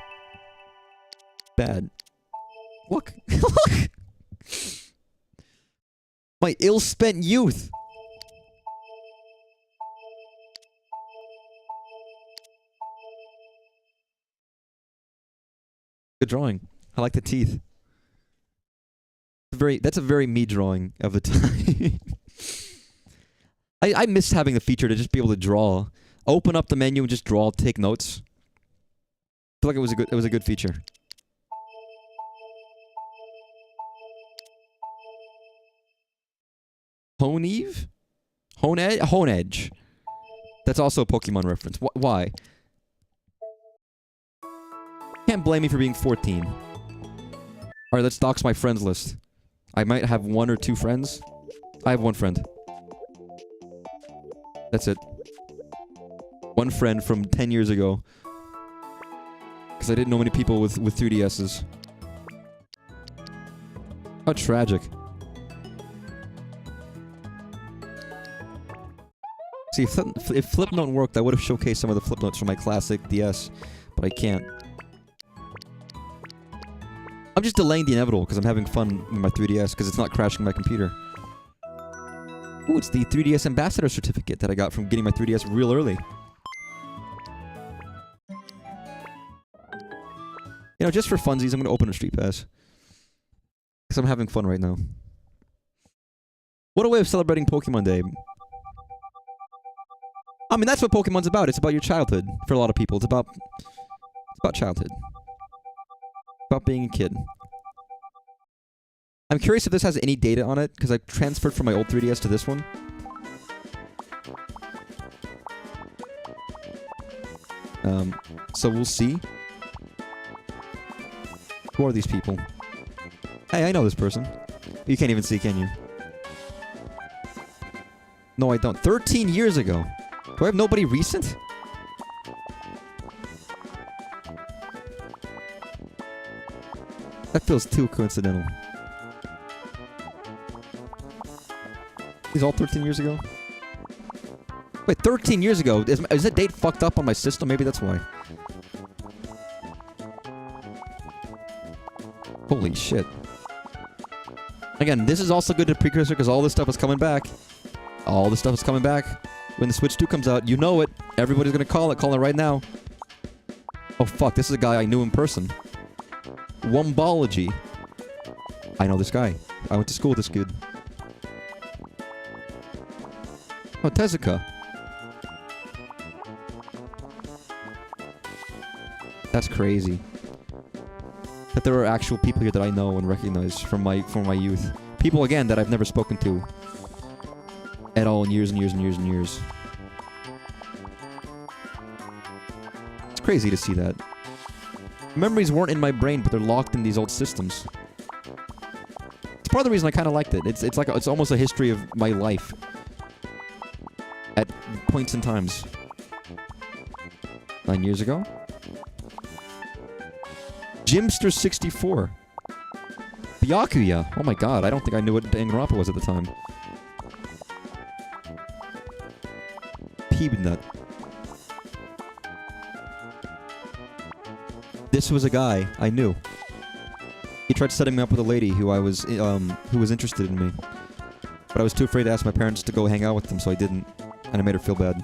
bad. Look. Look! My ill-spent youth. Good drawing. I like the teeth. That's a very me drawing of the time. I miss having the feature to just be able to draw. Open up the menu and just draw, take notes. I feel like it was a good feature. Honeve? Honedge. That's also a Pokemon reference. Why? Can't blame me for being 14. Alright, let's dox my friends list. I might have 1 or 2 friends. I have 1 friend. That's it. 1 friend from 10 years ago. Because I didn't know many people with 3DSs. How tragic. See, if Flipnote worked, I would have showcased some of the Flipnotes from my classic DS, but I can't. I'm just delaying the inevitable because I'm having fun with my 3DS because it's not crashing my computer. Ooh, it's the 3DS Ambassador Certificate that I got from getting my 3DS real early. You know, just for funsies, I'm going to open a Street Pass. Because I'm having fun right now. What a way of celebrating Pokemon Day. I mean, that's what Pokemon's about. It's about your childhood. For a lot of people, it's about childhood. About being a kid. I'm curious if this has any data on it, because I transferred from my old 3DS to this one. So we'll see. Who are these people? Hey, I know this person. You can't even see, can you? No, I don't. 13 years ago. Do I have nobody recent? That feels too coincidental. These all 13 years ago? Wait, 13 years ago? Is that date fucked up on my system? Maybe that's why. Holy shit. Again, this is also good to precursor because all this stuff is coming back. All this stuff is coming back. When the Switch 2 comes out, you know it. Everybody's gonna call it. Call it right now. Oh fuck, this is a guy I knew in person. Wombology. I know this guy. I went to school with this kid. Oh, Tezuka. That's crazy. That there are actual people here that I know and recognize from my youth. People, again, that I've never spoken to at all in years and years and years and years. It's crazy to see that. Memories weren't in my brain, but they're locked in these old systems. It's part of the reason I kind of liked it. It's almost a history of my life. At points in times. 9 years ago? Jimster 64. Byakuya. Oh my god, I don't think I knew what Danganronpa was at the time. Peebnut. This was a guy I knew. He tried setting me up with a lady who was interested in me. But I was too afraid to ask my parents to go hang out with them, so I didn't. And I made her feel bad.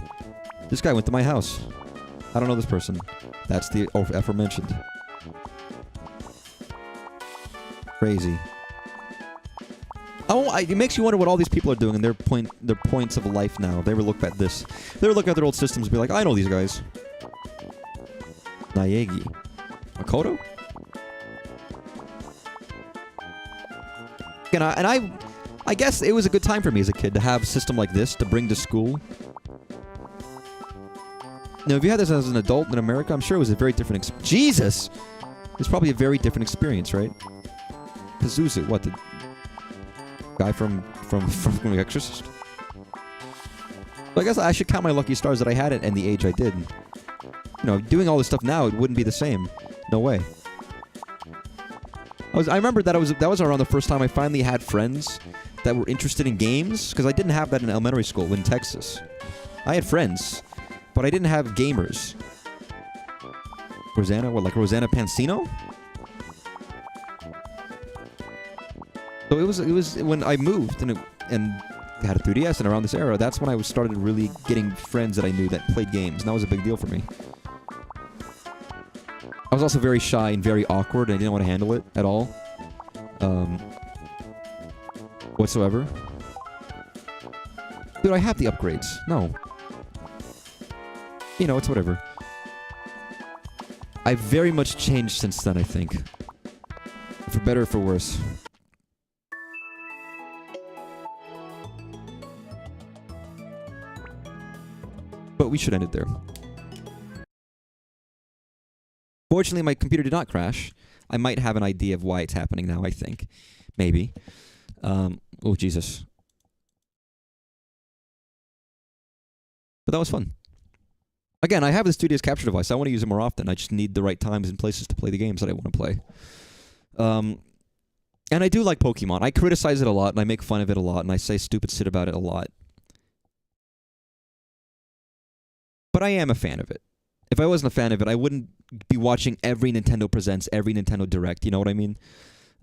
This guy went to my house. I don't know this person. That's the aforementioned. Crazy. Oh, it makes you wonder what all these people are doing in their points of life now. They would look at this. They would look at their old systems and be like, I know these guys. Naegi. Makoto? And I guess it was a good time for me as a kid to have a system like this to bring to school. Now, if you had this as an adult in America, I'm sure it was a very different experience. Jesus! It's probably a very different experience, right? Pazuzu, what, the guy from The Exorcist? So I guess I should count my lucky stars that I had it and the age I did. You know, doing all this stuff now, it wouldn't be the same. No way. I remember that was around the first time I finally had friends that were interested in games, because I didn't have that in elementary school in Texas. I had friends, but I didn't have gamers. Rosanna? What, like Rosanna Pansino? So it was when I moved and had a 3DS, and around this era, that's when I started really getting friends that I knew that played games, and that was a big deal for me. I was also very shy and very awkward, and I didn't want to handle it at all. Whatsoever. Dude, I have the upgrades. No. You know, it's whatever. I've very much changed since then, I think. For better or for worse. But we should end it there. Fortunately, my computer did not crash. I might have an idea of why it's happening now, I think. Maybe. Oh, Jesus. But that was fun. Again, I have the Studio's capture device. I want to use it more often. I just need the right times and places to play the games that I want to play. And I do like Pokemon. I criticize it a lot, and I make fun of it a lot, and I say stupid shit about it a lot. But I am a fan of it. If I wasn't a fan of it, I wouldn't be watching every Nintendo Presents, every Nintendo Direct, you know what I mean?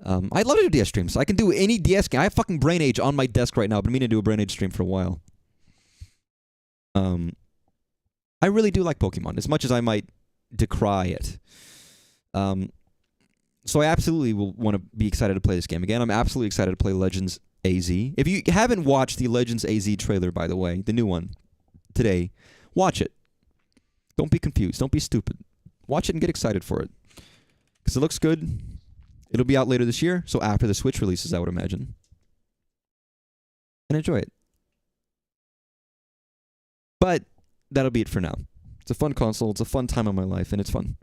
I'd love to do DS streams. I can do any DS game. I have fucking Brain Age on my desk right now. I've been meaning to do a Brain Age stream for a while. I really do like Pokemon, as much as I might decry it. So I absolutely will want to be excited to play this game again. I'm absolutely excited to play Legends AZ. If you haven't watched the Legends AZ trailer, by the way, the new one, today, watch it. Don't be confused. Don't be stupid. Watch it and get excited for it. Because it looks good. It'll be out later this year, so after the Switch releases, I would imagine. And enjoy it. But that'll be it for now. It's a fun console. It's a fun time of my life, and it's fun.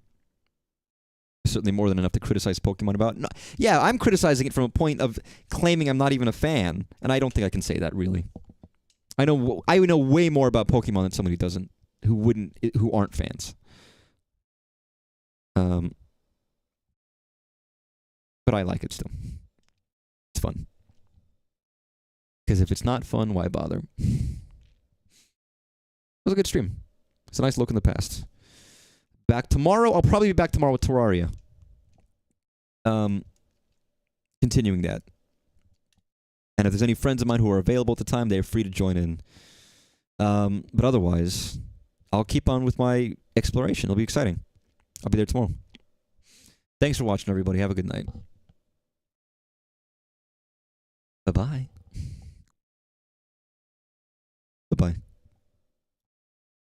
So certainly more than enough to criticize Pokemon about. No, yeah, I'm criticizing it from a point of claiming I'm not even a fan, and I don't think I can say that really. I know way more about Pokemon than somebody who aren't fans. But I like it still. It's fun. Because if it's not fun, why bother? It was a good stream. It's a nice look in the past. Back tomorrow. I'll probably be back tomorrow with Terraria. Continuing that. And if there's any friends of mine who are available at the time, they're free to join in. But otherwise, I'll keep on with my exploration. It'll be exciting. I'll be there tomorrow. Thanks for watching, everybody. Have a good night. Bye-bye. Bye-bye.